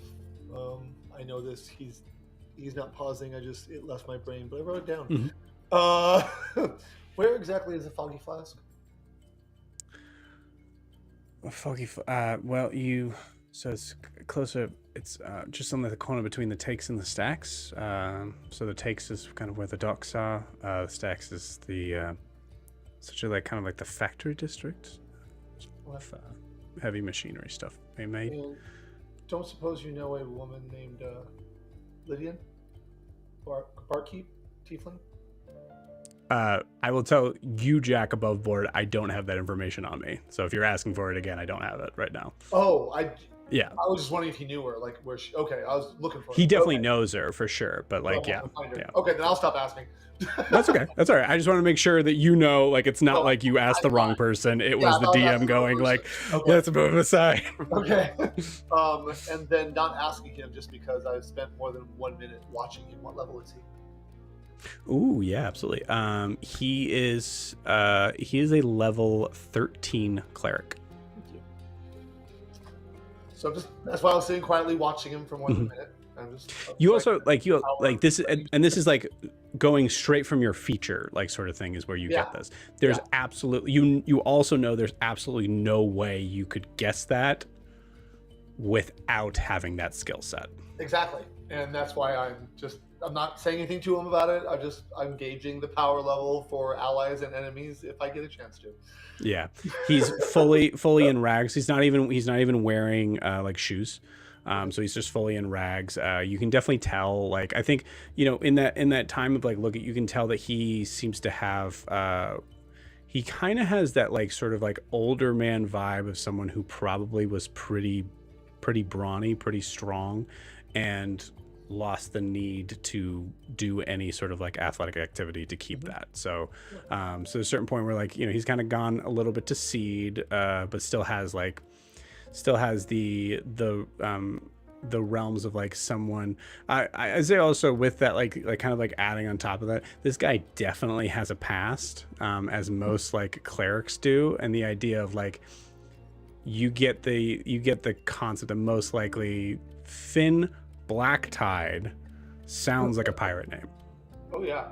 I know this. He's not pausing. It left my brain, but I wrote it down. Mhm. Where exactly is the foggy flask? So it's closer. It's just on the corner between the takes and the stacks. So the takes is kind of where the docks are. The stacks is the essentially like kind of like the factory district. With, heavy machinery stuff being made. And don't suppose you know a woman named Lydian? Barkeep? Tiefling? I will tell you, Jack, above board, I don't have that information on me. So if you're asking for it again, I don't have it right now. Oh, Yeah. I was just wondering if he knew her, like where she. Okay, I was looking for her. He definitely Okay. knows her for sure, but like, I'll yeah. have to find her. Yeah. Okay, then I'll stop asking. That's okay. That's all right. I just want to make sure that you know, like, it's not No, like you asked the wrong person. It Yeah, was the no, that's DM the going wrong like, Okay. let's move aside. Okay. And then not asking him just because I spent more than 1 minute watching him. What level is he? Ooh, yeah, absolutely. He is a level 13 cleric. Thank you. So that's why I was sitting quietly watching him for more than a minute. I'm just. You also like this, and this is like going straight from your feature, like sort of thing, is where you get this. There's absolutely you also know there's absolutely no way you could guess that without having that skill set. Exactly, and that's why I'm not saying anything to him about it. I'm gauging the power level for allies and enemies if I get a chance to. Yeah, he's fully in rags. He's not even wearing like shoes. So he's just fully in rags. You can definitely tell, like, I think, in that time of like, you can tell that he seems to have, he kind of has that like sort of like older man vibe of someone who probably was pretty brawny, pretty strong, and lost the need to do any sort of like athletic activity to keep that. So at a certain point where like, he's kind of gone a little bit to seed, but still has the realms of like someone. I say also with that, like kind of like adding on top of that, this guy definitely has a past, as most like clerics do, and the idea of like you get the concept of most likely Finn Blacktide sounds like a pirate name. Oh yeah.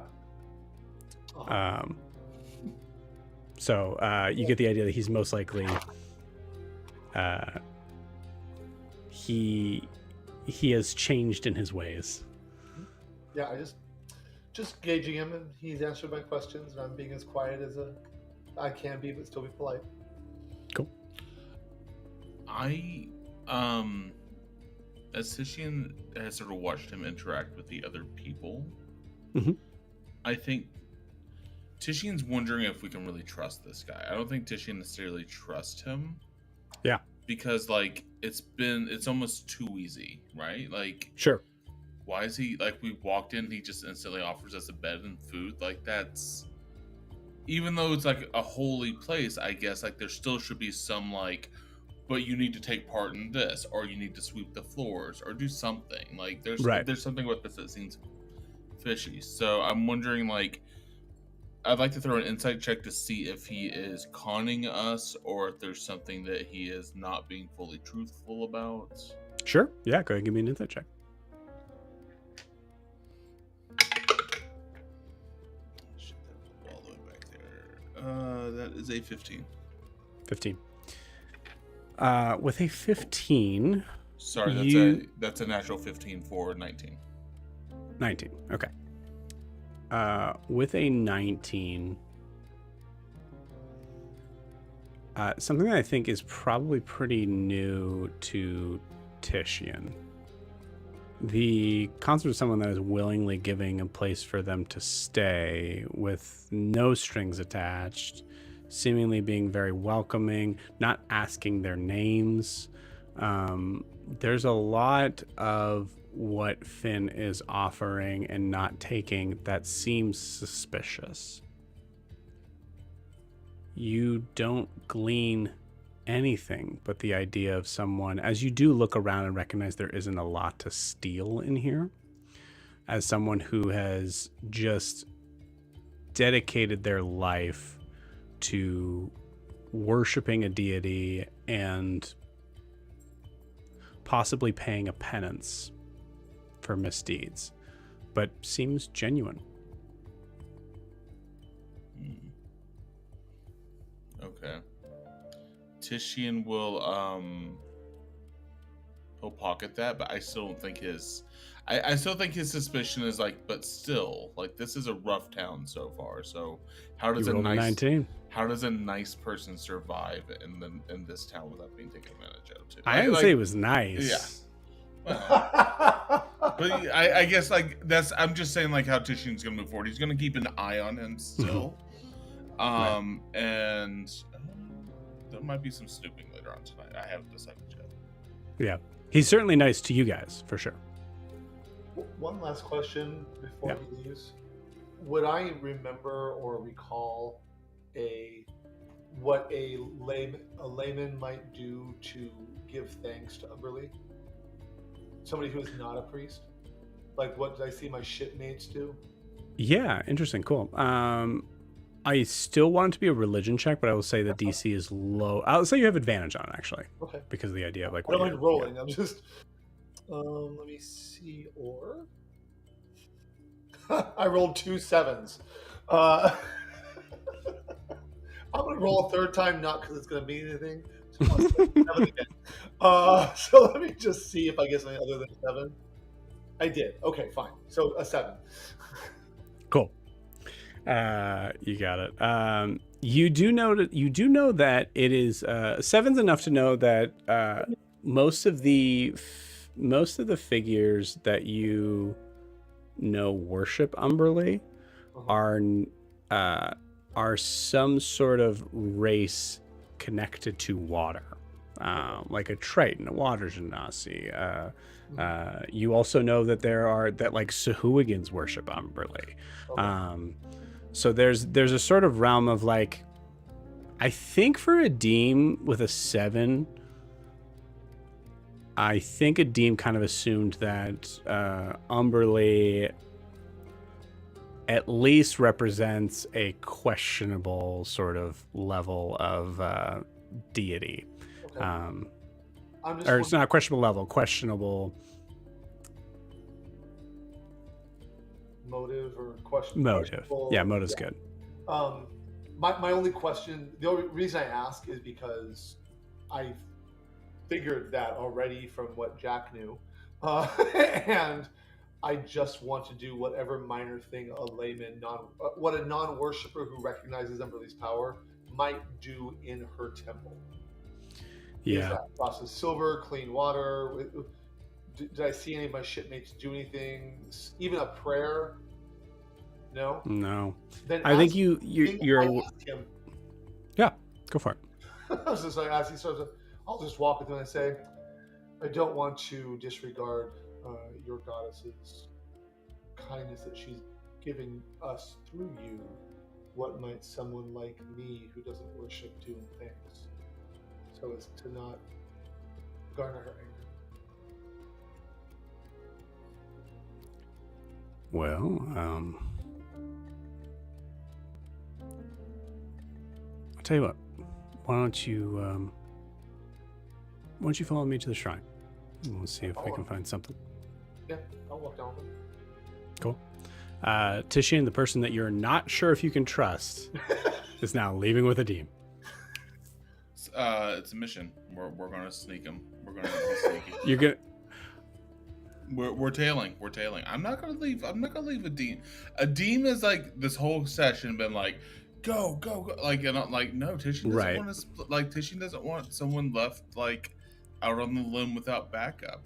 So you get the idea that he's most likely he has changed in his ways. Yeah, I just gauging him, and he's answered my questions, and I'm being as quiet as I can be, but still be polite. Cool. As Titian has sort of watched him interact with the other people, I think Titian's wondering if we can really trust this guy. I don't think Titian necessarily trusts him. Yeah. Because like it's almost too easy, right? Like, sure. Why is he like, we walked in, he just instantly offers us a bed and food? Like, that's, even though it's like a holy place, I guess like there still should be some like, but you need to take part in this, or you need to sweep the floors, or do something. Like there's something with this that seems fishy. So I'm wondering, like, I'd like to throw an insight check to see if he is conning us, or if there's something that he is not being fully truthful about. Sure. Yeah, go ahead and give me an insight check. Shit, that was all the way back there. That is a 15. 15. With a 15. Sorry, that's a natural 15 for 19. 19. Okay. With a 19, something that I think is probably pretty new to Titian. The concept of someone that is willingly giving a place for them to stay with no strings attached, seemingly being very welcoming, not asking their names. There's a lot of what Finn is offering and not taking that seems suspicious. You don't glean anything but the idea of someone, as you do look around and recognize there isn't a lot to steal in here, as someone who has just dedicated their life to worshiping a deity and possibly paying a penance for misdeeds, but seems genuine. Okay. Titian will he'll pocket that, but I still don't think I still think his suspicion is like, but still, like, this is a rough town so far. So how does a nice person survive in this town without being taken advantage of? Too? I didn't say it was nice. Yeah. But I guess like I'm just saying like how Titian's gonna move forward. He's gonna keep an eye on him still, and there might be some snooping later on tonight. I haven't decided yet. Yeah, he's certainly nice to you guys for sure. One last question before he leaves: would I remember or recall what a layman might do to give thanks to Umberlee? Somebody who is not a priest? Like, what did I see my shipmates do? Yeah, interesting, cool. I still want it to be a religion check, but I will say the DC is low. I'll say you have advantage on it, actually. Okay. Because of the idea of like... I don't mind rolling. I'm just... let me see I rolled 2 7s. I'm gonna roll a third time, not because it's gonna mean anything. Just want to say 7 again. So let me just see if I get something other than 7. I did. Okay, fine. So a 7. Cool. You got it. You do know that it is 7's enough to know that most of the figures that you know worship Umberlee are some sort of race connected to water, like a Triton, a water genasi. You also know that like Sahuagins worship Umberlee. Okay. So there's a sort of realm of like, I think for a Deem with a 7, I think a Deem kind of assumed that Umberlee at least represents a questionable sort of level of deity. Okay. Or it's not a questionable level, questionable motive or question. Motive. Yeah, motive's good. My only question, the only reason I ask is because I figured that already from what Jack knew. And I just want to do whatever minor thing a layman, what a non-worshipper who recognizes Umberlee's power might do in her temple. Yeah. Is that process silver, clean water? Did I see any of my shipmates do anything? Even a prayer? No. No. Then I think you're. I ask him. Yeah, go for it. I was just like, as he starts, I'll just walk with him and say, I don't want to disregard your goddess's kindness that she's giving us through you. What might someone like me who doesn't worship do in thanks, so as to not garner her anger? Well, I'll tell you what. Why don't you follow me to the shrine? We'll see if we can find something. Yeah, I'll walk down with him. Cool. Tishian, the person that you're not sure if you can trust, is now leaving with a Deem. It's a mission. We're gonna sneak him. We're gonna be sneaky. You're gonna. We're tailing. We're tailing. I'm not gonna leave a Deem. A Deem is like this whole session been like, go. Like, and I'm like, no, Tishian doesn't want to. Like, Tishian doesn't want someone left like out on the limb without backup.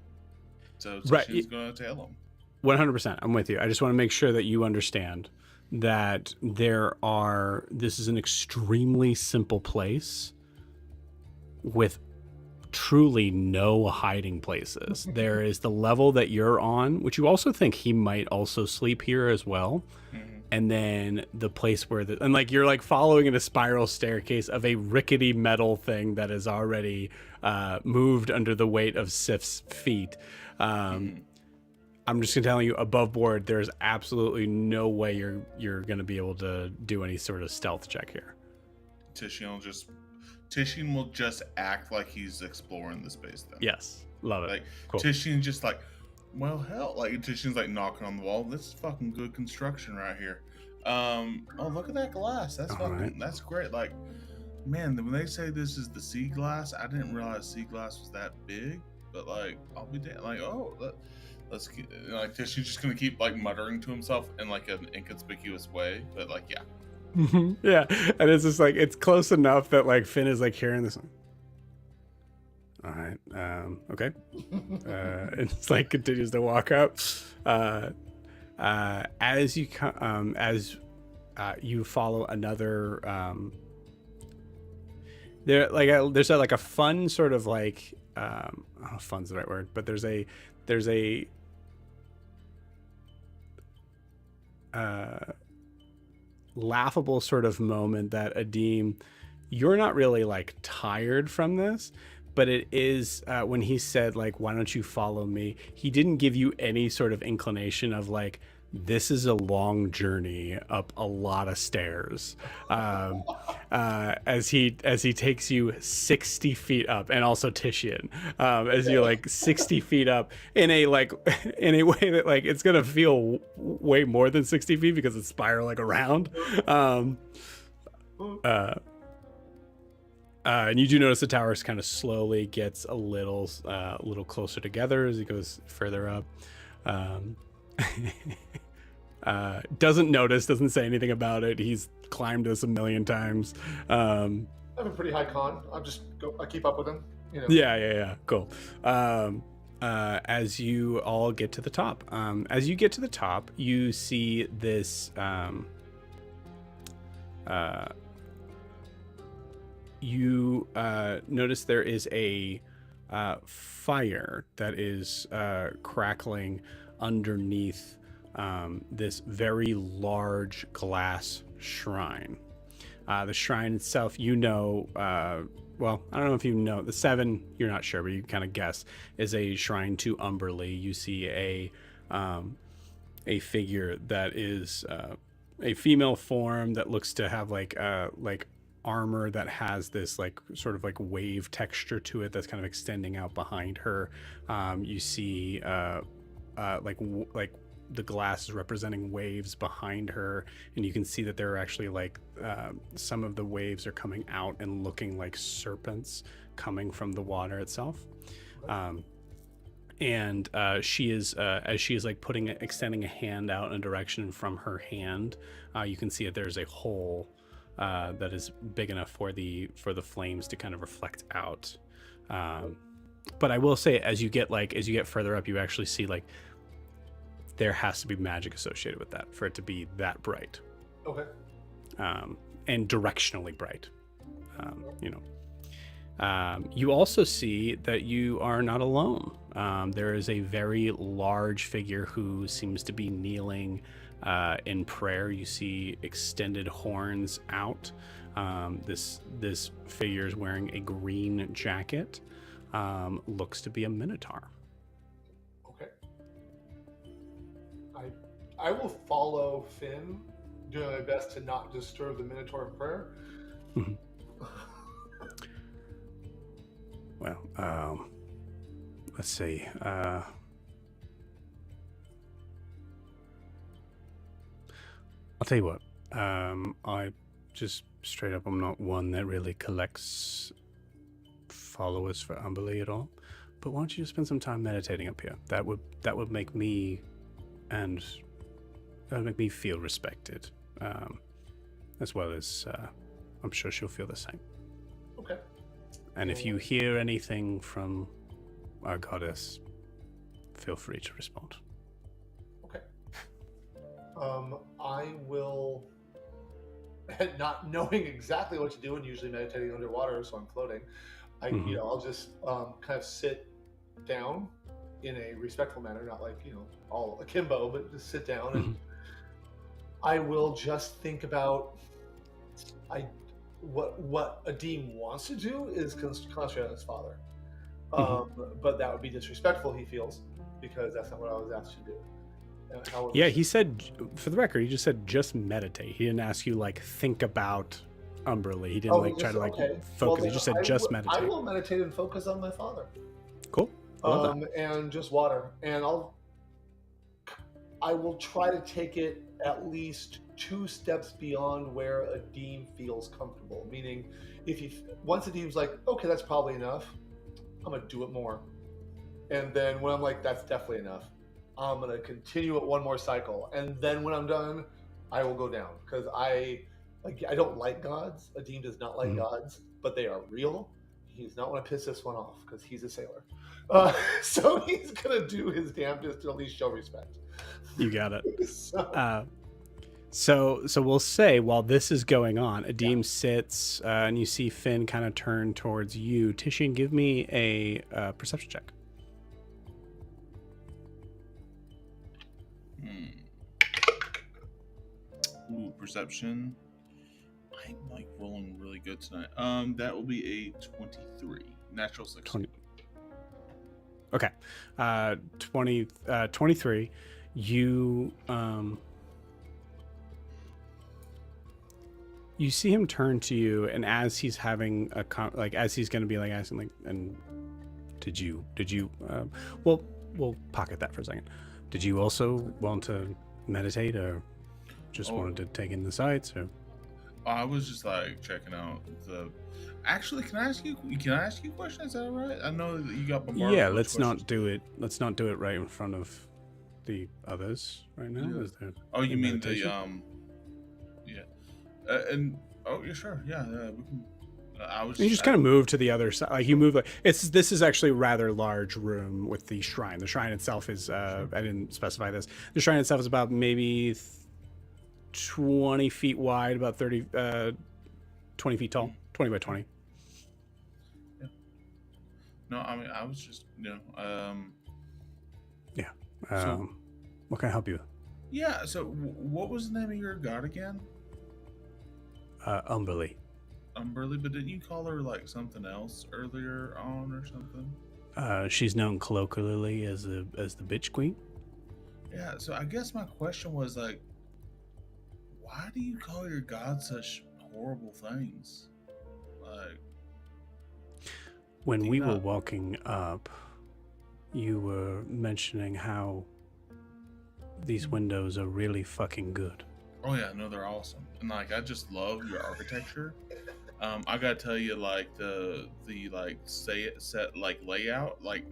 So Tishian's gonna tail him. 100%. I'm with you. I just want to make sure that you understand that this is an extremely simple place with truly no hiding places. There is the level that you're on, which you also think he might also sleep here as well. Mm-hmm. And then the place where and like you're like following in a spiral staircase of a rickety metal thing that is already moved under the weight of Sif's feet. I'm just gonna tell you, above board, there's absolutely no way you're gonna be able to do any sort of stealth check here. Tishian will just act like he's exploring the space then. Yes, love it. Like cool. Tishian's just like, well, hell, like Tishian's like knocking on the wall. This is fucking good construction right here. Oh, look at that glass. That's that's great. Like, man, when they say this is the sea glass, I didn't realize sea glass was that big. But like, I'll be damn. Like, let's keep, like Tishian's just gonna keep like muttering to himself in like an inconspicuous way. But like, yeah. Yeah, and it's just like it's close enough that like Finn is like hearing this. All right, okay, and it's like continues to walk up. As you you follow another, there's a fun sort of like I don't know if fun's the right word, but there's a laughable sort of moment that Adim, you're not really like tired from this, but it is when he said like, "Why don't you follow me?" He didn't give you any sort of inclination of like, this is a long journey up a lot of stairs. As he takes you 60 feet up, and also Titian, as you're like 60 feet up in a like in a way that like it's gonna feel way more than 60 feet because it's spiraling around. And you do notice the towers kind of slowly gets a little closer together as he goes further up. Doesn't notice, doesn't say anything about it. He's climbed this a million times. I have a pretty high con. I keep up with him. You know. Yeah. Cool. As you all get to the top, you see this. You notice there is a fire that is crackling underneath this very large glass shrine. The shrine itself, well, I don't know if you know, the 7, you're not sure, but you kind of guess, is a shrine to Umberlee. You see a figure that is a female form that looks to have like armor that has this like sort of like wave texture to it that's kind of extending out behind her. You see like the glass is representing waves behind her, and you can see that there are actually like some of the waves are coming out and looking like serpents coming from the water itself. And she is as she is like extending a hand out in a direction from her hand, you can see that there's a hole that is big enough for the flames to kind of reflect out. But I will say, as you get further up, you actually see like there has to be magic associated with that for it to be that bright. Okay. And directionally bright. You also see that you are not alone. There is a very large figure who seems to be kneeling in prayer. You see extended horns out. This figure is wearing a green jacket. Looks to be a minotaur. Okay. I will follow Finn, doing my best to not disturb the minotaur in prayer. Mm-hmm. Well, let's see. I'll tell you what. I just straight up, I'm not one that really collects followers for Umberlee at all. But why don't you just spend some time meditating up here? That would make me, and that would make me feel respected, as well as I'm sure she'll feel the same. Okay. And if you hear anything from our goddess, feel free to respond. Okay. I will, not knowing exactly what to do and usually meditating underwater, so I'm floating. I'll just kind of sit down in a respectful manner, not like, all akimbo, but just sit down and I will just think about what Adim wants to do is concentrate on his father. But that would be disrespectful, he feels, because that's not what I was asked to do. Yeah, he said, for the record, he just said just meditate. He didn't ask you like think about Umberlee. He didn't try to focus. He just said just meditate. I will meditate and focus on my father. Cool. And just water. And I will try to take it at least 2 steps beyond where Adim feels comfortable. Meaning, once Adim's like, okay, that's probably enough, I'm gonna do it more. And then when I'm like, that's definitely enough, I'm gonna continue it one more cycle. And then when I'm done, I will go down, because I don't like gods. Adim does not like gods, but they are real. He's not want to piss this one off because he's a sailor. So he's gonna do his damnedest to at least show respect. You got it. So we'll say while this is going on, Adim sits, and you see Finn kind of turn towards you. Titian, give me a perception check. Ooh, perception. I'm like rolling really good tonight. That will be a 23. Natural 6. 20. Okay. 23. You you see him turn to you, and as he's having a as he's going to be like asking like, and did you well, we'll pocket that for a second. Did you also want to meditate, or just wanted to take in the sights, or? I was just like checking out the. Actually, can I ask you a question? Is that all right? I know that you got bombarded. Yeah, with let's questions. not do it. Let's not do it right in front of the others right now. Yeah. Is there? Oh, you mean meditation? yeah, and yeah, sure, yeah, we can. I was. You just kind of move to the other side. Like you move. Like this is actually a rather large room with the shrine. The shrine itself is. I didn't specify this. The shrine itself is about maybe 20 feet wide, about 20 feet tall, 20 by 20. Yeah. No, I mean I was just Yeah. So- What can I help you with? Yeah. So what was the name of your god again? Umberly. Umberly, but didn't you call her like something else earlier on or something? She's known colloquially as the bitch queen. Yeah. So I guess my question was like, why do you call your god such horrible things? Like, When Do we you were not- walking up, you were mentioning how these windows are really fucking good. oh yeah, no, they're awesome, and like I just love your architecture. I gotta tell you, like the like set like layout, like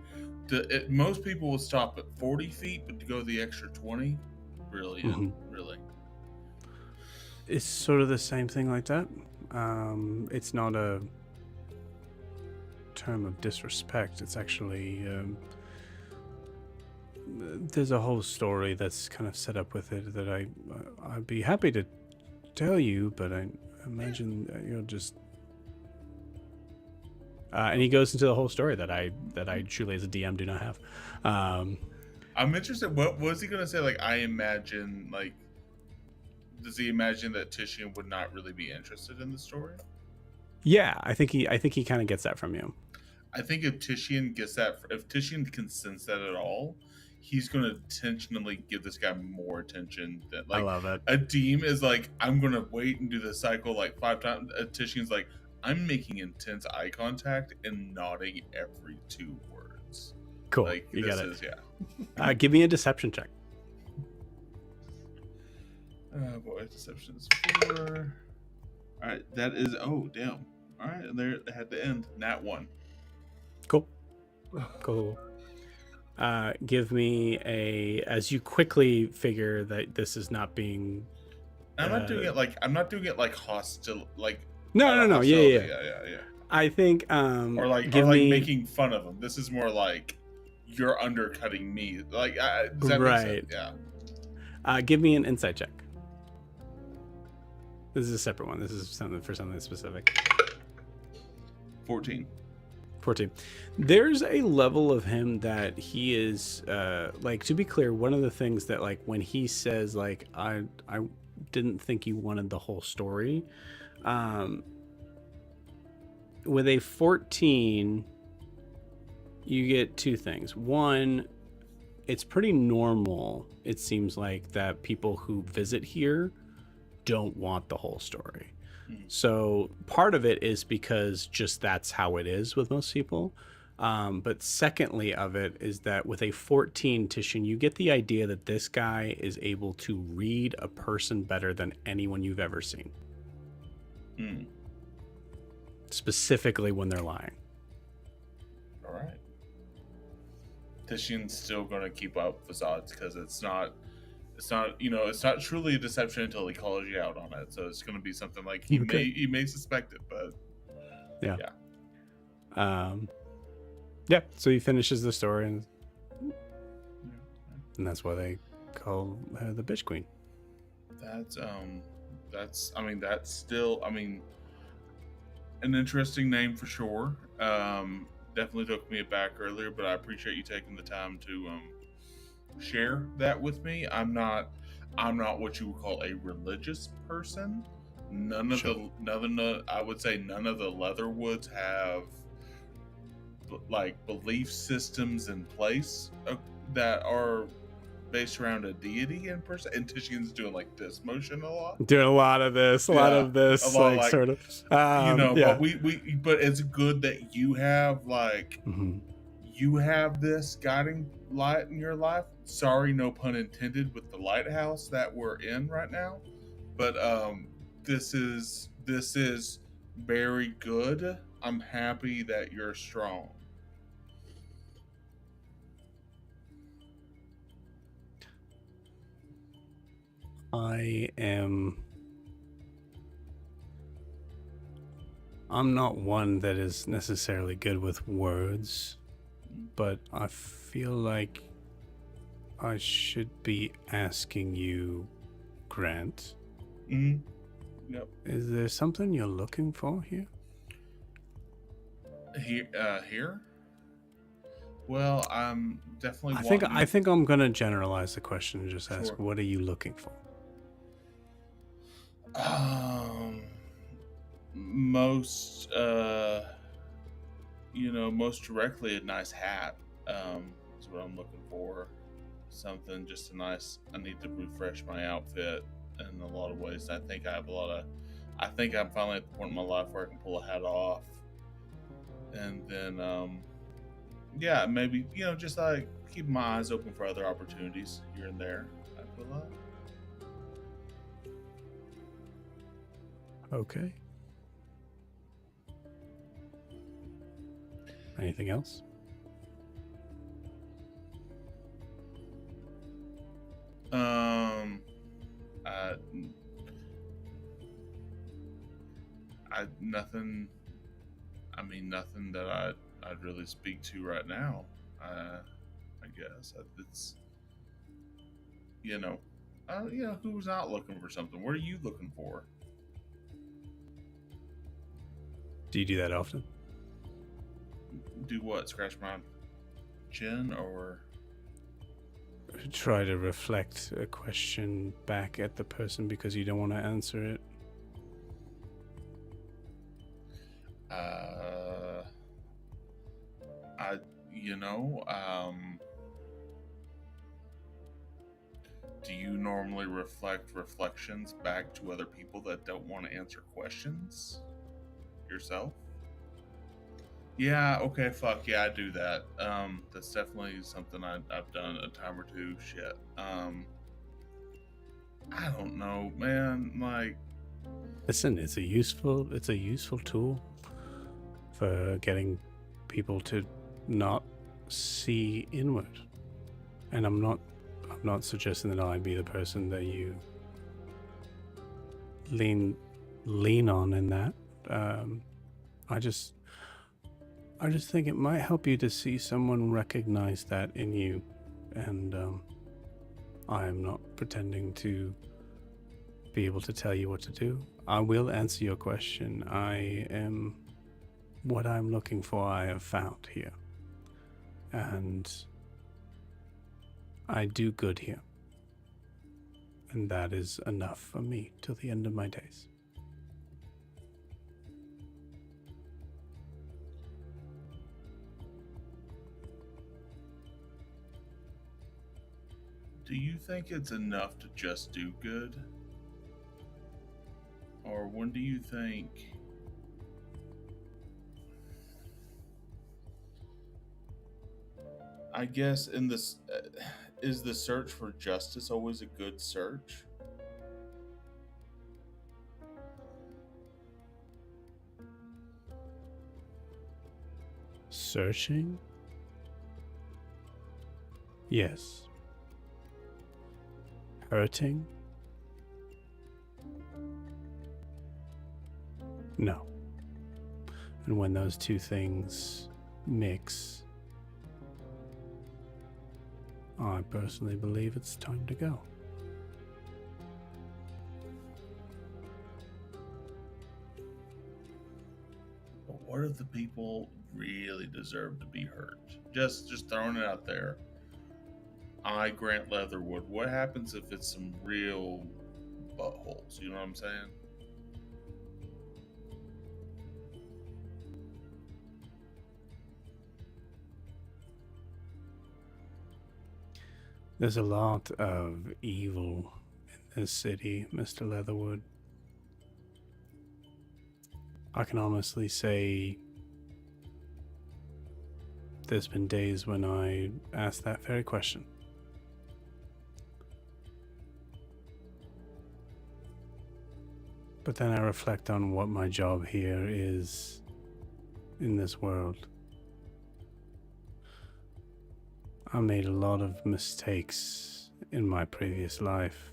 most people would stop at 40 feet, but to go the extra 20, brilliant, Mhm. really. It's sort of the same thing like that. It's not a term of disrespect. It's actually there's a whole story that's kind of set up with it that I'd be happy to tell you, but I imagine that you'll just. And he goes into the whole story that I truly as a DM do not have. I'm interested. What was he gonna say? Like, I imagine, like, does he imagine that Titian would not really be interested in the story? Yeah, I think he kind of gets that from you. I think if Titian gets that, if Titian can sense that at all, he's going to intentionally give this guy more attention. Than I like love it. a Deem is like, I'm going to wait and do the cycle like 5 times. Titian's like, I'm making intense eye contact and nodding every 2 words. Cool, Like, you this got it. is, yeah. Give me a deception check. Boy, deception is 4. All right, that is, oh damn. All right, and there it had to end. Nat 1. Cool. Give me as you quickly figure that this is not being. I'm not doing it like hostile, like No. hostility. Yeah. Yeah. I think. Or like give me making fun of him. This is more like you're undercutting me. Like, does that Right. make sense? Yeah. Give me an insight check. This is a separate one. This is something specific. 14. 14. There's a level of him that he is like, to be clear, one of the things that, like, when he says like I didn't think you wanted the whole story, with a 14 you get 2 things. One, it's pretty normal, it seems like, that people who visit here don't want the whole story. So part of it is because just that's how it is with most people. But secondly of it is that with a 14, Titian, you get the idea that this guy is able to read a person better than anyone you've ever seen. Specifically when they're lying. All right. Titian's still going to keep up facades because it's not truly a deception until he calls you out on it. So it's going to be something like he may suspect it, but yeah. Yeah. So he finishes the story, and that's why they call her the bitch queen. That's still, an interesting name for sure. Definitely took me aback earlier, but I appreciate you taking the time to share that with me. I'm not what you would call a religious person. I would say none of the Leatherwoods have like belief systems in place that are based around a deity in person. And Titian's doing like this motion a lot. Doing a lot of this, a lot like sort of, but but it's good that you have like you have this guiding light in your life. Sorry, no pun intended with the lighthouse that we're in right now, but this is very good. I'm happy that you're strong. I'm not one that is necessarily good with words, but I feel like I should be asking you, Grant. Yep. Is there something you're looking for here? Here? Well, I'm definitely. I think I'm gonna generalize the question and just ask, what are you looking for? Most most directly, a nice hat is what I'm looking for. Something just a nice. I need to refresh my outfit in a lot of ways. I think I'm finally at the point in my life where I can pull a hat off, and then maybe just like keep my eyes open for other opportunities here and there. I feel like. Okay. Anything else? Nothing. I mean, nothing that I'd really speak to right now. I guess it's who's not looking for something? What are you looking for? Do you do that often? Do what? Scratch my chin or try to reflect a question back at the person because you don't want to answer it? Do you normally reflect reflections back to other people that don't want to answer questions yourself? Yeah, okay, fuck yeah, I do that. That's definitely something I've done a time or two. Shit. I don't know, man. Like, listen, it's a useful tool for getting people to not see inward. And I'm not suggesting that I be the person that you lean on in that. I just think it might help you to see someone recognize that in you, and I am not pretending to be able to tell you what to do. I will answer your question. I am what I'm looking for. I have found here, and I do good here, and that is enough for me till the end of my days. do you think it's enough to just do good? Or when do you think I guess in this is the search for justice always a good search? Searching? Yes. Hurting? No. And when those two things mix, I personally believe it's time to go. But what if the people really deserve to be hurt? Just throwing it out there. I, Grant Leatherwood, what happens if it's some real buttholes? You know what I'm saying? There's a lot of evil in this city, Mr. Leatherwood. I can honestly say there's been days when I asked that very question. But then I reflect on what my job here is in this world. I made a lot of mistakes in my previous life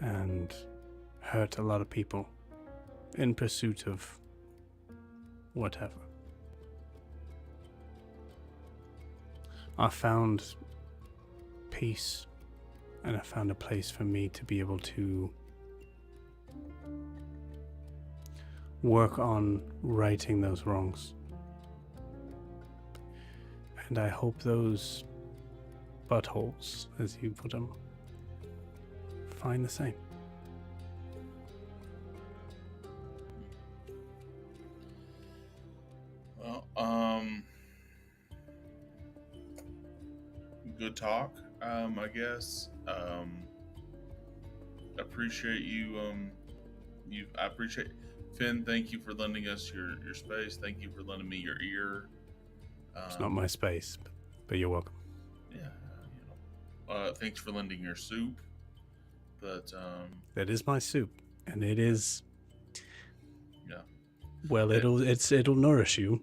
and hurt a lot of people in pursuit of whatever. I found peace, and I found a place for me to be able to work on righting those wrongs. And I hope those buttholes, as you put them, find the same. Well, good talk, I guess. Appreciate you, I appreciate, Finn, thank you for lending us your space. Thank you for lending me your ear. It's not my space, but you're welcome. Yeah, thanks for lending your soup. But, that is my soup, and it is, yeah. Well, it'll nourish you.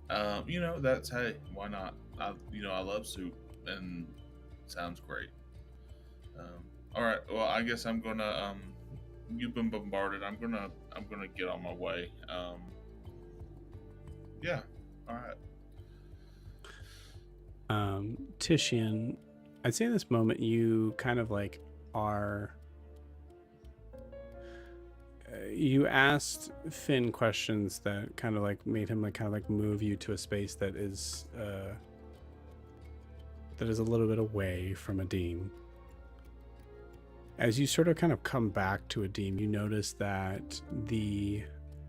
That's, hey, why not? I love soup, and it sounds great. All right. Well, I guess I'm gonna. You've been bombarded. I'm gonna get on my way. Yeah. All right. Titian, I'd say in this moment you kind of like are. You asked Finn questions that kind of like made him move you to a space that is a little bit away from Adim. As you sort of kind of come back to Adim, you notice that the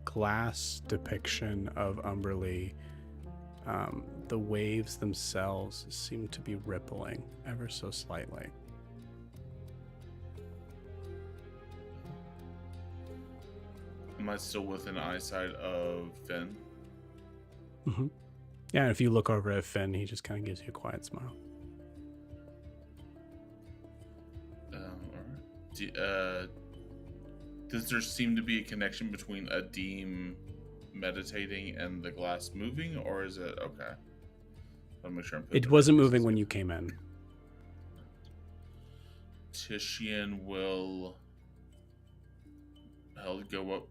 glass depiction of Umberlee, the waves themselves seem to be rippling ever so slightly. Am I still within eyesight of Finn? Mm-hmm. Yeah, and if you look over at Finn, he just kind of gives you a quiet smile. All right. Does there seem to be a connection between Adim meditating and the glass moving, or is it okay? I'll make sure I'm it wasn't moving when you came in. Titian will. He'll go up.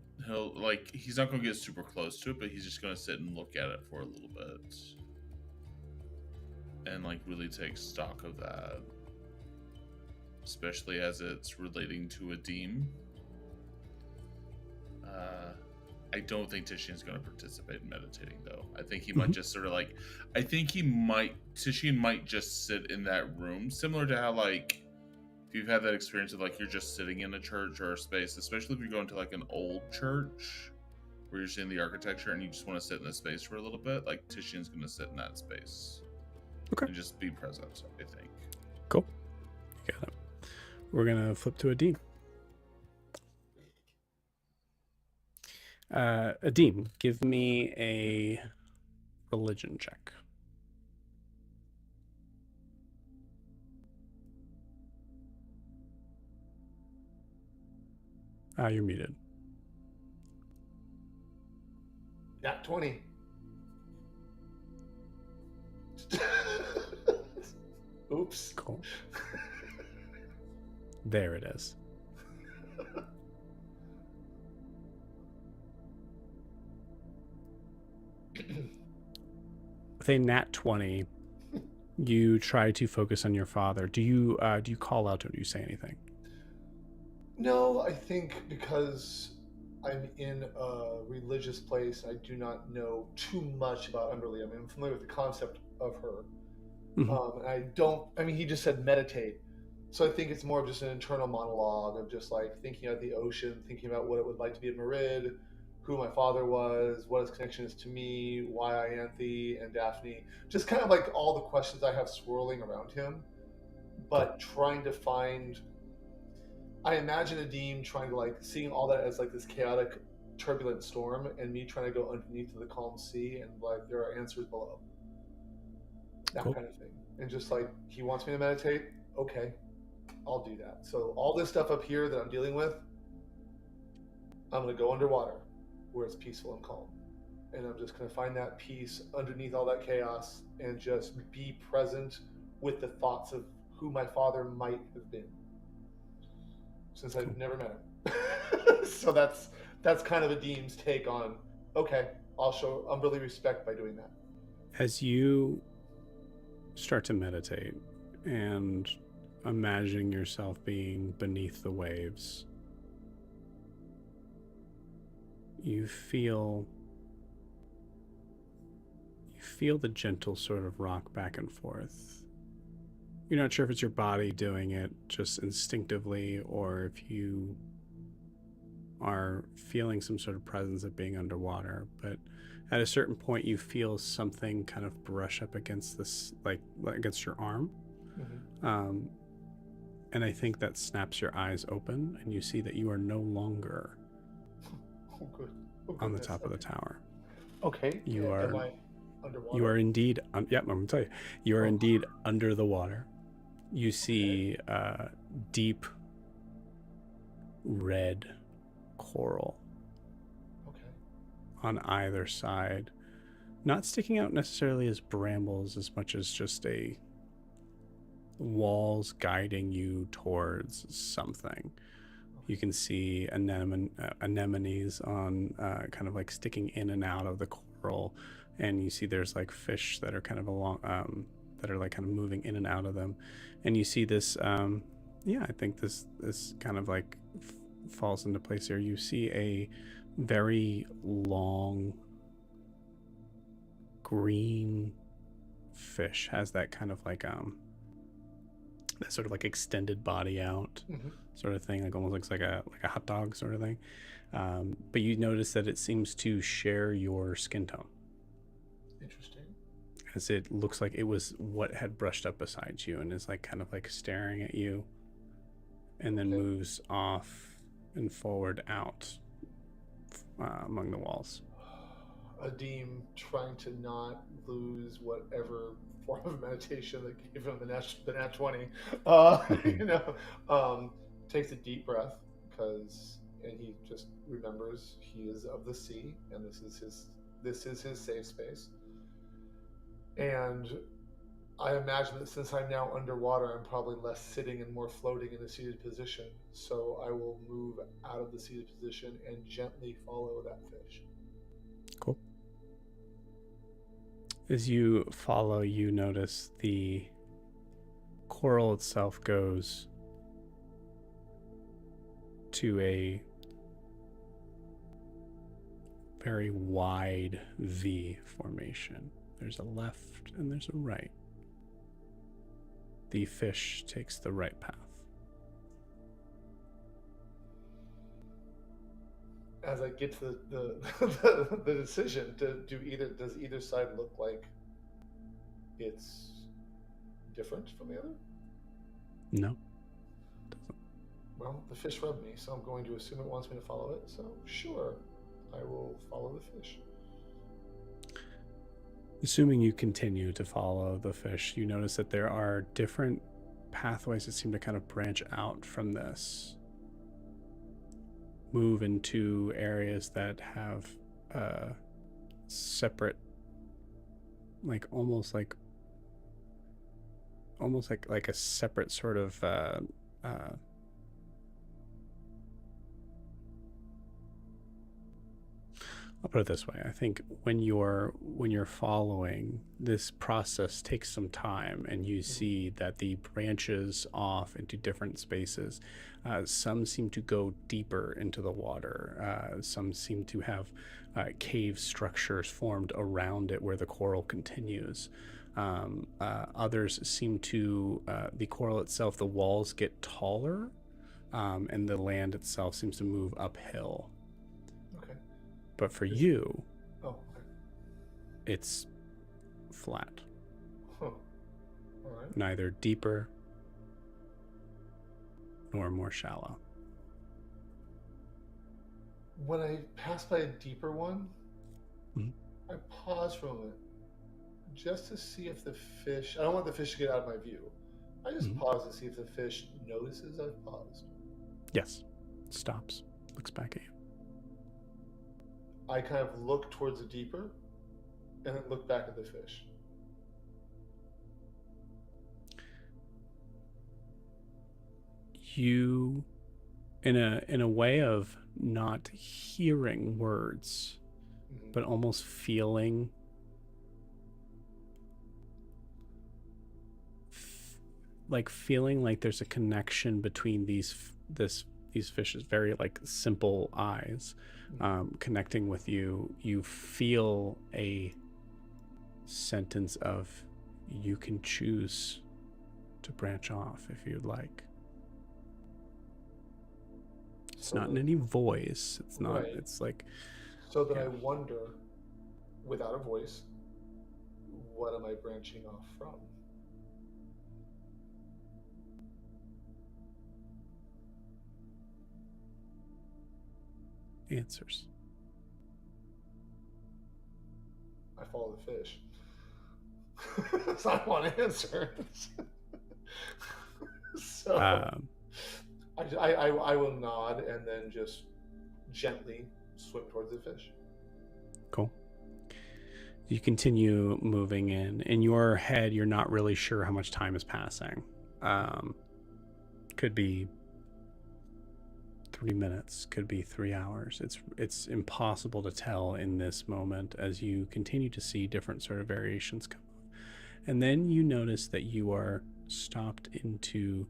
He's not going to get super close to it, but he's just going to sit and look at it for a little bit. And, really take stock of that. Especially as it's relating to Adim. I don't think Titian's going to participate in meditating, though. I think he might just sort of Titian might just sit in that room. Similar to how, if you've had that experience of you're just sitting in a church or a space, especially if you're going to an old church where you're seeing the architecture and you just want to sit in a space for a little bit, Titian's going to sit in that space. Okay. And just be present, I think. Cool. You got it. We're going to flip to Adim. Adim, give me a religion check. You're muted. Nat 20. Oops. Cool. There it is. With a nat 20, you try to focus on your father. Do you call out or do you say anything? No, I think because I'm in a religious place, I do not know too much about Umberlee. I'm familiar with the concept of her. He just said meditate. So I think it's more of just an internal monologue of just thinking of the ocean, thinking about what it would like to be at Merid, who my father was, what his connection is to me, why Ianthe and Daphne. Just kind of like all the questions I have swirling around him, but trying to find. I imagine Adim trying to like seeing all that as like this chaotic, turbulent storm, and me trying to go underneath the calm sea, and like there are answers below. That Cool. kind of thing, and just like he wants me to meditate. Okay, I'll do that. So all this stuff up here that I'm dealing with, I'm gonna go underwater, where it's peaceful and calm, and I'm just gonna find that peace underneath all that chaos, and just be present with the thoughts of who my father might have been, since I've never met him. So that's kind of Adim's take on. Okay, I'll show Umberly respect by doing that. As you start to meditate and imagining yourself being beneath the waves, you feel the gentle sort of rock back and forth. You're not sure if it's your body doing it just instinctively, or if you are feeling some sort of presence of being underwater, but at a certain point you feel something kind of brush up against this, like against your arm. Mm-hmm. And I think that snaps your eyes open, and you see that you are no longer on the top of the tower. Okay. You Am are I underwater? You are indeed, yep, I'm going to tell you, you are indeed under the water. You see deep red coral on either side, not sticking out necessarily as brambles as much as just a walls guiding you towards something. You can see anemones on kind of like sticking in and out of the coral, and you see there's like fish that are kind of along that are like kind of moving in and out of them, and you see this I think this kind of like falls into place here. You see a very long green fish, has that kind of like that sort of like extended body out sort of thing, like almost looks like a hot dog sort of thing, but you notice that it seems to share your skin tone. Interesting. As it looks like it was what had brushed up beside you and is like kind of like staring at you, and then moves off and forward out among the walls. Adim trying to not lose whatever form of meditation that gave him the nat 20. Takes a deep breath and he just remembers he is of the sea, and this is his safe space. And I imagine that since I'm now underwater, I'm probably less sitting and more floating in a seated position. So I will move out of the seated position and gently follow that fish. Cool. As you follow, you notice the coral itself goes to a very wide V formation. There's a left and there's a right. The fish takes the right path. As I get to the decision does either side look like it's different from the other? No, it doesn't. Well, the fish rubbed me, so I'm going to assume it wants me to follow it. So sure, I will follow the fish. Assuming you continue to follow the fish, you notice that there are different pathways that seem to kind of branch out from this, move into areas that have separate, like almost like a separate sort of I'll put it this way. I think when you're following, this process takes some time, and you see that the branches off into different spaces. Some seem to go deeper into the water. Some seem to have cave structures formed around it where the coral continues. Others seem to, the coral itself, the walls get taller, and the land itself seems to move uphill. But for you, Oh, okay. it's flat. Huh. All right. Neither deeper nor more shallow. When I pass by a deeper one, Mhm. I pause for a moment just to see if the fish. I don't want the fish to get out of my view. I just pause to see if the fish notices I've paused. Yes. Stops. Looks back at you. I kind of look towards the deeper and then look back at the fish. You, in a way of not hearing words, but almost feeling like there's a connection between these fish's very like simple eyes connecting with you. You feel a sentence of, you can choose to branch off if you'd like. It's not in any voice. It's not. Right. It's like. So then I wonder, without a voice, what am I branching off from? Answers. I follow the fish. So I want answers. So I will nod and then just gently swim towards the fish. Cool. You continue moving in. In your head, you're not really sure how much time is passing. Could be 3 minutes, could be 3 hours. It's impossible to tell in this moment as you continue to see different sort of variations come up. And then you notice that you are stopped into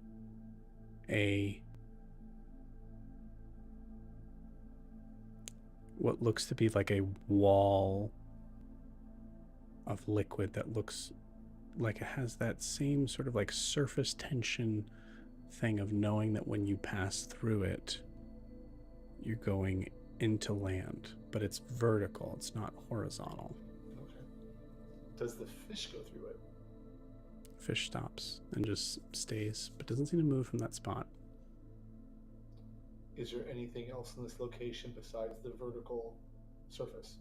what looks to be like a wall of liquid that looks like it has that same sort of like surface tension thing of knowing that when you pass through it, you're going into land, but it's vertical, it's not horizontal. Okay. Does the fish go through it? Fish stops and just stays, but doesn't seem to move from that spot. Is there anything else in this location besides the vertical surface?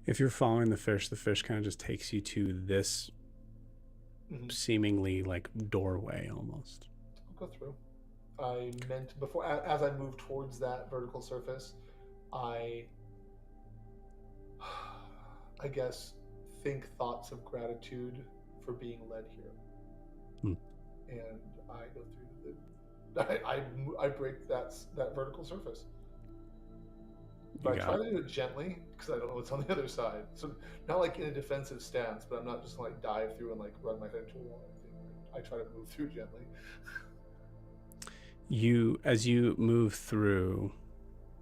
If you're following the fish kind of just takes you to this seemingly like doorway almost. I'll go through. I meant before, as I move towards that vertical surface, I guess think thoughts of gratitude for being led here. And I go through I break that vertical surface. But I try to do it gently because I don't know what's on the other side. So not like in a defensive stance, but I'm not just like dive through and like run my head into a wall or anything. I try to move through gently. As you move through,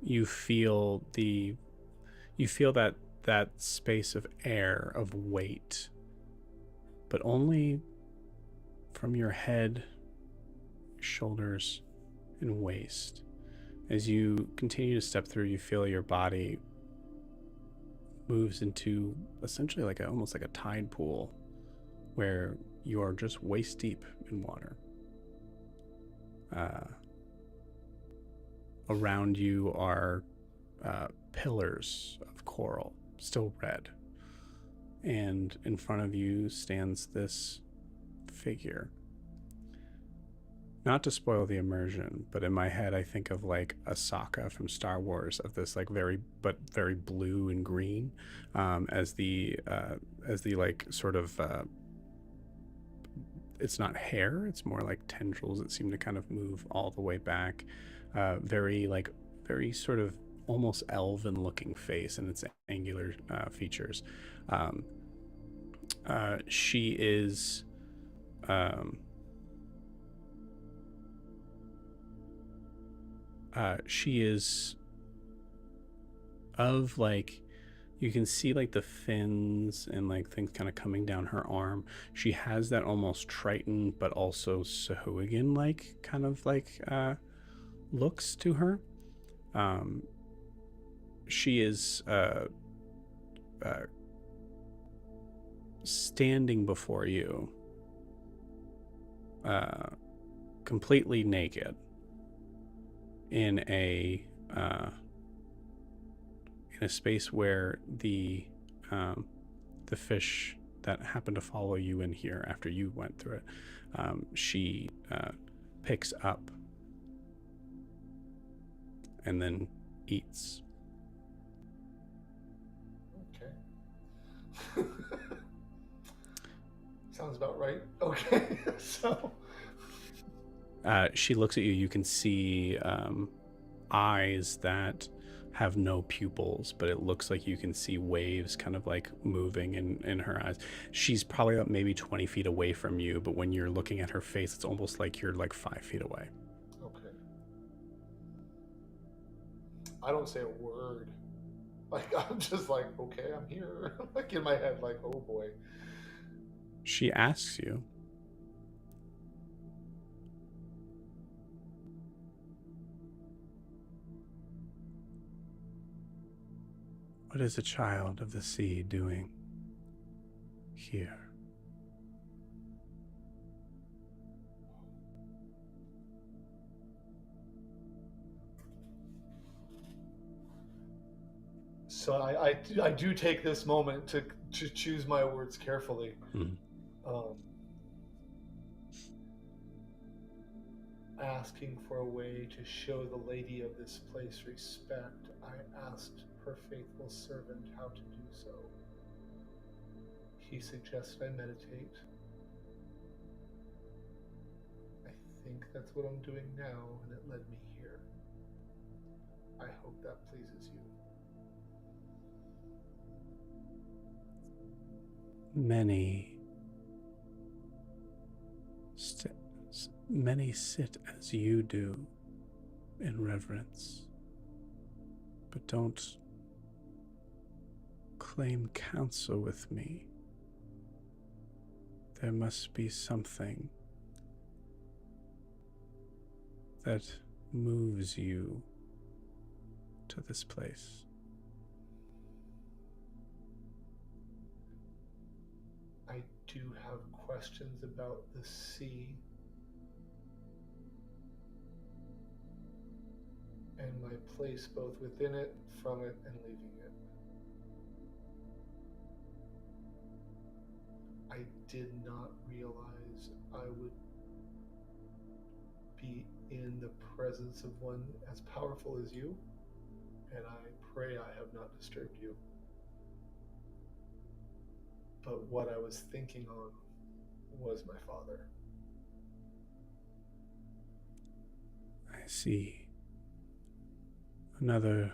you feel that space of air, of weight, but only from your head, shoulders, and waist. As you continue to step through, you feel your body moves into essentially like almost like a tide pool where you are just waist deep in water. Around you are pillars of coral, still red. And in front of you stands this figure. Not to spoil the immersion, but in my head I think of like Ahsoka from Star Wars, of this like very blue and green, as the like sort of it's not hair, it's more like tendrils that seem to kind of move all the way back. Very sort of almost elven looking face and its angular features. She is of like, you can see like the fins and like things kind of coming down her arm. She has that almost Triton but also Sahuagin like kind of like looks to her. she is standing before you, completely naked, in a space where the fish that happened to follow you in here after you went through it, she picks up and then eats. Okay. Sounds about right. Okay. So she looks at you. You can see eyes that have no pupils, but it looks like you can see waves kind of like moving in her eyes. She's probably up maybe 20 feet away from you, but when you're looking at her face, it's almost like you're like 5 feet away. okay. I don't say a word. Like, I'm just like, okay, I'm here. Like in my head, like, oh boy. She asks you, what is a child of the sea doing here? So I do take this moment to choose my words carefully. Asking for a way to show the lady of this place respect, I asked her faithful servant how to do so. He suggested I meditate. I think that's what I'm doing now, and it led me here. I hope that pleases you. Many sit as you do in reverence, but don't claim counsel with me. There must be something that moves you to this place. I do have questions about the sea and my place both within it, from it, and leaving it. I did not realize I would be in the presence of one as powerful as you, and I pray I have not disturbed you. But what I was thinking on was my father. I see. Another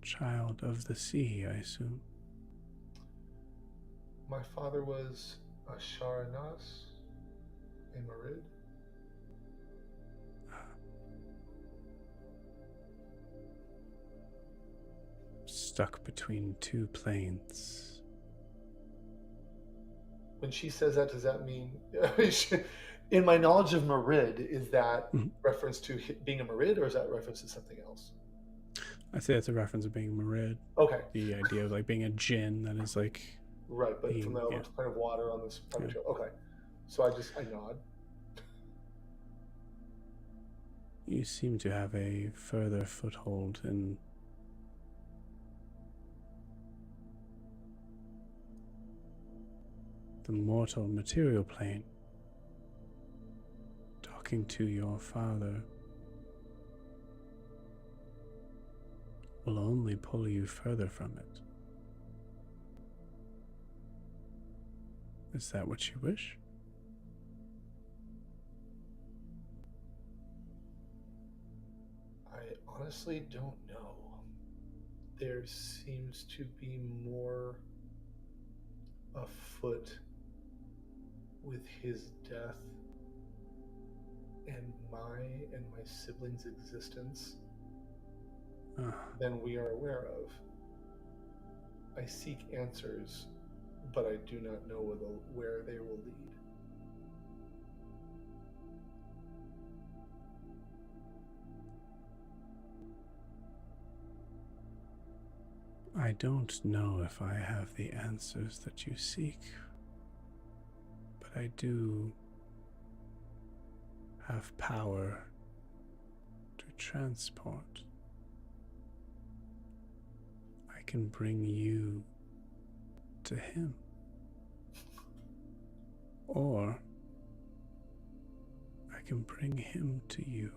child of the sea, I assume. My father was a Sharanas, a Marid. Stuck between two planes. When she says that, does that mean, in my knowledge of Marid, is that reference to being a Marid, or is that reference to something else? I'd say it's a reference of being Marid. Okay. The idea of like being a djinn that is like... Right, but from the elemental plane of water on this planet. Yeah. Okay. So I nod. You seem to have a further foothold in the mortal material plane. Talking to your father will only pull you further from it. Is that what you wish? I honestly don't know. There seems to be more afoot with his death and my siblings' existence than we are aware of. I seek answers, but I do not know where they will lead. I don't know if I have the answers that you seek, but I do have power to transport. I can bring you to him. Or I can bring him to you.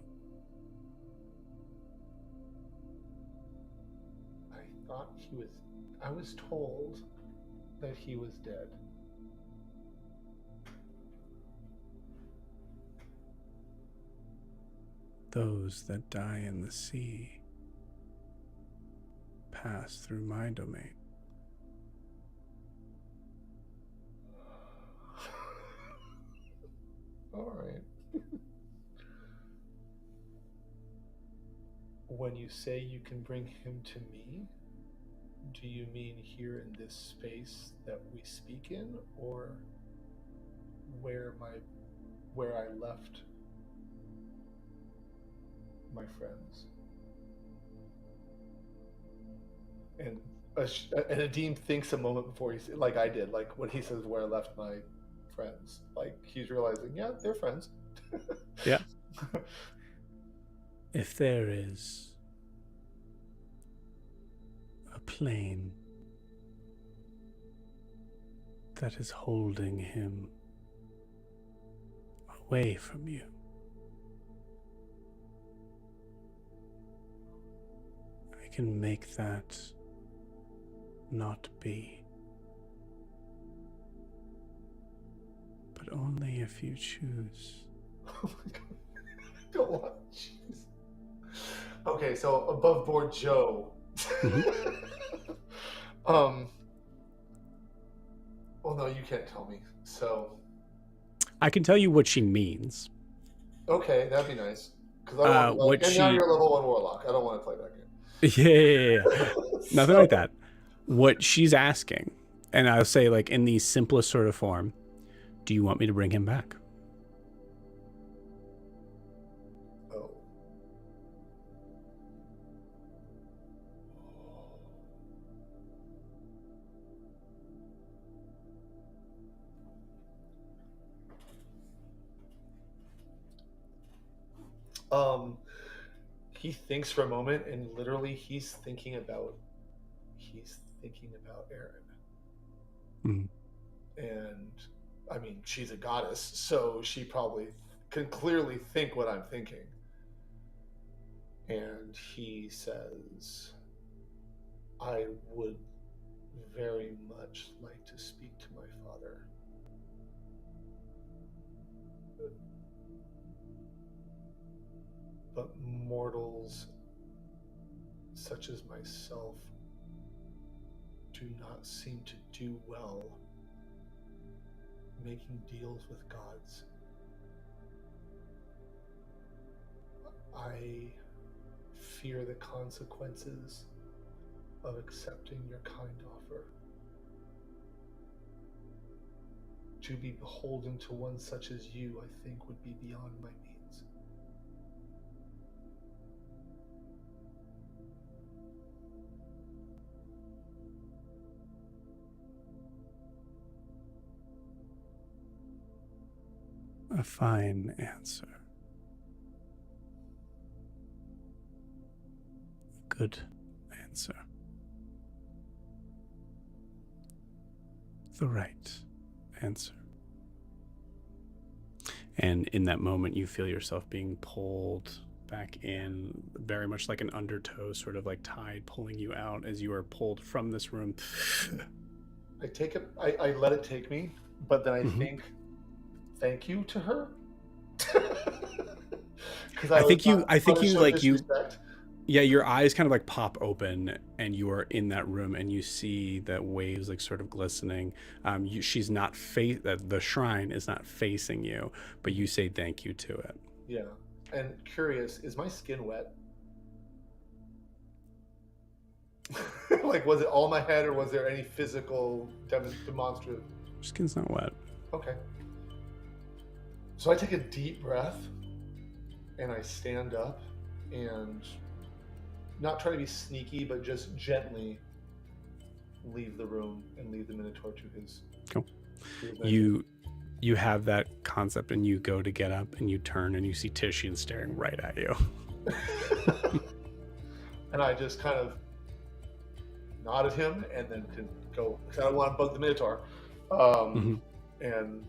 I was told that he was dead. Those that die in the sea pass through my domain. All right. When you say you can bring him to me, do you mean here in this space that we speak in, or where I left my friends? And Adim thinks a moment before he, like I did, like when he says where I left my friends, like he's realizing, yeah, they're friends. Yeah. If there is a plane that is holding him away from you, I can make that not be. But only if you choose. Oh my god. I don't want to choose. Okay, so above board Joe. Well, no, you can't tell me. So I can tell you what she means. Okay, that'd be nice. Because I don't want to now you're level 1 warlock. I don't want to play that game. Yeah. Nothing like that. What she's asking, and I'll say like in the simplest sort of form, do you want me to bring him back? He thinks for a moment, and literally he's thinking about Erin. Mm. And I mean, she's a goddess, so she probably can clearly think what I'm thinking. And he says, I would very much like to speak to my father. But mortals such as myself do not seem to do well making deals with gods. I fear the consequences of accepting your kind offer. To be beholden to one such as you, I think, would be beyond my means. A fine answer. Good answer. The right answer. And in that moment, you feel yourself being pulled back in, very much like an undertow, sort of like tide pulling you out as you are pulled from this room. I take it. I let it take me, but then I think, thank you to her. I think you like disrespect. Yeah, your eyes kind of like pop open, and you are in that room, and you see that waves like sort of glistening. She's not the shrine is not facing you, but you say thank you to it. Yeah, and curious, is my skin wet? Like, was it all my head, or was there any physical demonstrative? Your skin's not wet. Okay. So I take a deep breath, and I stand up, and not trying to be sneaky, but just gently leave the room and leave the Minotaur to his. Cool. to his vengeance. You have that concept, and you go to get up, and you turn, and you see Titian staring right at you. And I just kind of nod at him and then can go, because I don't want to bug the Minotaur. And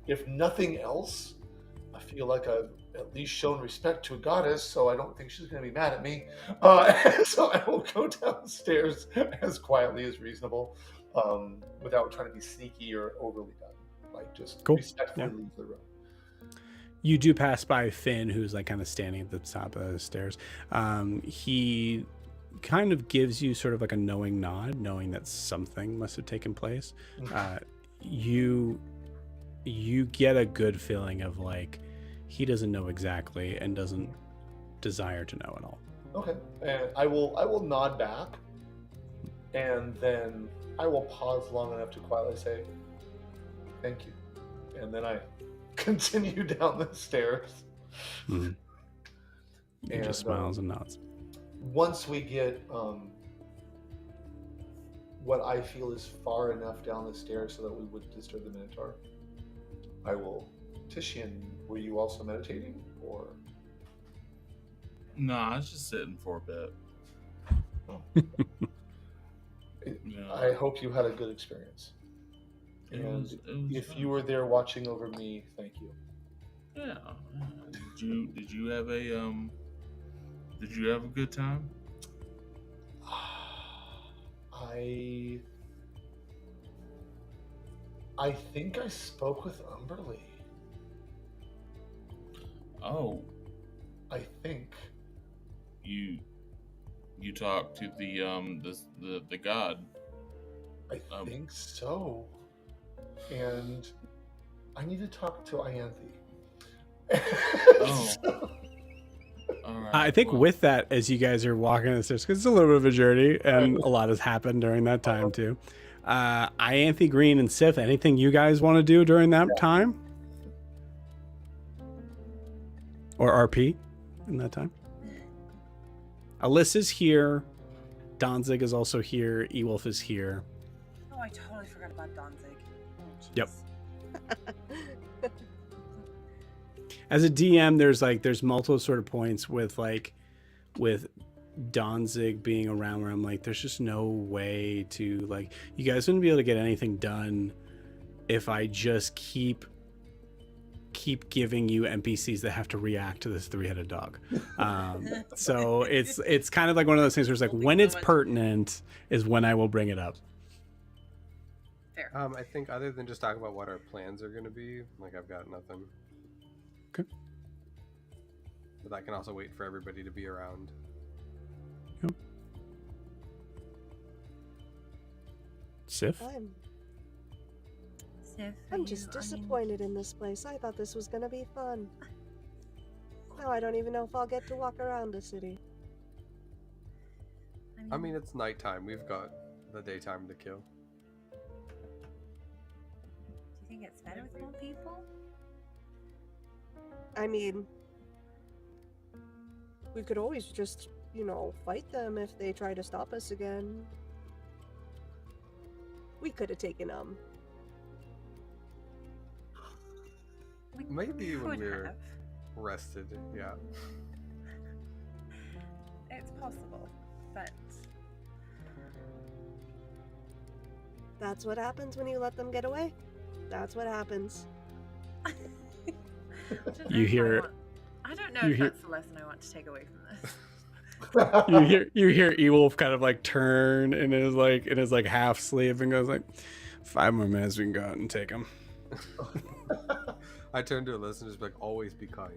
if nothing else, I feel like I've at least shown respect to a goddess, so I don't think she's going to be mad at me. So I will go downstairs as quietly as reasonable, without trying to be sneaky or overly done. Like, just respectfully leave the room. You do pass by Finn, who's like kind of standing at the top of the stairs. He kind of gives you sort of like a knowing nod, knowing that something must have taken place. You get a good feeling of like he doesn't know exactly and doesn't desire to know at all. Okay, and I will nod back, and then I will pause long enough to quietly say, "Thank you," and then I continue down the stairs. He just smiles and nods. Once we get what I feel is far enough down the stairs so that we wouldn't disturb the Minotaur, I will. Titian, were you also meditating, or? No, I was just sitting for a bit. I hope you had a good experience. And if you were there watching over me, thank you. Yeah. Did you have a good time? I think I spoke with Umberly. Oh. I think. You talked to the god. I think so. And I need to talk to Ianthe. All right, I think with that, as you guys are walking the stairs, because it's a little bit of a journey, and a lot has happened during that time too. Ianthe, Green, and Sif, anything you guys want to do during that time? Or RP in that time? Alyssa's here. Danzig is also here. Ewolf is here. Oh, I totally forgot about Danzig. Oh, yep. As a DM, there's multiple sort of points with Danzig being around where I'm like, there's just no way to like, you guys wouldn't be able to get anything done if I just keep giving you NPCs that have to react to this three-headed dog. So it's kind of like one of those things where it's like when it's pertinent is when I will bring it up. Fair. I think other than just talking about what our plans are going to be, like I've got nothing. Okay. But that can also wait for everybody to be around. Yep. Sif? I'm just disappointed in this place. I thought this was going to be fun. Now I don't even know if I'll get to walk around the city. I mean, it's nighttime. We've got the daytime to kill. Do you think it's better with more people? I mean, we could always just, fight them if they try to stop us again. We could have taken Maybe when we're rested, yeah. It's possible, but... That's what happens when you let them get away. That's what happens. You hear... I don't know if that's the lesson I want to take away from this. you hear Ewolf kind of like turn in his half sleeve and goes like, 5 more minutes, we can go out and take him. I turn to Alyssa and just be like, always be kind.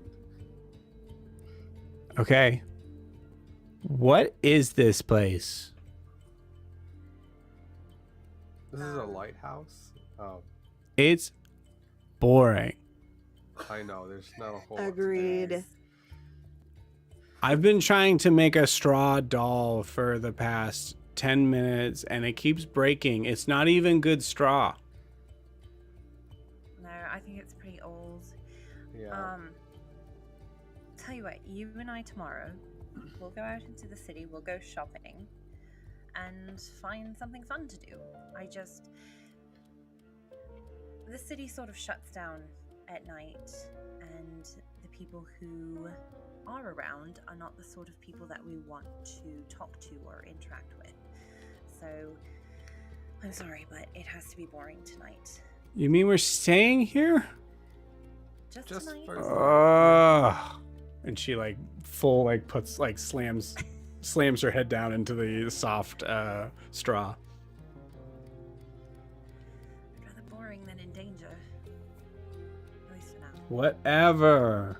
Okay. What is this place? This is a lighthouse? Oh. It's boring. I know, there's not a whole Agreed. I've been trying to make a straw doll for the past 10 minutes and it keeps breaking. It's not even good straw. No, I think it's pretty old. Yeah. Tell you what, you and I tomorrow, we'll go out into the city, we'll go shopping, and find something fun to do. The city sort of shuts down at night, and the people who are around are not the sort of people that we want to talk to or interact with. So, I'm sorry, but it has to be boring tonight. You mean we're staying here? Just Just tonight? And she slams her head down into the soft straw. I'd rather boring than in danger. At least for now. Whatever.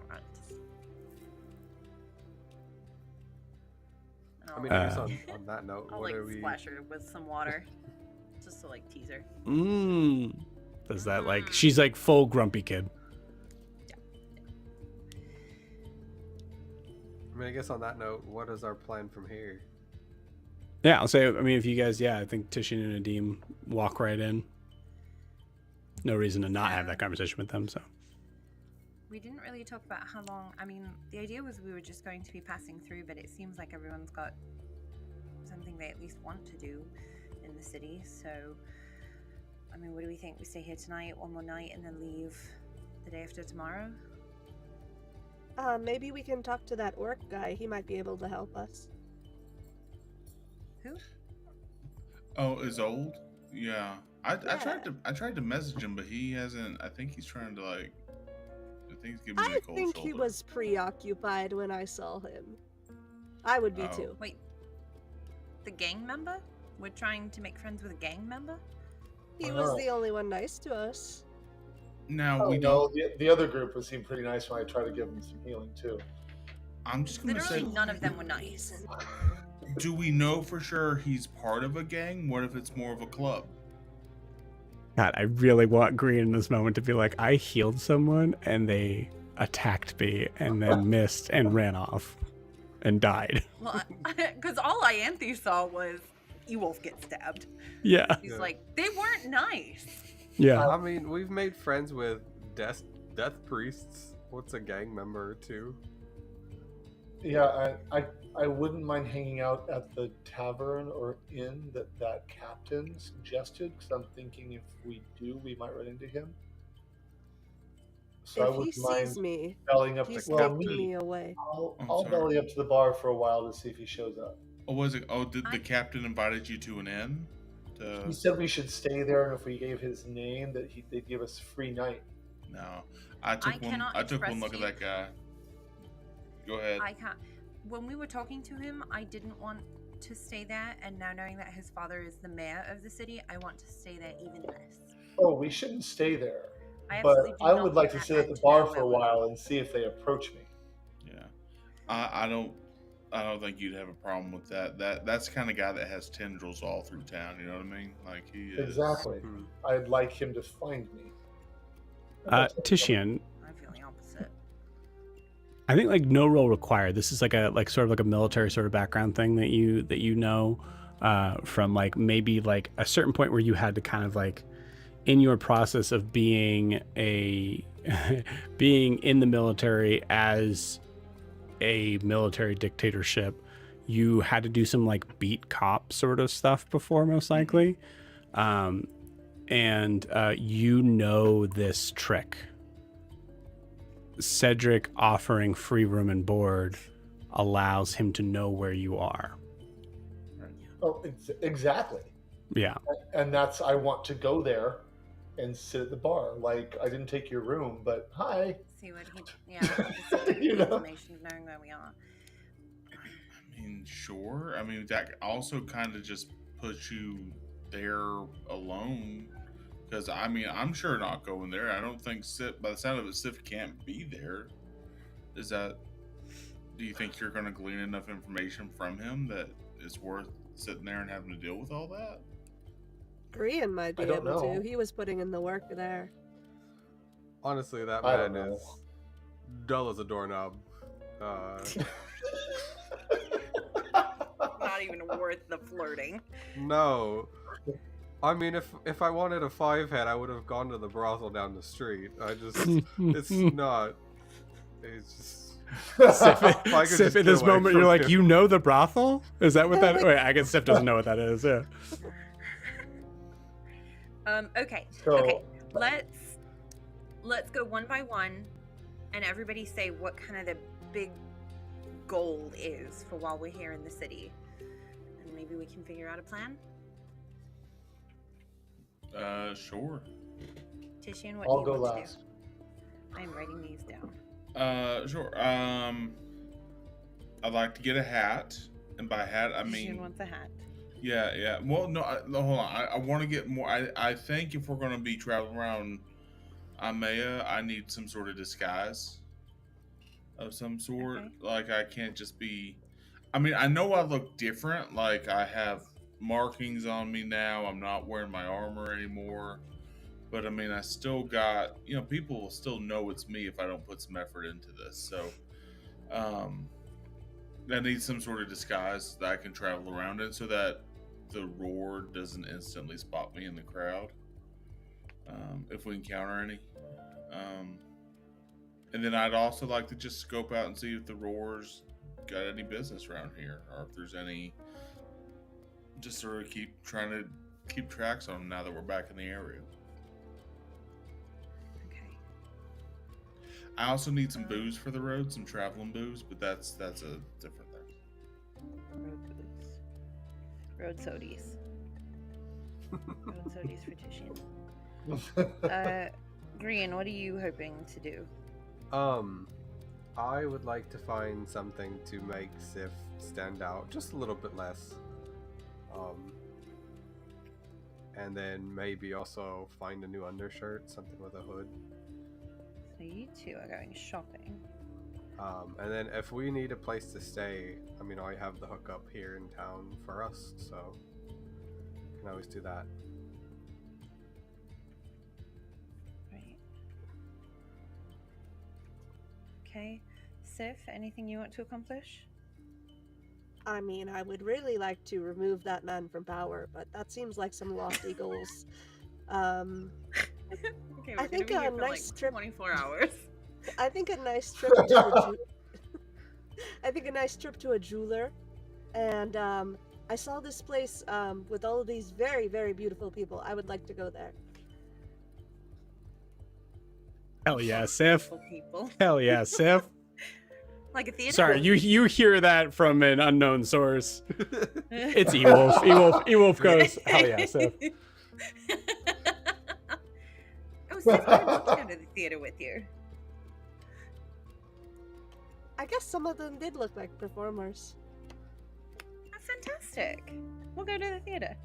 Alright. I mean, I guess on that note, I'll what like are we? splash her with some water, just to like tease her. Does that she's like full grumpy kid. I mean, I guess on that note, what is our plan from here? Yeah, I'll say. I mean, if you guys, I think Tishin and Nadim walk right in. No reason to not have that conversation with them. So. We didn't really talk about how long. I mean, the idea was we were just going to be passing through, but it seems like everyone's got something they at least want to do in the city. So, I mean, what do we think? We stay here tonight, one more night, and then leave the day after tomorrow? Maybe we can talk to that orc guy. He might be able to help us. Who? Oh, is old? Yeah. I tried to message him, but he hasn't. I think he's trying to I think he's giving me I a cold think shoulder. he was preoccupied when I saw him. I would be Oh. too. Wait, the gang member? We're trying to make friends with a gang member? He was the only one nice to us. Now Oh, we no, don't. the other group would seem pretty nice when I try to give them some healing too. I'm just gonna Literally say. none of them were nice. Do we know for sure he's part of a gang? What if it's more of a club? God, I really want Green in this moment to be like, I healed someone and they attacked me and then missed and ran off and died. Well, because all Ianthe saw was Ewolf get stabbed. Yeah. He's Yeah. like, they weren't nice. Yeah. I mean, we've made friends with death priests. What's a gang member or two? Yeah, I wouldn't mind hanging out at the tavern or inn that captain suggested, because I'm thinking if we do, we might run into him. So I If he wouldn't sees mind me, bellying up he's to taking me. me away. I'll sorry. belly up to the bar for a while to see if he shows up. Oh, was it? Oh, did the captain invited you to an inn? He said we should stay there, and if we gave his name, that they'd give us free night. No, I took one cannot look express at to that guy. Go ahead. I can't. When we were talking to him, I didn't want to stay there, and now knowing that his father is the mayor of the city, I want to stay there even less. Oh, we shouldn't stay there. I But absolutely do I not would like want to that sit at man the to know bar for a where we're while and see if they approach me. Yeah, I don't think you'd have a problem with that. That's the kind of guy that has tendrils all through town. You know what I mean? Like he is. Exactly. Hmm. I'd like him to find me. Tishian, I feel the opposite. I think no role required. This is sort of like a military sort of background thing that you know from maybe a certain point where you had to kind of in your process of being being in the military as a military dictatorship, you had to do some beat cop sort of stuff before, most likely. And you know this trick. Cedric offering free room and board allows him to know where you are. Oh, exactly. Yeah. And I want to go there and sit at the bar. I didn't take your room, but hi. See what he, just You know? information of knowing where we are. I mean, sure. I mean, that also kind of just puts you there alone. Because I mean, I'm sure not going there. I don't think by the sound of it, Sif can't be there. Do you think you're going to glean enough information from him that it's worth sitting there and having to deal with all that? Grian might be I don't able know. to. He was putting in the work there. Honestly, that I don't man know. is dull as a doorknob. Not even worth the flirting. No. I mean, if I wanted a 5-head, I would have gone to the brothel down the street. It's not. It's just. Sif, If I could Sif, just at get this away moment, from you're like, here. you know the brothel? Is that what that? like- Wait, I guess Sif doesn't know what that is. Yeah. Okay. So- Okay. Let's go one by one, and everybody say what kind of the big goal is for while we're here in the city, and maybe we can figure out a plan. Sure. Titian, what I'll do go you want last. to do? I'm writing these down. Sure. I'd like to get a hat, and by hat I Titian mean wants a hat. yeah. Well, no, no, hold on. I want to get more. I think if we're gonna be traveling around Amaya, I need some sort of disguise of some sort. Okay. Like I can't just be. I mean, I know I look different. Like I have markings on me now. I'm not wearing my armor anymore. But I mean, I still got, people will still know it's me if I don't put some effort into this. So, I need some sort of disguise that I can travel around in so that the roar doesn't instantly spot me in the crowd. If we encounter any. And then I'd also like to just scope out and see if the roars got any business around here, or if there's any. Just sort of keep tracks on them now that we're back in the area. Okay. I also need some booze for the road, some traveling booze, but that's a different thing. Road boots. Road sodies. Road sodies for Titian. Green, what are you hoping to do? I would like to find something to make Sif stand out just a little bit less. And then maybe also find a new undershirt, something with a hood. So you two are going shopping. And then if we need a place to stay, I mean, I have the hookup here in town for us, so can always do that. Right. Okay. Sif, anything you want to accomplish? I mean, I would really like to remove that man from power, but that seems like some lofty goals. Okay, I think a nice trip. 24 hours. I think a nice trip to a I think a nice trip to a jeweler, and I saw this place with all of these very, very beautiful people. I would like to go there. Hell yeah, Sif. People. Hell yeah, Sif. Like a theater. Sorry, you hear that from an unknown source. It's Ewolf. Ewolf goes, hell yeah, Sif. Oh, Sif, I'd love to go to the theater with you. I guess some of them did look like performers. That's fantastic. We'll go to the theater.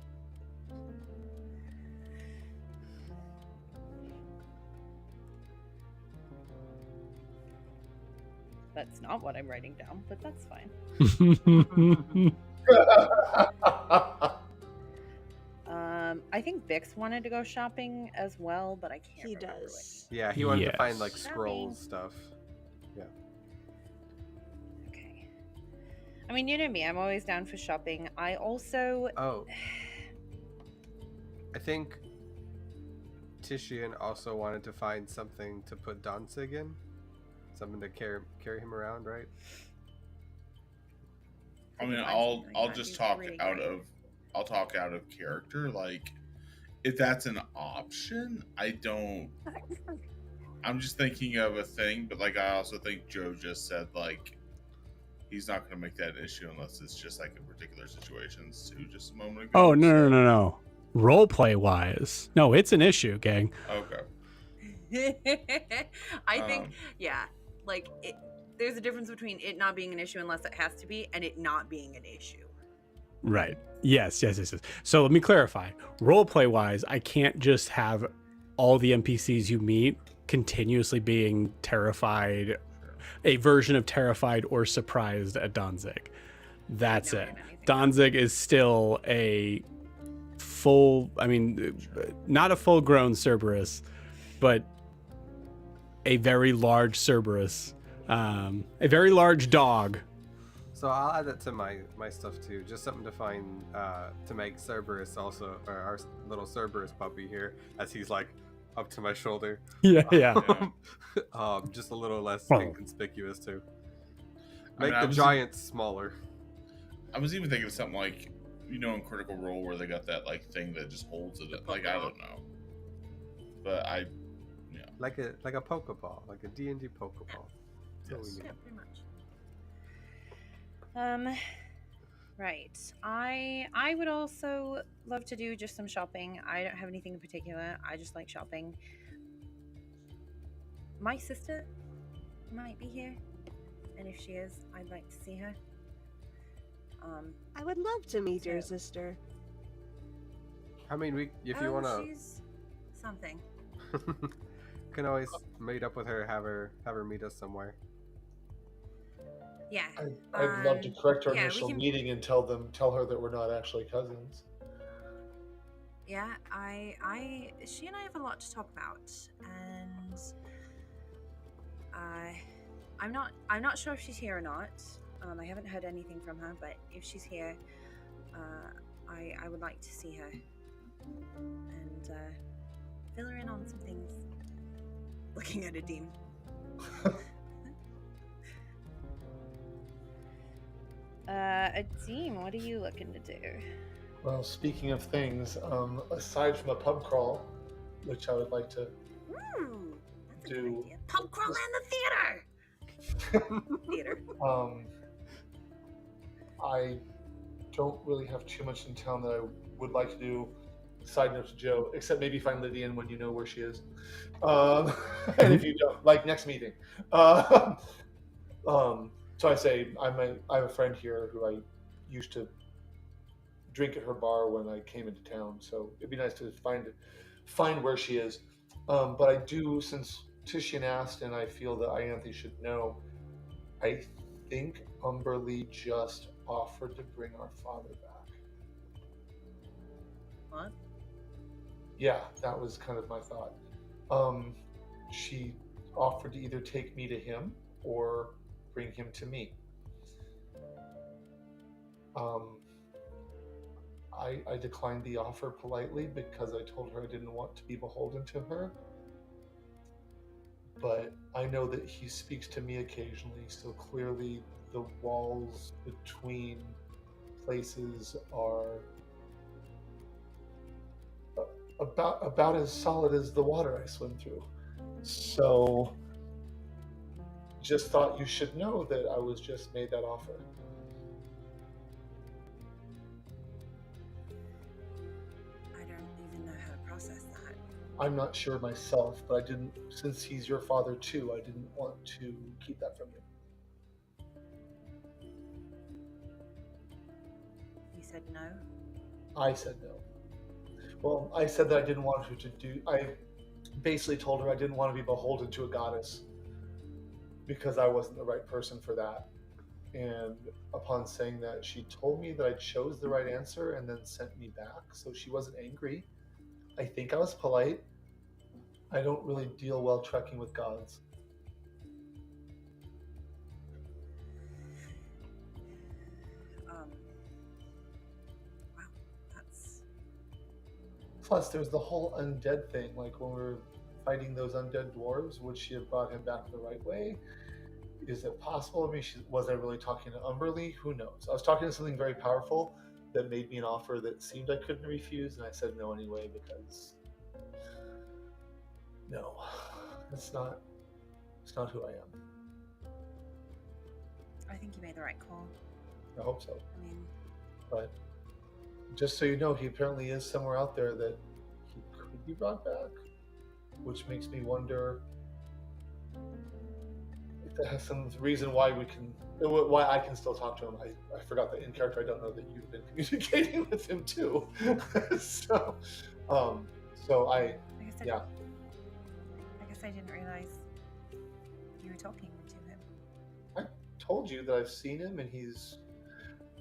That's not what I'm writing down, but that's fine. I think Bix wanted to go shopping as well, but I can't He remember does. Yeah, he wanted to find Yes. like Shopping. scroll stuff. which. Okay. I mean, you know me, I'm always down for shopping. I also... Oh, I think Titian also wanted to find something to put Danzig in, something to carry him around, right? I mean, can find I'll something like that. just He's talk really out great. of I'll talk out of character. Like, if that's an option, I'm just thinking of a thing, but like I also think Joe just said like he's not going to make that an issue unless it's just like in particular situations too. Just a moment ago. Oh, no, so- no. Roleplay wise. No, it's an issue, gang. Okay. I think, Um, yeah, like there's a difference between it not being an issue unless it has to be, and it not being an issue. Right. Yes. So let me clarify. Roleplay wise, I can't just have all the NPCs you meet continuously being terrified, a version of terrified or surprised at Danzig. That's No, it. I don't anything. Danzig is still a full, not a full grown Cerberus, but a very large Cerberus, a very large dog. So I'll add that to my stuff too. Just something to find to make Cerberus also, or our little Cerberus puppy here, as he's like up to my shoulder. Yeah. Yeah. Just a little less Oh. inconspicuous too. Make I the was- giants smaller. I was even thinking of something like, in Critical Role where they got that like thing that just holds it. Like I don't know, but Like a Pokeball, like a D&D Pokeball. That's what we Yes. need. Yeah, pretty much. Right. I would also love to do just some shopping. I don't have anything in particular. I just like shopping. My sister might be here, and if she is, I'd like to see her. I would love to meet your So- sister. I mean, if you wanna, she's something. can always meet up with her, have her meet us somewhere. Yeah. I'd love to correct our yeah, we initial can- meeting and tell her that we're not actually cousins. Yeah, she and I have a lot to talk about, and I'm not sure if she's here or not. I haven't heard anything from her, but if she's here, I would like to see her and fill her in on some things. Looking at Adim. Adim, what are you looking to do? Well, speaking of things, aside from a pub crawl, which I would like to That's a good do, idea. Pub crawl and the theater. I don't really have too much in town that I would like to do. Side note to Joe, except maybe find Lydian when you know where she is. And if you don't, like next meeting. So I say I have a friend here who I used to drink at her bar when I came into town. So it'd be nice to find where she is. But I do, since Titian asked, and I feel that Ianthe should know. I think Umberly just offered to bring our father back. What? Yeah, that was kind of my thought. She offered to either take me to him or bring him to me. I declined the offer politely because I told her I didn't want to be beholden to her. But I know that he speaks to me occasionally, so clearly the walls between places are about as solid as the water I swim through. So just thought you should know that I was just made that offer. I don't even know how to process that. I'm not sure myself, but I didn't, since he's your father too, I didn't want to keep that from you. You said no? I said no. Well, I said that I didn't want her to do. I basically told her I didn't want to be beholden to a goddess because I wasn't the right person for that. And upon saying that, she told me that I chose the right answer and then sent me back. So she wasn't angry. I think I was polite. I don't really deal well trekking with gods. Wow, that's... Plus, there's the whole undead thing. Like when we were fighting those undead dwarves, would she have brought him back the right way? Is it possible? I mean, was I really talking to Umberly? Who knows? I was talking to something very powerful that made me an offer that seemed I couldn't refuse, and I said no anyway because no, it's not who I am. I think you made the right call. I hope so. I mean, But just so you know, he apparently is somewhere out there that he could be brought back, which makes me wonder if that has some reason why I can still talk to him. I forgot that in character. I don't know that you've been communicating with him too. So I yeah. I guess I didn't realize you were talking to him. I told you that I've seen him and he's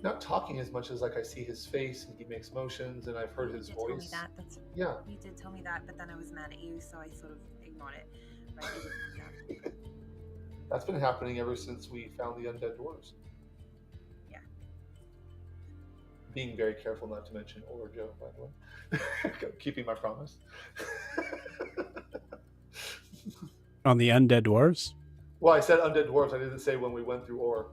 not talking as much as like I see his face and he makes motions and I've heard his You did voice. tell me that. Yeah. You did tell me that, but then I was mad at you, so I sort of ignored it. Right? You did tell me that. That's been happening ever since we found the undead dwarves. Yeah. Being very careful not to mention Orjo, by the way. Keeping my promise. On the undead dwarves? Well, I said undead dwarves. I didn't say when we went through Or.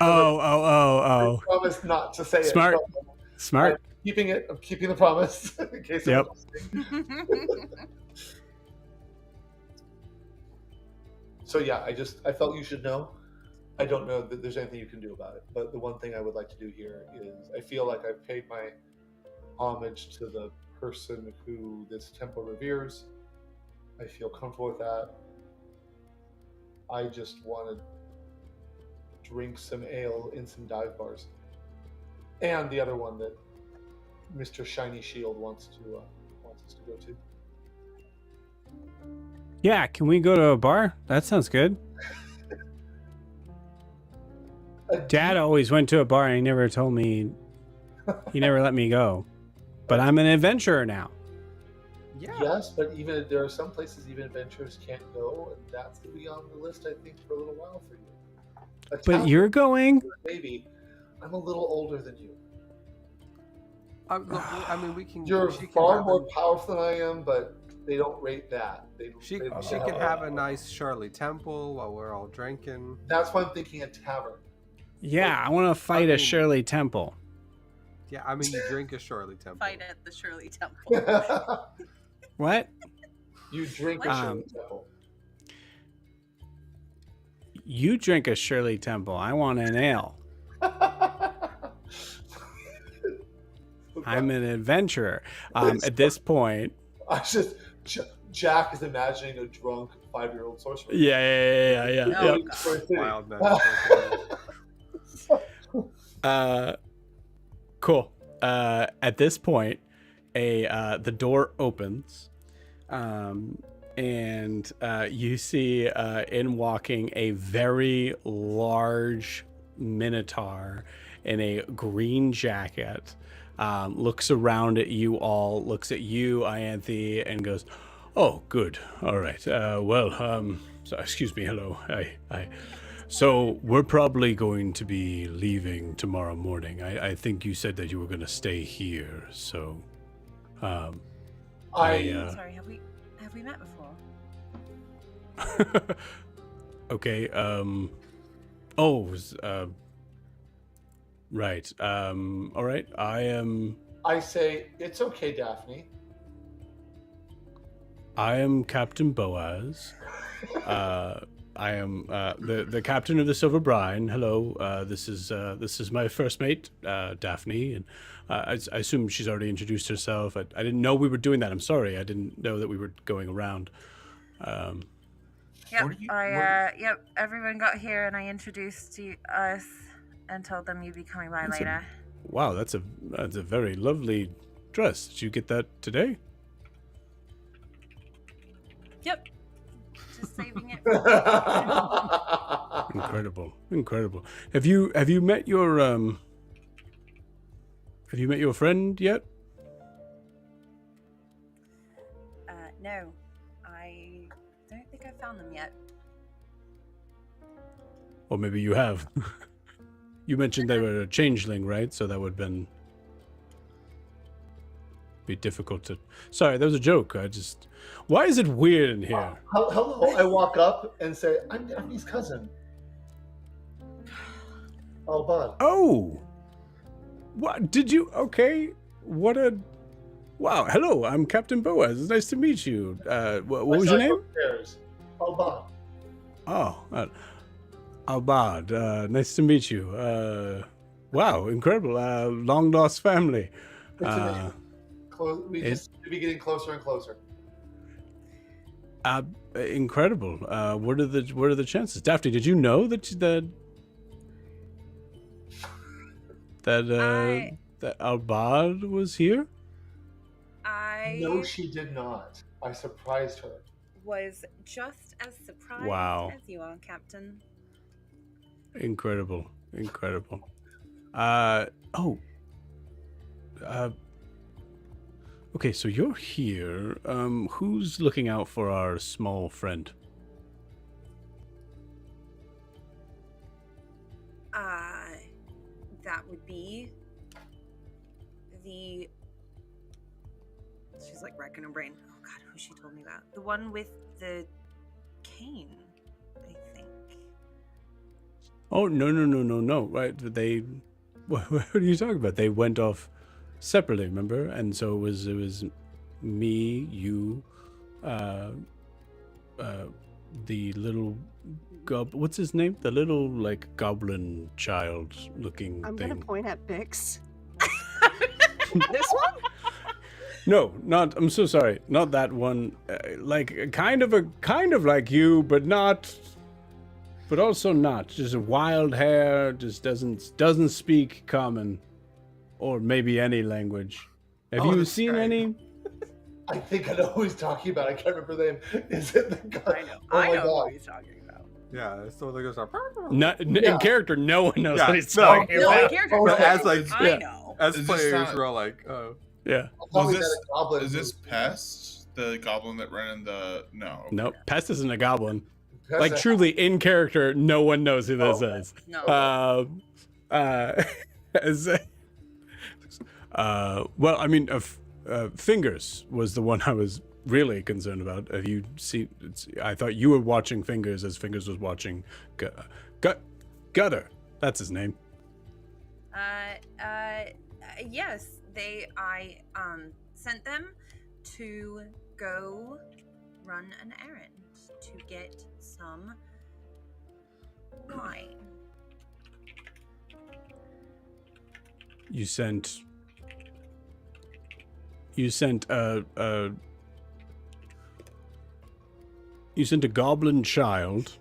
Oh. I promise not to say Smart. it. But Smart. I'm keeping it. I'm keeping the promise in case Yep. someone's listening. So yeah, I felt you should know. I don't know that there's anything you can do about it, but the one thing I would like to do here is I feel like I've paid my homage to the person who this temple reveres. I feel comfortable with that. I just want to drink some ale in some dive bars, and the other one that Mr. Shiny Shield wants us to go to. Yeah, can we go to a bar? That sounds good. Dad always went to a bar and he never told me. He never let me go. But I'm an adventurer now. Yeah. Yes, but even there are some places even adventurers can't go, and that's going to be on the list, I think, for a little while for you. But you're going? Maybe. I'm a little older than you. Look, I mean, we can. You're she can far have more powerful than I am, but they don't rate that. She can have a nice Shirley Temple while we're all drinking. That's why I'm thinking a tavern. Yeah, I want to fight a Shirley Temple. Yeah, I mean, you drink a Shirley Temple. Fight at the Shirley Temple. What? You drink a Shirley Temple. You drink a Shirley Temple. I want an ale. I'm an adventurer. At this point, Jack is imagining a drunk 5-year-old sorcerer. Yeah. Wild cool. At this point, the door opens, and you see in walking a very large minotaur in a green jacket. Looks around at you all, looks at you, Ianthe, and goes, "Oh, good. All right. So, excuse me. Hello. So we're probably going to be leaving tomorrow morning. I think you said that you were going to stay here. So, Sorry. Have we met before? Okay. Right. All right. I say, it's okay, Daphne. I am Captain Boaz. I am the captain of the Silver Brine. Hello. This is my first mate, Daphne, and I assume she's already introduced herself. I didn't know we were doing that. I'm sorry. I didn't know that we were going around. Yep. Everyone got here, and I introduced us and told them you'd be coming by later. Wow, that's a very lovely dress. Did you get that today? Yep. Just saving it. Incredible. Have you met your friend yet? No. I don't think I found them yet. Or maybe you have. You mentioned they were a changeling, right? So that would be difficult to... Sorry, that was a joke. Why is it weird in here? Hello, I walk up and say, I'm Daphne's cousin. Oh, bud. Oh! What? Did you... Okay. What a... Wow. Hello, I'm Captain Boaz. It's nice to meet you. What was your name? Oh, bud. Oh, Albad, nice to meet you. Wow, incredible. Long lost family. We just seem to be getting closer and closer. Incredible. What are the chances? Daphne, did you know that Albad was here? No, she did not. I surprised her. Was just as surprised as you are, Captain. Incredible. Okay, so you're here. Who's looking out for our small friend? That would be the... She's like racking her brain. Oh god, who she told me about? The one with the cane, I think. Oh, no. Right, they... What are you talking about? They went off separately, remember? And so it was me, you, the little what's his name? The little, like, goblin child-looking I'm thing. gonna point at Bix. This one? No, not. I'm so sorry. Not that one. Like kind of like you, but not. But also not. Just a wild hair. Just doesn't speak common, or maybe any language. Have you this seen guy. any? I think I know who he's talking about. I can't remember the name. Is it the guy? I know. Oh I my know God. what he's talking about. Yeah, so they goes. In character, no one knows Yeah, what he's no. talking No, about. the character. Oh, knows. as, like, I yeah. know. As Is this players, not- we're all like, oh. Yeah. I thought we Was had a goblin. Is this Pest, the goblin that ran in the? No. No, Pest isn't a goblin. That's Like a- truly in character, no one knows who this Oh. is. No. As, well, I mean, Fingers was the one I was really concerned about. Have you seen? I thought you were watching Fingers as Fingers was watching Gutter. That's his name. Yes, I sent them to go run an errand to get some wine. You sent a goblin child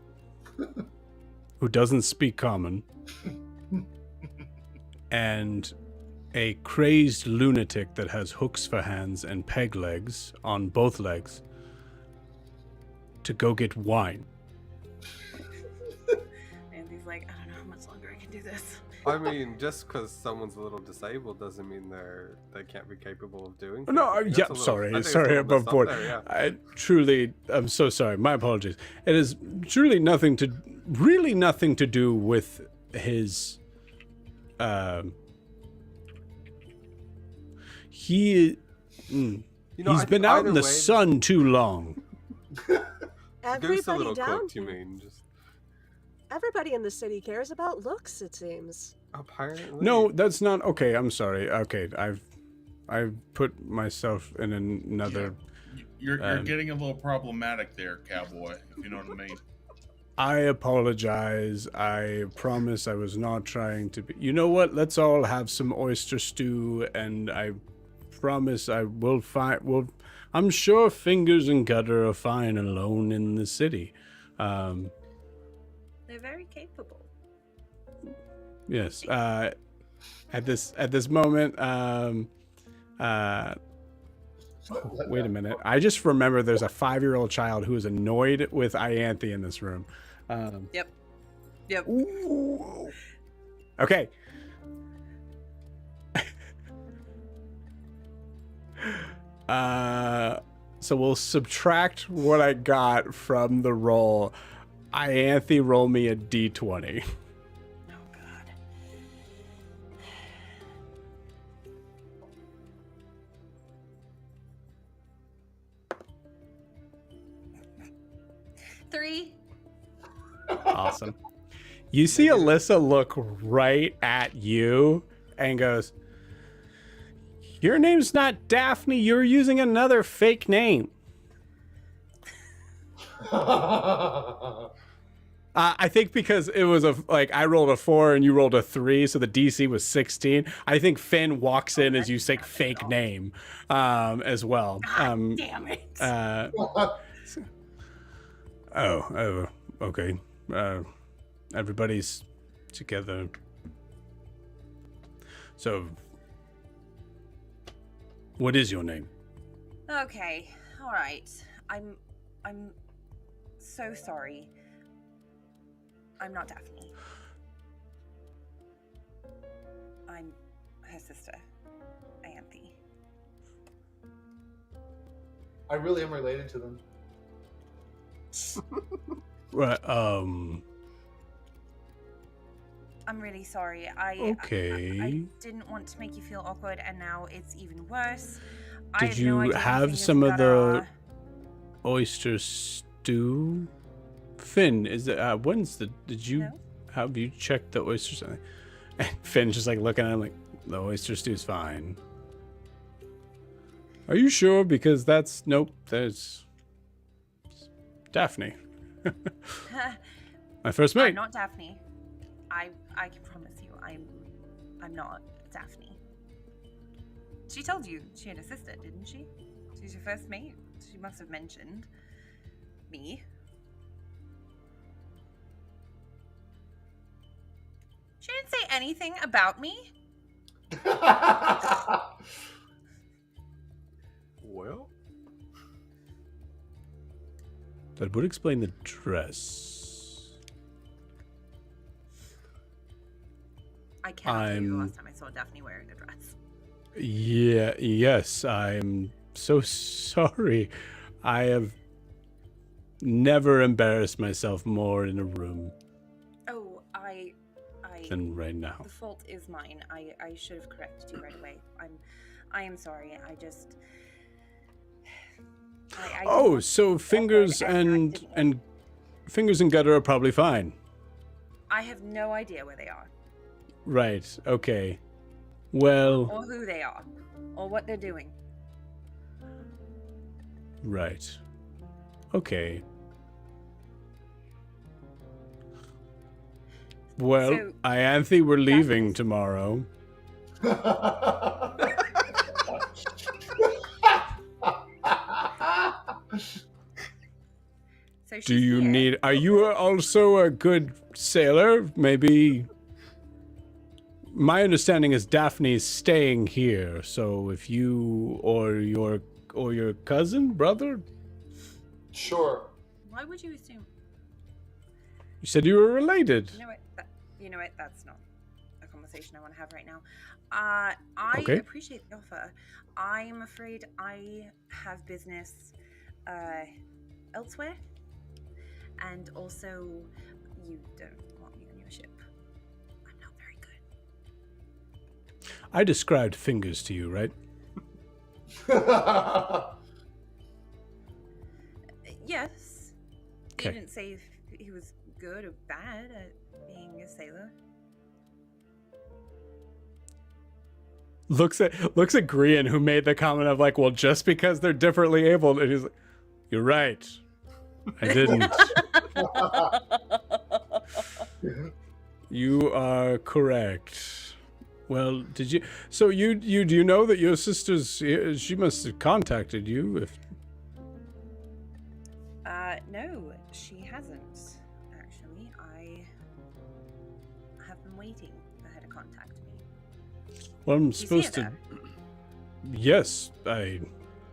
who doesn't speak common and a crazed lunatic that has hooks for hands and peg legs on both legs to go get wine. And he's like, I don't know how much longer I can do this. I mean, just because someone's a little disabled doesn't mean they can't be capable of doing. No, things. yeah, That's a little- I sorry, think it's a sorry, little above messed up board. there, yeah. I'm so sorry. My apologies. It is truly nothing to do with his. He's You know, been out in either the way, sun too long. Goose a Everybody little down cooked, you here. mean? Just Everybody in the city cares about looks, it seems. apparently. No, that's not okay. I'm sorry. Okay, I've put myself in another. You're Um, getting a little problematic there, cowboy. If you know what I mean. I apologize. I promise I was not trying to be. You know what? Let's all have some oyster stew, and I promise I will find. Well, I'm sure Fingers and Gutter are fine alone in the city. They're very capable. Yes. At this moment, wait a minute. I just remember there's a 5-year-old child who is annoyed with Ianthe in this room. Yep. Ooh. Okay. So we'll subtract what I got from the roll. Ianthe, roll me a d20. Oh God. Three. Awesome. You see Alyssa look right at you and goes, "Your name's not Daphne. You're using another fake name." I think because it was I rolled a 4 and you rolled a 3, so the DC was 16. I think Finn walks in as you say fake name, as well. Damn it. Okay. Everybody's together. So, what is your name? Okay. All right. I'm so sorry. I'm not Daphne. I'm her sister, Ianthe. I really am related to them. Right. I'm really sorry. I Okay. didn't want to make you feel awkward, and now it's even worse. I Did have you no idea who have Fingers some and of Gutter the are. oyster stew? Finn, is it? Did you No? have you checked the oyster stew? And Finn's just like looking at him like, the oyster stew's fine. Are you sure? Because nope, there's Daphne. My first mate. I'm not Daphne. I can promise you, I'm not Daphne. She told you she had a sister, didn't she? She's your first mate. She must have mentioned me. She didn't say anything about me. Well, That would explain the dress. I cannot tell you the last time I saw Daphne wearing a dress. Yeah, yes, I'm so sorry. I have never embarrassed myself more in a room Oh, I than right now. the fault is mine. I should have corrected you right away. I am sorry. I just I Oh, didn't so fingers and and fingers and gutter are probably fine. I have no idea where they are, Right. Okay. Well, or who they are, or what they're doing. right. Okay. Well, So, I and Thea we're leaving tomorrow. So she's Do you here. need? Are you also a good sailor? Maybe. My understanding is Daphne's staying here. So if you or your cousin, brother, Sure. Why would you assume? you said you were related. You know what? That's not a conversation I want to have right now. I Okay. appreciate the offer. I'm afraid I have business elsewhere, and also you don't want me on your ship. I'm not very good. I described fingers to you, right? Yes. Okay. You didn't say if he was good or bad at being a sailor. Looks at Grian, who made the comment of like, well, just because they're differently abled, and he's like, you're right. I didn't. You are correct. Well, did you? So you do you know that your sister's? She must have contacted you. If No, she hasn't. Actually, I have been waiting for her to contact me. well, I'm She's supposed here, to. Yes,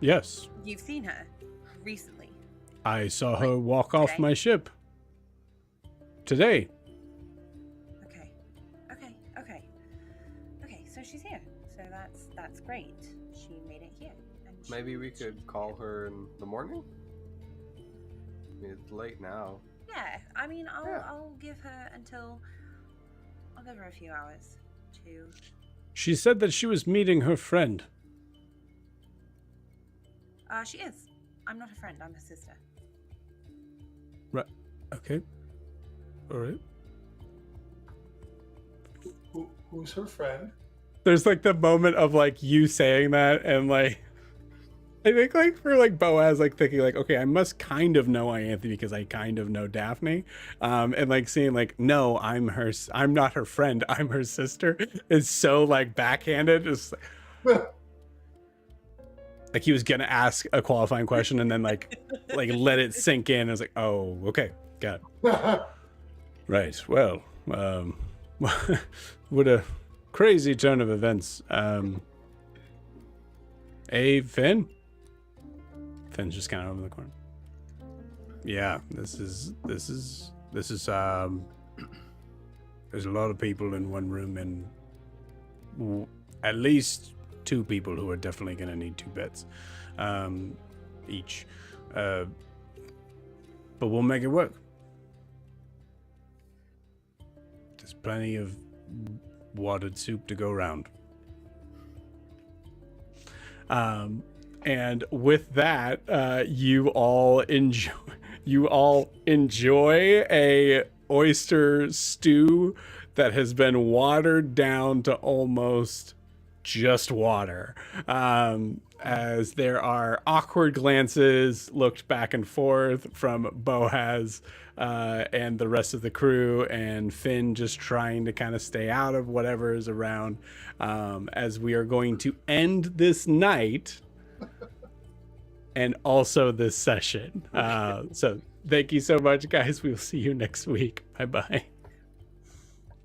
yes, You've seen her recently. I saw her walk off Today? my ship today. Okay. So she's here. So that's great. She made it here. And maybe we could call her in the morning? I mean, it's late now. Yeah, I mean, Yeah. I'll give her a few hours to. She said that she was meeting her friend. She is. I'm not a friend. I'm her sister. Right. Okay. All right. Who's her friend? There's like the moment of like you saying that, and like I think like for like Boaz like thinking like, okay, I must kind of know Ianthe because I kind of know Daphne, and like seeing like, no, I'm not her friend, I'm her sister, is so like backhanded. It's like he was gonna ask a qualifying question and then like let it sink in. I was like, oh, okay, got it. Right. Well, what a crazy turn of events. Hey, Finn? Finn's just kind of over the corner. Yeah, this is there's a lot of people in one room, and at least two people who are definitely going to need 2 beds each. But we'll make it work. There's plenty of watered soup to go around. And with that, you all enjoy a oyster stew that has been watered down to almost just water. As there are awkward glances looked back and forth from Boaz and the rest of the crew, and Finn just trying to kind of stay out of whatever is around, as we are going to end this night and also this session. So thank you so much, guys. We'll see you next week. Bye-bye.